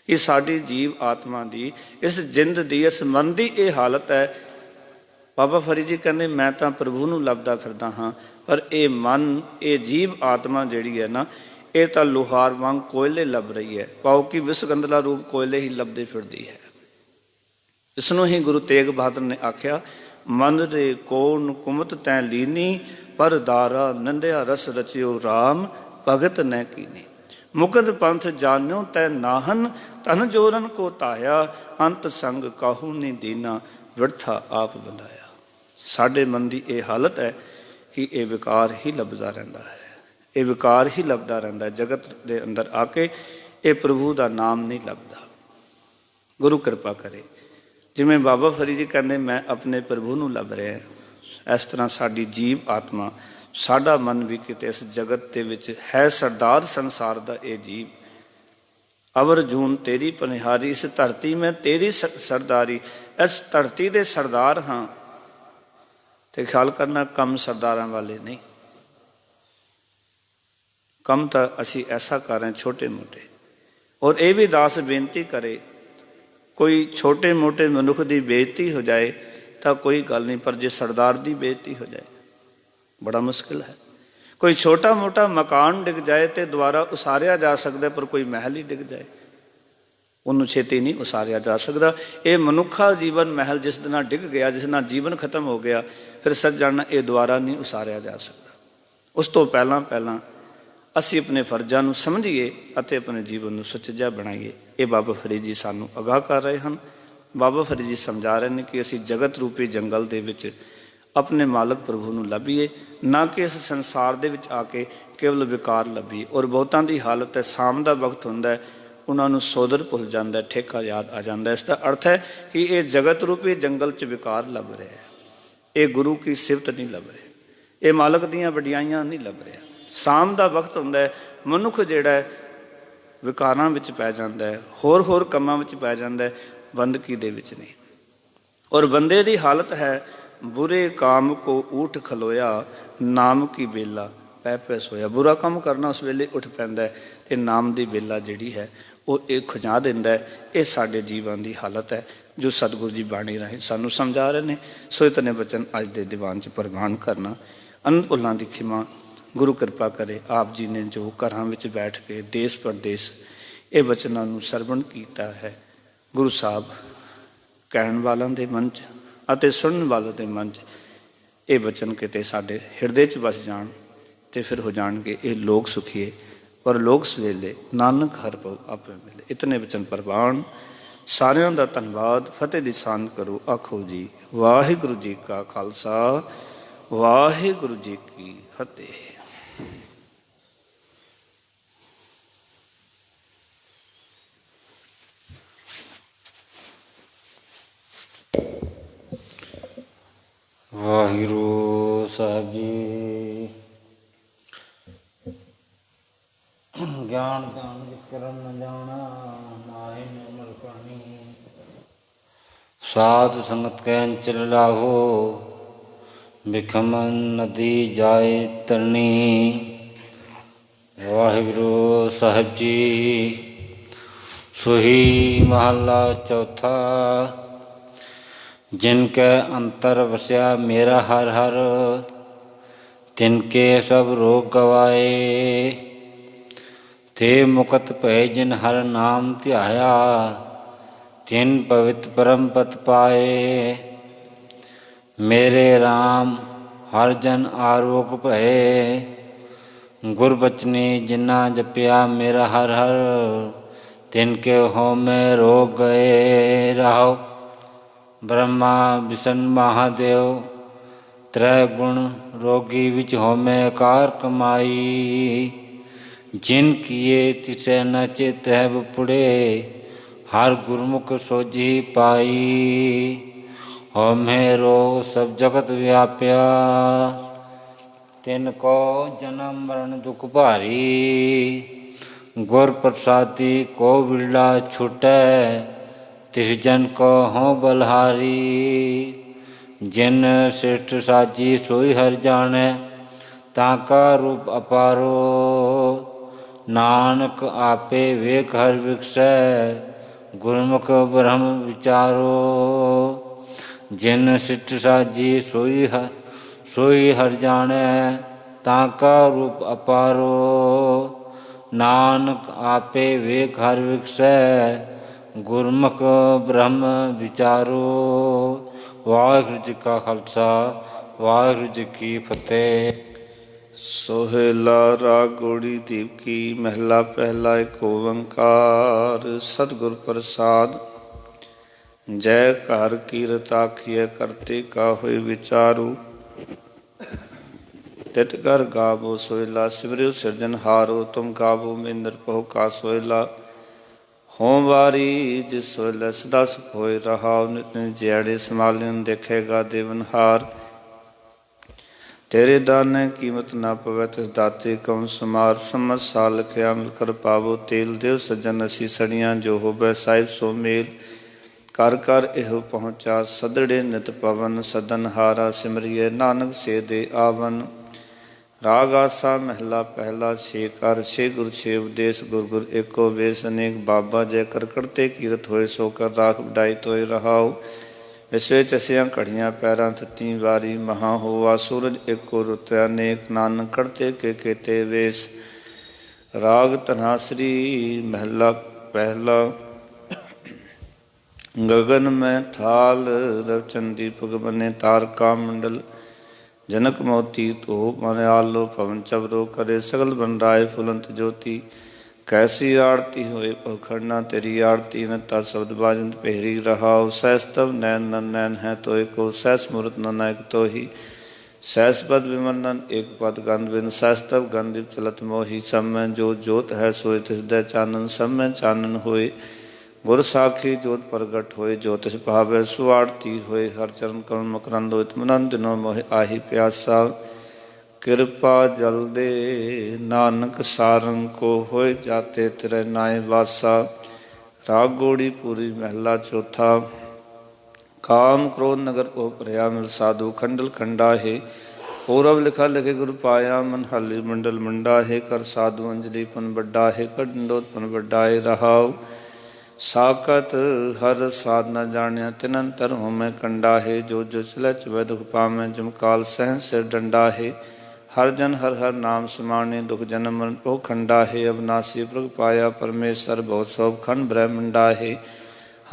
ਇਹ ਸਾਡੀ ਜੀਵ ਆਤਮਾ ਦੀ, ਇਸ ਜਿੰਦ ਦੀ, ਇਸ ਮਨ ਦੀ ਇਹ ਹਾਲਤ ਹੈ। ਬਾਬਾ ਫਰੀਦ ਜੀ ਕਹਿੰਦੇ ਮੈਂ ਤਾਂ ਪ੍ਰਭੂ ਨੂੰ ਲੱਭਦਾ ਫਿਰਦਾ ਹਾਂ, ਪਰ ਇਹ ਮਨ, ਇਹ ਜੀਵ ਆਤਮਾ ਜਿਹੜੀ ਹੈ ਨਾ, ਇਹ ਤਾਂ ਲੋਹਾਰ ਵਾਂਗ ਕੋਇਲੇ ਲੱਭ ਰਹੀ ਹੈ। ਪਾਓ ਕਿ ਵਿਸ ਗੰਧਲਾ ਰੂਪ ਕੋਇਲੇ ਹੀ ਲੱਭਦੇ ਫਿਰਦੀ ਹੈ। ਇਸ ਨੂੰ ਹੀ ਗੁਰੂ ਤੇਗ ਬਹਾਦਰ ਨੇ ਆਖਿਆ, ਮਨ ਰੇ ਕੋਨ ਕੁਮਤ ਤੈ ਲੀਨੀ, ਪਰ ਦਾਰਾ ਨੰਦਿਆ ਰਸ ਰਚਿਓ ਰਾਮ, ਭਗਤ ਨੈ ਕੀਨੀ। ਮੁਕਤ ਪੰਥ ਜਾਨਿਓ ਤੈ ਨਾਹਨ, ਧਨ ਜੋਰਨ ਕੋ ਧਾਇਆ, ਅੰਤ ਸੰਗ ਕਾਹੂ ਨੀ ਦੀਨਾ, ਵਿਰਥਾ ਆਪ ਬੰਦਾਇਆ। ਸਾਡੇ ਮਨ ਦੀ ਇਹ ਹਾਲਤ ਹੈ ਕਿ ਇਹ ਵਿਕਾਰ ਹੀ ਲੱਭਦਾ ਰਹਿੰਦਾ ਹੈ, ਇਹ ਵਿਕਾਰ ਹੀ ਲੱਭਦਾ ਰਹਿੰਦਾ ਹੈ। ਜਗਤ ਦੇ ਅੰਦਰ ਆ ਕੇ ਇਹ ਪ੍ਰਭੂ ਦਾ ਨਾਮ ਨਹੀਂ ਲੱਭਦਾ। ਗੁਰੂ ਕਿਰਪਾ ਕਰੇ। ਜਿਵੇਂ ਬਾਬਾ ਫਰੀਦ ਜੀ ਕਹਿੰਦੇ ਮੈਂ ਆਪਣੇ ਪ੍ਰਭੂ ਨੂੰ ਲੱਭ ਰਿਹਾ, ਇਸ ਤਰ੍ਹਾਂ ਸਾਡੀ ਜੀਵ ਆਤਮਾ, ਸਾਡਾ ਮਨ ਵੀ ਕਿਤੇ ਇਸ ਜਗਤ ਦੇ ਵਿੱਚ ਹੈ ਸਰਦਾਰ ਸੰਸਾਰ ਦਾ। ਇਹ ਜੀਵ ਅਵਰ ਜੂਨ ਤੇਰੀ ਪਨਿਹਾਰੀ, ਇਸ ਧਰਤੀ ਮੈਂ ਤੇਰੀ ਸਰਦਾਰੀ। ਇਸ ਧਰਤੀ ਦੇ ਸਰਦਾਰ ਹਾਂ। ਤੇ ਖਿਆਲ ਕਰਨਾ, ਕੰਮ ਸਰਦਾਰਾਂ ਵਾਲੇ ਨਹੀਂ, ਕੰਮ ਤਾਂ ਅਸੀਂ ਐਸਾ ਕਰ ਰਹੇ ਛੋਟੇ ਮੋਟੇ। ਔਰ ਇਹ ਵੀ ਦਾਸ ਬੇਨਤੀ ਕਰੇ, ਕੋਈ ਛੋਟੇ ਮੋਟੇ ਮਨੁੱਖ ਦੀ ਬੇਇੱਜ਼ਤੀ ਹੋ ਜਾਏ ਤਾਂ ਕੋਈ ਗੱਲ ਨਹੀਂ, ਪਰ ਜੇ ਸਰਦਾਰ ਦੀ ਬੇਇੱਜ਼ਤੀ ਹੋ ਜਾਏ ਬੜਾ ਮੁਸ਼ਕਿਲ ਹੈ। ਕੋਈ ਛੋਟਾ ਮੋਟਾ ਮਕਾਨ ਡਿੱਗ ਜਾਏ ਤੇ ਦੁਬਾਰਾ ਉਸਾਰਿਆ ਜਾ ਸਕਦਾ, ਪਰ ਕੋਈ ਮਹਿਲ ਹੀ ਡਿੱਗ ਜਾਏ ਉਹਨੂੰ ਛੇਤੀ ਨਹੀਂ ਉਸਾਰਿਆ ਜਾ ਸਕਦਾ। ਇਹ ਮਨੁੱਖਾ ਜੀਵਨ ਮਹਿਲ ਜਿਸ ਦੇ ਨਾਲ ਡਿੱਗ ਗਿਆ, ਜਿਸ ਨਾਲ ਜੀਵਨ ਖਤਮ ਹੋ ਗਿਆ, ਫਿਰ ਸੱਜਣ ਇਹ ਦੁਬਾਰਾ ਨਹੀਂ ਉਸਾਰਿਆ ਜਾ ਸਕਦਾ। ਉਸ ਤੋਂ ਪਹਿਲਾਂ ਅਸੀਂ ਆਪਣੇ ਫਰਜ਼ਾਂ ਨੂੰ ਸਮਝੀਏ ਅਤੇ ਆਪਣੇ ਜੀਵਨ ਨੂੰ ਸੁਚੱਜਾ ਬਣਾਈਏ। ਇਹ ਬਾਬਾ ਫਰੀਦ ਜੀ ਸਾਨੂੰ ਅਗਾਹ ਕਰ ਰਹੇ ਹਨ। ਬਾਬਾ ਫਰੀਦ ਜੀ ਸਮਝਾ ਰਹੇ ਨੇ ਕਿ ਅਸੀਂ ਜਗਤ ਰੂਪੀ ਜੰਗਲ ਦੇ ਵਿੱਚ ਆਪਣੇ ਮਾਲਕ ਪ੍ਰਭੂ ਨੂੰ ਲੱਭੀਏ, ਨਾ ਕਿ ਇਸ ਸੰਸਾਰ ਦੇ ਵਿੱਚ ਆ ਕੇ ਕੇਵਲ ਵਿਕਾਰ ਲੱਭੀਏ। ਔਰ ਬਹੁਤਾਂ ਦੀ ਹਾਲਤ ਹੈ, ਸ਼ਾਮ ਦਾ ਵਕਤ ਹੁੰਦਾ ਹੈ, ਉਹਨਾਂ ਨੂੰ ਸੋਦਰ ਭੁੱਲ ਜਾਂਦਾ, ਠੇਕਾ ਯਾਦ ਆ ਜਾਂਦਾ। ਇਸ ਦਾ ਅਰਥ ਹੈ ਕਿ ਇਹ ਜਗਤ ਰੂਪੀ ਜੰਗਲ 'ਚ ਵਿਕਾਰ ਲੱਭ ਰਿਹਾ ਹੈ, ਇਹ ਗੁਰੂ ਕੀ ਸਿਫਤ ਨਹੀਂ ਲੱਭ ਰਿਹਾ, ਇਹ ਮਾਲਕ ਦੀਆਂ ਵਡਿਆਈਆਂ ਨਹੀਂ ਲੱਭ ਰਿਹਾ। ਸ਼ਾਮ ਦਾ ਵਕਤ ਹੁੰਦਾ ਹੈ, ਮਨੁੱਖ ਜਿਹੜਾ ਹੈ ਵਿਕਾਰਾਂ ਵਿੱਚ ਪੈ ਜਾਂਦਾ ਹੈ, ਹੋਰ ਕੰਮਾਂ ਵਿੱਚ ਪੈ ਜਾਂਦਾ ਹੈ, ਬੰਦਗੀ ਦੇ ਵਿੱਚ ਨਹੀਂ। ਔਰ ਬੰਦੇ ਦੀ ਹਾਲਤ ਹੈ, ਬੁਰੇ ਕਾਮ ਕੋ ਊਠ ਖਲੋਇਆ, ਨਾਮ ਕੀ ਬੇਲਾ ਪੈ ਪੈ ਸੋਇਆ। ਬੁਰਾ ਕੰਮ ਕਰਨਾ ਉਸ ਵੇਲੇ ਉੱਠ ਪੈਂਦਾ ਹੈ ਤੇ ਨਾਮ ਦੀ ਬੇਲਾ ਜਿਹੜੀ ਹੈ ਉਹ ਇਹ ਖੁਜਾ ਦਿੰਦਾ ਹੈ। ਇਹ ਸਾਡੇ ਜੀਵਨ ਦੀ ਹਾਲਤ ਹੈ ਜੋ ਸਤਿਗੁਰੂ ਜੀ ਬਾਣੀ ਰਾਹੀਂ ਸਾਨੂੰ ਸਮਝਾ ਰਹੇ ਨੇ। ਸੋ ਇਤਨੇ ਬਚਨ ਅੱਜ ਦੇ ਦੀਵਾਨ 'ਚ ਪ੍ਰਵਾਨ ਕਰਨਾ। ਅਨੰਦ ਭੁੱਲਾਂ ਦੀ ਖਿਮਾ, ਗੁਰੂ ਕਿਰਪਾ ਕਰੇ। ਆਪ ਜੀ ਨੇ ਜੋ ਘਰਾਂ ਵਿੱਚ ਬੈਠ ਕੇ ਦੇਸ਼ ਪ੍ਰਦੇਸ਼ ਇਹ ਬਚਨਾਂ ਨੂੰ ਸਰਵਣ ਕੀਤਾ ਹੈ, ਗੁਰੂ ਸਾਹਿਬ ਕਹਿਣ ਵਾਲਿਆਂ ਦੇ ਮਨ 'ਚ ਅਤੇ ਸੁਣਨ ਵਾਲਿਆਂ ਦੇ ਮਨ 'ਚ ਇਹ ਬਚਨ ਕਿਤੇ ਸਾਡੇ ਹਿਰਦੇ 'ਚ ਵਸ ਜਾਣ ਤੇ ਫਿਰ ਹੋ ਜਾਣਗੇ ਇਹ ਲੋਕ ਸੁਖੀਏ ਪਰ ਲੋਕ ਸਵੇਲੇ ਨਾਨਕ ਹਰ ਭਉ ਆਪੇ ਮਿਲੇ। ਇਤਨੇ ਬਚਨ ਪ੍ਰਵਾਨ। ਸਾਰਿਆਂ ਦਾ ਧੰਨਵਾਦ। ਫਤਿਹ ਦੀ ਸਾਂਝ ਕਰੋ। ਆਖੋ ਜੀ ਵਾਹਿਗੁਰੂ ਜੀ ਕਾ ਖਾਲਸਾ, ਵਾਹਿਗੁਰੂ ਜੀ ਕੀ ਫਤਿਹ। ਵਾਹਿਗੁਰੂ ਸਾਹਿਬ ਜੀ। ਗਿਆਨ ਦਾਨ ਵਿਕਰਮ ਨ ਜਾਣਾ, ਨਾਹੀ ਨਿਰਮਲ ਪਾਣੀ। ਸਾਧ ਸੰਗਤ ਕੈ ਅੰਚਲ ਲਾਹੋ, ਬਿਖਮ ਨਦੀ ਜਾਏ ਤਰਨੀ। ਵਾਹਿਗੁਰੂ ਸਾਹਿਬ ਜੀ। ਸੋਹੀ ਮਹੱਲਾ ਚੌਥਾ। जिनके अंतर वस्या मेरा हर हर, तिनके सब रोग गवाए। ते मुकत भय जिन हर नाम ध्याया, तिन पवित्र परम पद पाए। मेरे राम हर जन आरोग भय, गुरबचनी जिन्ना जपिया मेरा हर हर, तिनके हो में रोग गए। रहो ब्रह्मा विष्णु महादेव त्रै गुण रोगी विच होमे कार कमाई। जिन किए तिसे न चेत है पुड़े, हर गुरमुख सोझी पाई। होमे रो सब जगत व्याप्या, तिनको जन्म मरण दुख भारी। गुर प्रसादी को बिरला छूटै, तिस जन को हों बलहारी। जिन श्रेष्ठ साजी सोई हर जाने, ताका रूप अपारो। नानक आपे वेख हर विकसै, गुरमुख ब्रह्म विचारो। जिन श्रेष्ठ साजी सोई हर जाने, ताका रूप अपारो। नानक आपे वेख हर विकसै, गुरमुख ब्रह्म विचारो। वाहिगुरू जी का खालसा, वाहिगुरू जी की फतेह। सोहेला राग गौड़ी दीप की महला पहला एक ओंकार। सतगुर प्रसाद जय कार कीरत आखिए करते का होए विचारू। तित कर गावो सोहेला सिमरियो सिरजनहारो। तुम गावो मेंद्र पहो का सोहेला। हों वारी जिस सोहेला सदा सुख होए रहा। नित नित जियाड़े संभालिन देखेगा देवनहार। तेरे दाने कीमत ना पवै तिस दाते कौन समार। समझ साल लखिया मिल कर पावो तेल। देव सज्जन असी सड़ियाँ जो होवै साहिब सो मेल। कर कर एहो पहुँचा सदड़े नित पवन। सदन हारा सिमरिए नानक से दे आवन। राग आसा महला पहला। छे कर छे गुर छे उपदेश। गुर गुर एको बेस अनेक। बाबा जय कर करते कीरत होए सो कर राख बढ़ाई तोय रहाओ। विसवे चसियाँ कड़ियाँ पैरां थती वारी। महा होवा सूरज एको रुत अनेक। नानक करते के केते वेश। राग धनासरी महला पहला। गगन में थाल रवचंदी पुग बने। तारका मंडल जनक मोती तो मन आलो। पवन चबरो करे सगल बन राय फुलंत ज्योति। कैसी आरती होए पखड़ना तेरी आरती। नता शब्द बाजंत पेहरी रहाओ। सहस तब नैन नन नैन है तो एको। सहस मूर्त न नायक तो ही। सहस पद विमलन एक पद गंध बिन। सहस तब गंधिप चलत मोही। सब में जो जोत है सोए तिस दय चानन। सब में चानन होए गुर साखी जोत प्रगट होए। ज्योतिष भावे सुआरती होए। हर चरण करुण मकरंद होए। मनन दिनो मोहि आही प्यासा। कृपा जल दे नानक सारंग को होए। जाते तेरे नाय वासा। राग गौड़ी पूरी महला चौथा। काम क्रोध नगर को प्रया मिल साधु। खंडल खंडा है पूरब लिखा लिखे गुरु पाया। मन हली मंडल मंडा है। कर साधु अंजलि पन बड्डा है। कर डंडोत पन बड्डा है रहाओ। साकत हर साध न जानिया तिनंतर होमें कंडा है। जो जो चले चुबे दुख पामें। जमकाल सहन सिर डंडा है। ਹਰ ਜਨ ਹਰ ਹਰ ਨਾਮ ਸਮਾਣੇ ਦੁਖ ਜਨਮ ਮਰਨ ਉਹ ਖੰਡਾ ਹੈ ਅਬਨਾਸੀ ਪ੍ਰਗ ਪਾਇਆ ਪਰਮੇਸ਼ਰ ਬਹੁਤ ਸੋਭ ਖੰਡ ਬ੍ਰਹਮੰਡਾ ਹੈ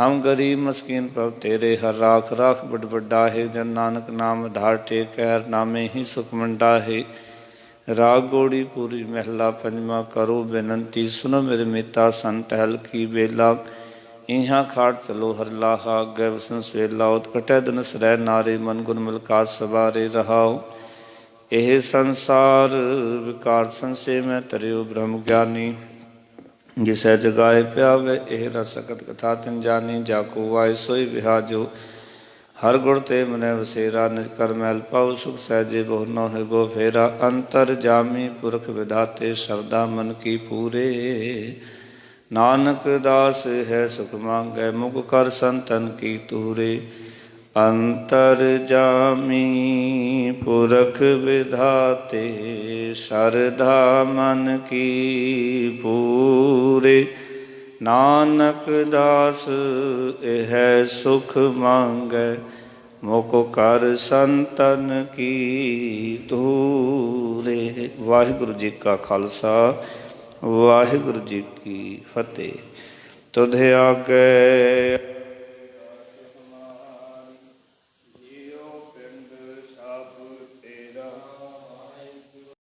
ਹਮ ਗਰੀਬ ਮਸਕੀਨ ਪ੍ਰਭ ਤੇਰੇ ਹਰ ਰਾਖ ਰਾਖ ਬੜ ਵੱਡਾ ਹੈ ਜਨ ਨਾਨਕ ਨਾਮ ਆਧਾਰ ਟੇਕ ਹਰ ਨਾਮੇ ਹੀ ਸੁਖ ਮੰਡਾ ਹੈ ਰਾਗ ਗੋੜੀ ਪੂਰੀ ਮਹਿਲਾ ਪੰਜਵਾ ਕਰੋ ਬੇਨੰਤੀ ਸੁਨੋ ਮੇਰੇ ਮੀਤਾ ਸੰਤ ਹਲ ਕੀ ਵੇਲਾ ਇਹਾਂ ਖਾਟ ਚਲੋ ਹਰ ਲਾਹਾ ਅੱਗੇ ਵਸਨ ਸਵੇਲਾ ਉਤ ਕਟੈ ਦਿਨ ਸਰੈ ਨਾਰੇ ਮਨ ਗੁਣ ਮਿਲਕਾ ਸਵਾਰੇ ਰਹਾਓ ਇਹ ਸੰਸਾਰ ਵਿਕਾਰ ਸੰਸੇ ਮੈਂ ਤਰਿਓ ਬ੍ਰਹਮ ਗਿਆਨੀ ਜਿਸੈ ਜਗਾਏ ਪਿਆਵੇ ਇਹ ਰਸਕਤ ਕਥਾ ਤਿਨ ਜਾਨੀ ਜਾ ਕੋ ਆਏ ਸੋਈ ਵਿਹਾਜੋ ਹਰ ਗੁਰ ਤੇ ਮਨੈ ਵਸੇਰਾ ਨਿਜ ਕਰ ਮੈਲ ਪਾਉ ਸੁਖ ਸਹਿਜੇ ਬਹੁ ਨੋ ਹੈ ਗੋ ਫੇਰਾ ਅੰਤਰ ਜਾਮੀ ਪੁਰਖ ਵਿਧਾਤੇ ਸ਼ਰਦਾ ਮਨ ਕੀ ਪੂਰੇ ਨਾਨਕ ਦਾਸ ਹੈ ਸੁਖ ਮੰਗੈ ਮੁਖ ਕਰ ਸੰਤਨ ਕੀ ਤੂਰੇ ਅੰਤਰ ਜਾਮੀ ਪੁਰਖ ਵਿਧਾਤੇ ਸ਼ਰਧਾ ਮਨ ਕੀ ਪੂਰੇ ਨਾਨਕ ਦਾਸ ਇਹ ਸੁਖ ਮੰਗੈ ਮੁਖ ਕਰ ਸੰਤਨ ਕੀ ਤੂਰੇ। ਵਾਹਿਗੁਰੂ ਜੀ ਕਾ ਖਾਲਸਾ ਵਾਹਿਗੁਰੂ ਜੀ ਕੀ ਫਤਿਹ। ਤੁਧ ਆਗੇ